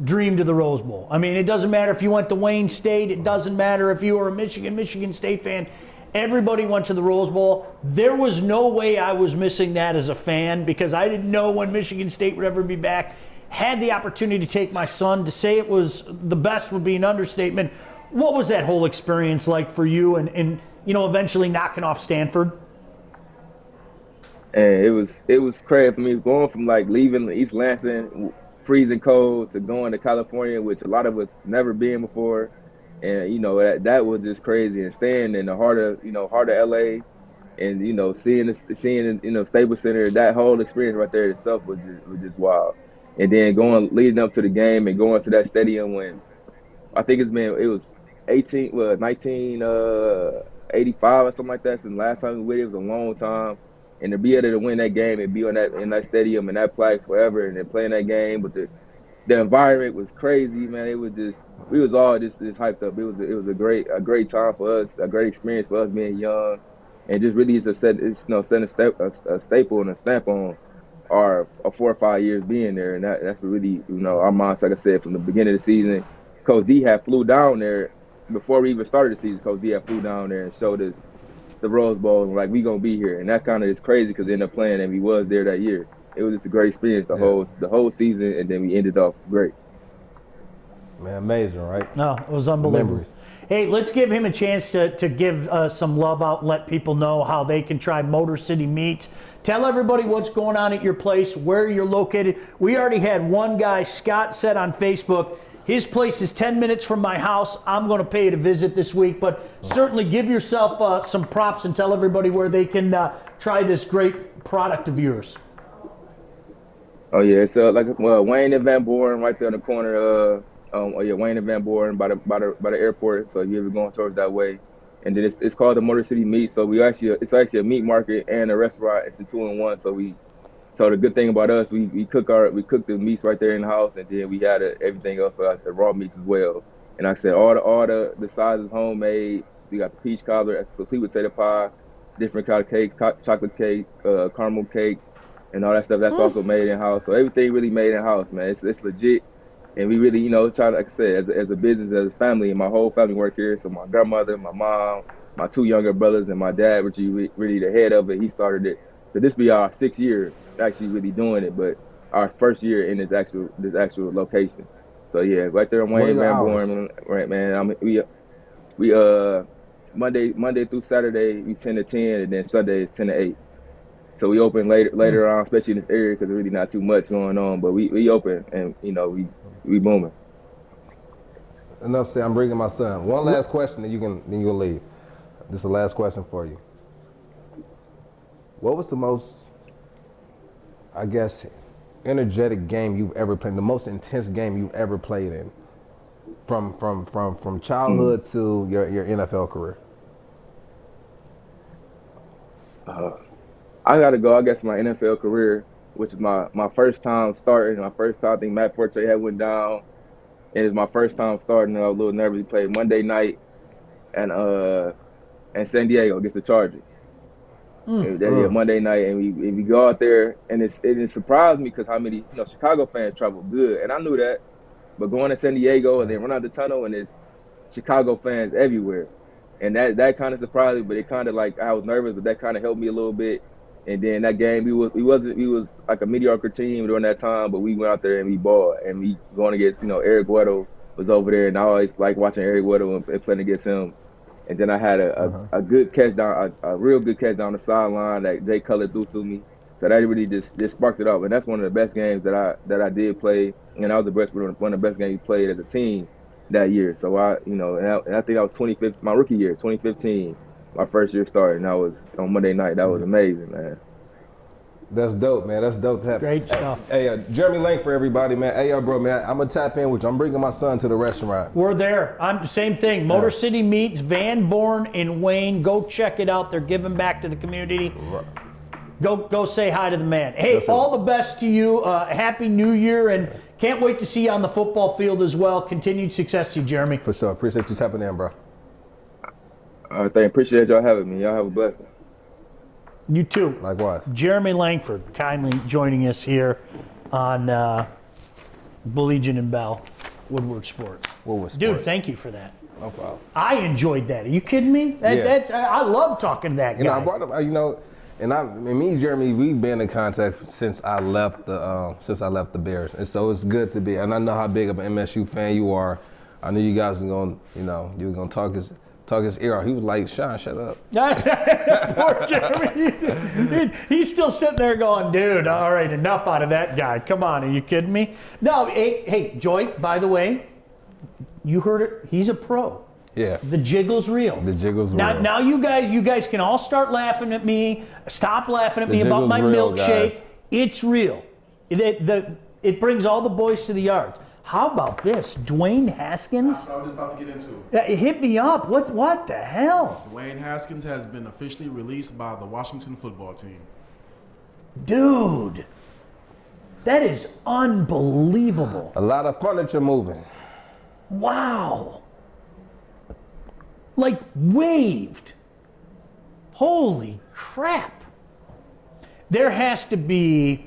dreamed of the Rose Bowl. I mean, it doesn't matter if you went to Wayne State. It doesn't matter if you were a Michigan State fan. Everybody went to the Rose Bowl. There was no way I was missing that as a fan, because I didn't know when Michigan State would ever be back. Had the opportunity to take my son. To say it was the best would be an understatement. What was that whole experience like for you and eventually knocking off Stanford? And it was crazy for me, going from leaving East Lansing, freezing cold, to going to California, which a lot of us never been before, and that was just crazy. And staying in the heart of LA, and seeing Staples Center, that whole experience right there itself was just wild. And then leading up to the game and going to that stadium when I think it was 1985 or something like that. Since the last time we went, it was a long time. And to be able to win that game and be in that stadium and that flag forever, and then playing that game, but the environment was crazy, man. It was we was all just hyped up. It was a great time for us, a great experience for us being young, and just really setting a staple and a stamp on our 4 or 5 years being there, and that's really our minds. Like I said, from the beginning of the season, Coach D had flew down there before we even started the season. Coach D had flew down there and showed us the Rose Bowl, and we gonna be here, and that kind of is crazy because they ended up playing and we was there that year. It was just a great experience the whole season, and then we ended off great. Man, amazing, right? No, it was unbelievable. Memories. Hey, let's give him a chance to give some love out and let people know how they can try Motor City Meats. Tell everybody what's going on at your place, where you're located. We already had one guy, Scott, said on Facebook, his place is 10 minutes from my house. I'm going to pay it a visit this week, but certainly give yourself some props and tell everybody where they can try this great product of yours. Oh, yeah. So, Wayne and Van Buren right there on the corner Wayne and Van Born by the airport. So you ever going towards that way, and then it's called the Motor City Meat. So it's actually a meat market and a restaurant. It's a 2-in-1. So the good thing about us, we cook the meats right there in the house, and then we had everything else for the raw meats as well. And like I said, all the sizes homemade. We got the peach cobbler, so sweet potato pie, different kind of cakes, chocolate cake, caramel cake, and all that stuff. That's also made in house. So everything really made in house, man. It's legit, and we really try to, like I said, as a business, as a family, and my whole family work here. So my grandmother, my mom, my 2 younger brothers, and my dad, which is really the head of it. He started it. So this be our 6th year actually really doing it, but our first year in this actual location. So yeah, right there on Wayne Van Born, right, man. We Monday through Saturday we 10 to 10, and then Sunday is 10 to 8. So we open later on, especially in this area because there's really not too much going on. But we open, and we booming. Enough said. I'm bringing my son. One last question, then you'll leave. This is the last question for you. What was the most, I guess, energetic game you've ever played? The most intense game you've ever played in, from childhood to your NFL career? I got to go, I guess, my NFL career, which is my first time starting. My first time, I think Matt Forte had went down. And it's my first time starting, and I was a little nervous. We played Monday night and San Diego against the Chargers. Monday night, and we go out there, and it surprised me because how many Chicago fans travel good, and I knew that. But going to San Diego and then run out the tunnel, and it's Chicago fans everywhere. And that kind of surprised me, but it kind of like I was nervous, but that kind of helped me a little bit. And then that game, we was like a mediocre team during that time, but we went out there and we balled. And we going against, Eric Weddle was over there, and I always like watching Eric Weddle and playing against him. And then I had a good catch down, a real good catch down the sideline that Jay Cutler threw to me. So that really just sparked it up. And that's one of the best games that I did play. And that was one of the best games we played as a team that year. So I think that was 2015, my rookie year, 2015, my first year starting. And that was on Monday night. That was amazing, man. That's dope, man. That's dope to have. Great stuff. Hey, Jeremy Langford, everybody, man. Hey, bro, man, I'm going to tap in with you. I'm bringing my son to the restaurant. We're there. Same thing. Motor City Meats, Van Born in Wayne. Go check it out. They're giving back to the community. Go say hi to the man. Hey, all the best to you. Happy New Year, and can't wait to see you on the football field as well. Continued success to you, Jeremy. For sure. Appreciate you tapping in, bro. All right, appreciate y'all having me. Y'all have a blessing. You too. Likewise. Jeremy Langford kindly joining us here on Baligian and Bell, Woodward Sports. Dude, thank you for that. No problem. I enjoyed that. Are you kidding me? I love talking to that guy. I brought up, and me and Jeremy, we've been in contact since I left the Bears, and so it's good to be. And I know how big of an MSU fan you are. I knew you guys were going, you were going to talk his ear off. He was like, Sean, shut up. Poor Jeremy. He's still sitting there going, dude, all right, enough out of that guy. Come on, are you kidding me? No, hey, Joy, by the way, you heard it. He's a pro. Yeah. The jiggle's real. The jiggle's real. Now you guys can all start laughing at me. Stop laughing at me about my milkshake. Guys. It's real. It brings all the boys to the yards. How about this? Dwayne Haskins? That's what I was just about to get into. Hit me up. What the hell? Dwayne Haskins has been officially released by the Washington football team. Dude, that is unbelievable. A lot of furniture moving. Wow. Like waved. Holy crap. There has to be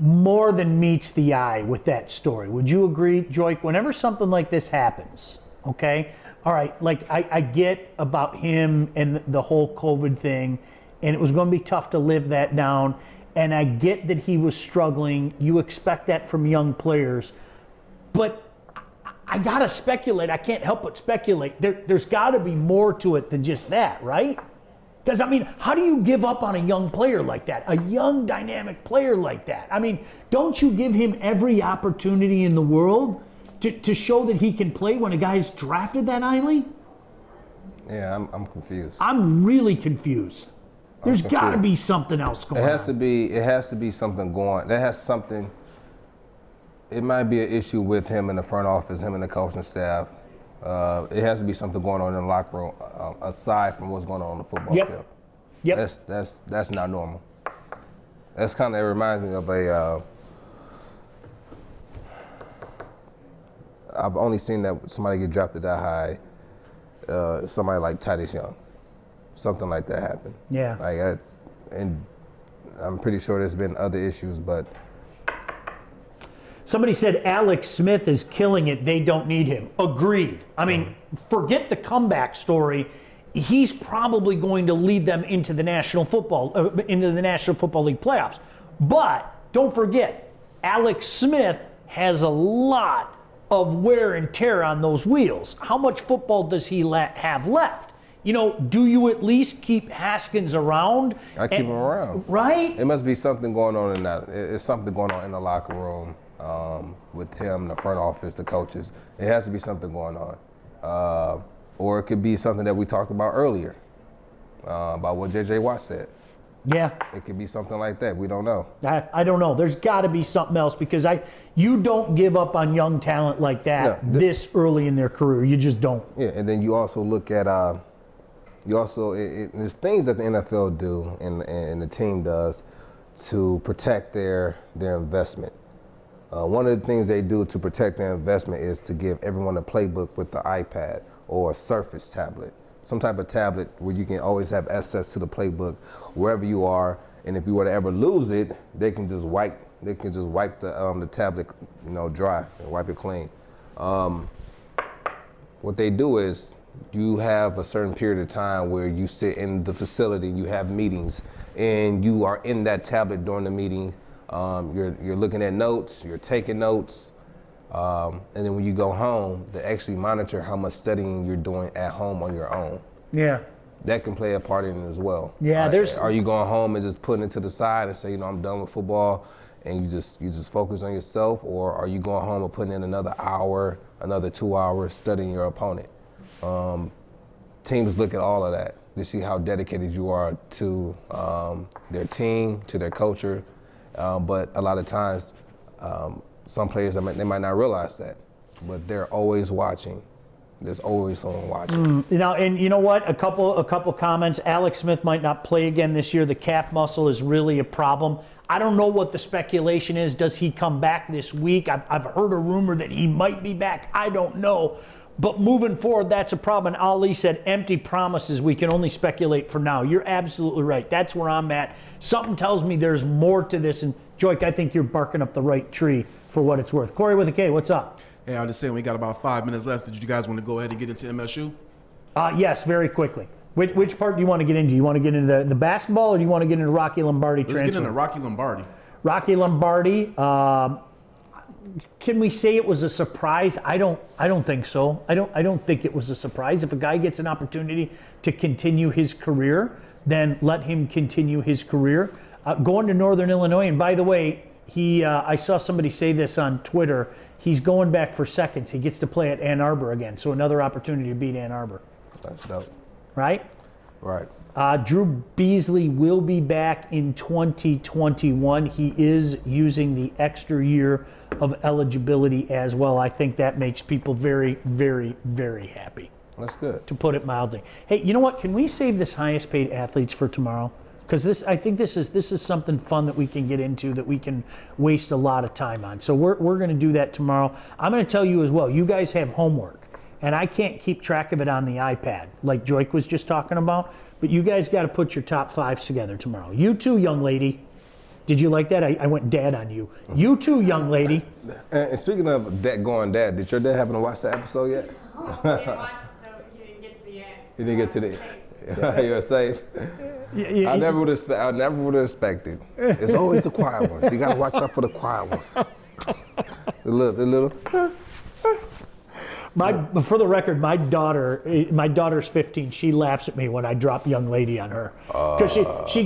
more than meets the eye with that story. Would you agree, Joy? Whenever something like this happens, okay? All right, like I get about him and the whole COVID thing, and it was going to be tough to live that down, and I get that he was struggling. You expect that from young players, but I got to speculate. I can't help but speculate. There's got to be more to it than just that, right? Because, how do you give up on a young player like that? A young, dynamic player like that? Don't you give him every opportunity in the world to show that he can play when a guy's drafted that highly? Yeah, I'm confused. I'm really confused. There's got to be something else going on. It has to be something going. That has something. It might be an issue with him in the front office, him and the coaching staff. It has to be something going on in the locker room aside from what's going on the football field. Yep. That's not normal. That's kind of, it reminds me of a. I've only seen that somebody get drafted that high. Somebody like Titus Young, something like that happened. Yeah. Like that's, and I'm pretty sure there's been other issues, but. Somebody said Alex Smith is killing it. They don't need him. Agreed. I mean, forget the comeback story. He's probably going to lead them into the National Football League playoffs. But don't forget, Alex Smith has a lot of wear and tear on those wheels. How much football does he have left? You know, do you at least keep Haskins around? I keep him around. Right? It must be something going on in that. It's something going on in the locker room. With him, the front office, the coaches. It has to be something going on. Or it could be something that we talked about earlier, about what J.J. Watt said. Yeah. It could be something like that. We don't know. I don't know. There's got to be something else because you don't give up on young talent like that this early in their career. You just don't. Yeah, and then you also look at, there's things that the NFL do and the team does to protect their investment. One of the things they do to protect their investment is to give everyone a playbook with the iPad or a Surface tablet, some type of tablet where you can always have access to the playbook wherever you are. And if you were to ever lose it, they can just wipe the tablet, dry and wipe it clean. What they do is you have a certain period of time where you sit in the facility, you have meetings, and you are in that tablet during the meeting. You're looking at notes, you're taking notes, and then when you go home, they actually monitor how much studying you're doing at home on your own. Yeah. That can play a part in it as well. Yeah, Are you going home and just putting it to the side and say, I'm done with football, and you just focus on yourself, or are you going home and putting in another hour, another 2 hours studying your opponent? Teams look at all of that to see how dedicated you are to their team, to their culture. But a lot of times, some players, they might not realize that, but they're always watching. There's always someone watching. And you know what? A couple comments. Alex Smith might not play again this year. The calf muscle is really a problem. I don't know what the speculation is. Does he come back this week? I've heard a rumor that he might be back. I don't know. But moving forward, that's a problem. And Ali said, empty promises. We can only speculate for now. You're absolutely right. That's where I'm at. Something tells me there's more to this. And Joik, I think you're barking up the right tree for what it's worth. Corey with a K, what's up? Hey, I was just saying we got about 5 minutes left. Did you guys want to go ahead and get into MSU? Yes, very quickly. Which part do you want to get into? You want to get into the basketball, or do you want to get into Rocky Lombardi transfer? Let's get into Rocky Lombardi. Rocky Lombardi. Can we say it was a surprise? I don't think so. I don't think it was a surprise. If a guy gets an opportunity to continue his career, then let him continue his career. Going to Northern Illinois, and by the way, I saw somebody say this on Twitter. He's going back for seconds. He gets to play at Ann Arbor again, so another opportunity to beat Ann Arbor. That's dope. Right? Right. Drew Beasley will be back in 2021. He is using the extra year of eligibility as well. I think that makes people very, very, very happy. That's good. To put it mildly. Hey, you know what? Can we save this highest paid athletes for tomorrow? Because I think this is something fun that we can get into that we can waste a lot of time on. So we're going to do that tomorrow. I'm going to tell you as well, you guys have homework. And I can't keep track of it on the iPad, like Joik was just talking about. But you guys got to put your top fives together tomorrow. You too, young lady. Did you like that? I went dad on you. You too, young lady. And speaking of going dad, did your dad happen to watch the episode yet? Oh, I didn't watch it. You didn't get to the end. You didn't get to the You're safe. I never would have expected. It's always the quiet ones. You got to watch out for the quiet ones. The little. For the record, my daughter's 15. She laughs at me when I drop young lady on her because she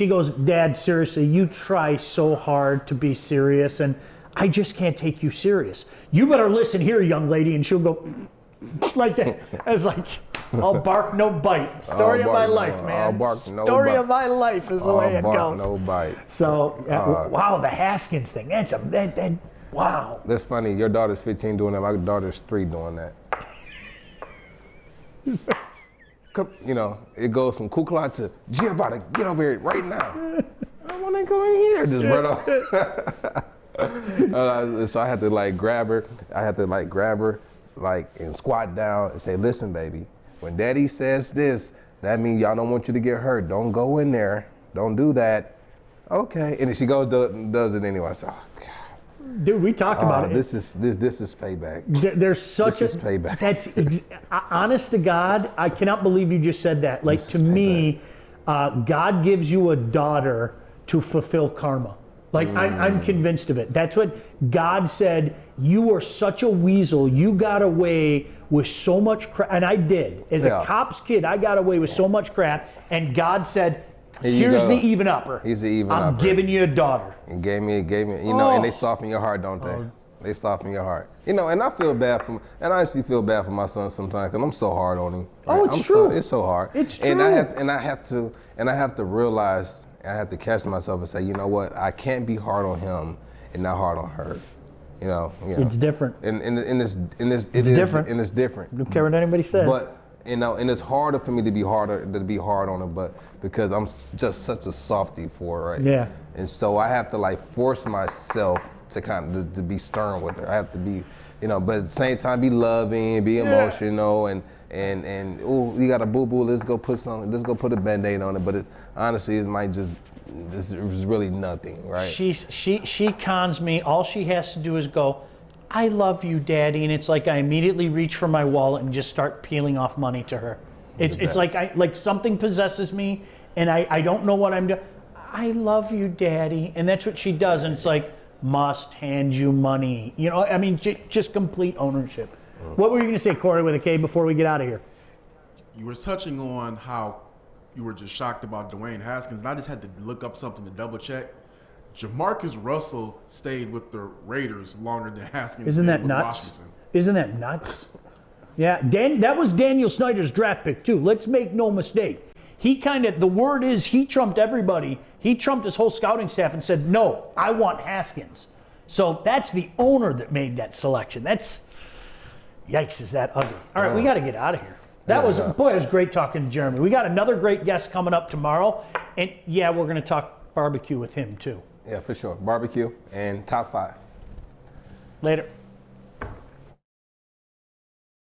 goes, Dad, seriously, you try so hard to be serious, and I just can't take you serious. You better listen here, young lady, and she'll go like that. It's like, I'll bark, no bite. Story of my life, man. I'll bark, no Story bite. of my life is the way it bark, goes. no bite. So, wow, the Haskins thing. Wow. That's funny. Your daughter's 15 doing that. My daughter's 3 doing that. You know, it goes from Kukla to Giovanni, get over here right now. I want to go in here. Just run off. So I had to like grab her. And squat down and say, listen, baby, when daddy says this, that means y'all don't want you to get hurt. Don't go in there. Don't do that. Okay. And then she goes, does it anyway. I said, oh, God. Dude, we talked about it. This is payback. There's such this is payback. That's honest to God. I cannot believe you just said that. Like, to me, God gives you a daughter to fulfill karma. Like, I'm convinced of it. That's what God said. You are such a weasel. You got away with so much crap. And I did. As a cop's kid, I got away with so much crap. And God said, here's the even upper. He's the even upper. I'm giving you a daughter. And gave me, you know, and they soften your heart, don't they? They soften your heart. You know, and I feel bad for, and I actually feel bad for my son sometimes because I'm so hard on him. Oh, it's true. It's so hard. It's true. And I have to realize, I have to catch myself and say, you know what? I can't be hard on him and not hard on her. You know. It's different. And it's different. And it's different. Don't care what anybody says. But you know, and it's harder for me to be hard on her, but because I'm just such a softie for her, right? Yeah. And so I have to like force myself to to be stern with her. I have to be, you know, but at the same time be loving, be emotional, and oh, you got a boo boo. Let's go put a Band-Aid on it. But honestly, it might just. This is really nothing, right? She cons me. All she has to do is go, I love you, Daddy, and it's like I immediately reach for my wallet and just start peeling off money to her. It's like something possesses me, and I don't know what I'm doing. I love you, Daddy, and that's what she does. And it's like, must hand you money. You know, I mean, just complete ownership. What were you going to say, Corey, with a K, before we get out of here? You were touching on how you were just shocked about Dwayne Haskins, and I just had to look up something to double check. Jamarcus Russell stayed with the Raiders longer than Haskins Isn't stayed that with nuts? Washington. Isn't that nuts? Yeah, that was Daniel Snyder's draft pick too. Let's make no mistake. The word is he trumped everybody. He trumped his whole scouting staff and said, no, I want Haskins. So that's the owner that made that selection. Yikes, is that ugly. All right, we got to get out of here. It was great talking to Jeremy. We got another great guest coming up tomorrow. And yeah, we're going to talk barbecue with him too. Yeah, for sure. Barbecue and top 5. Later.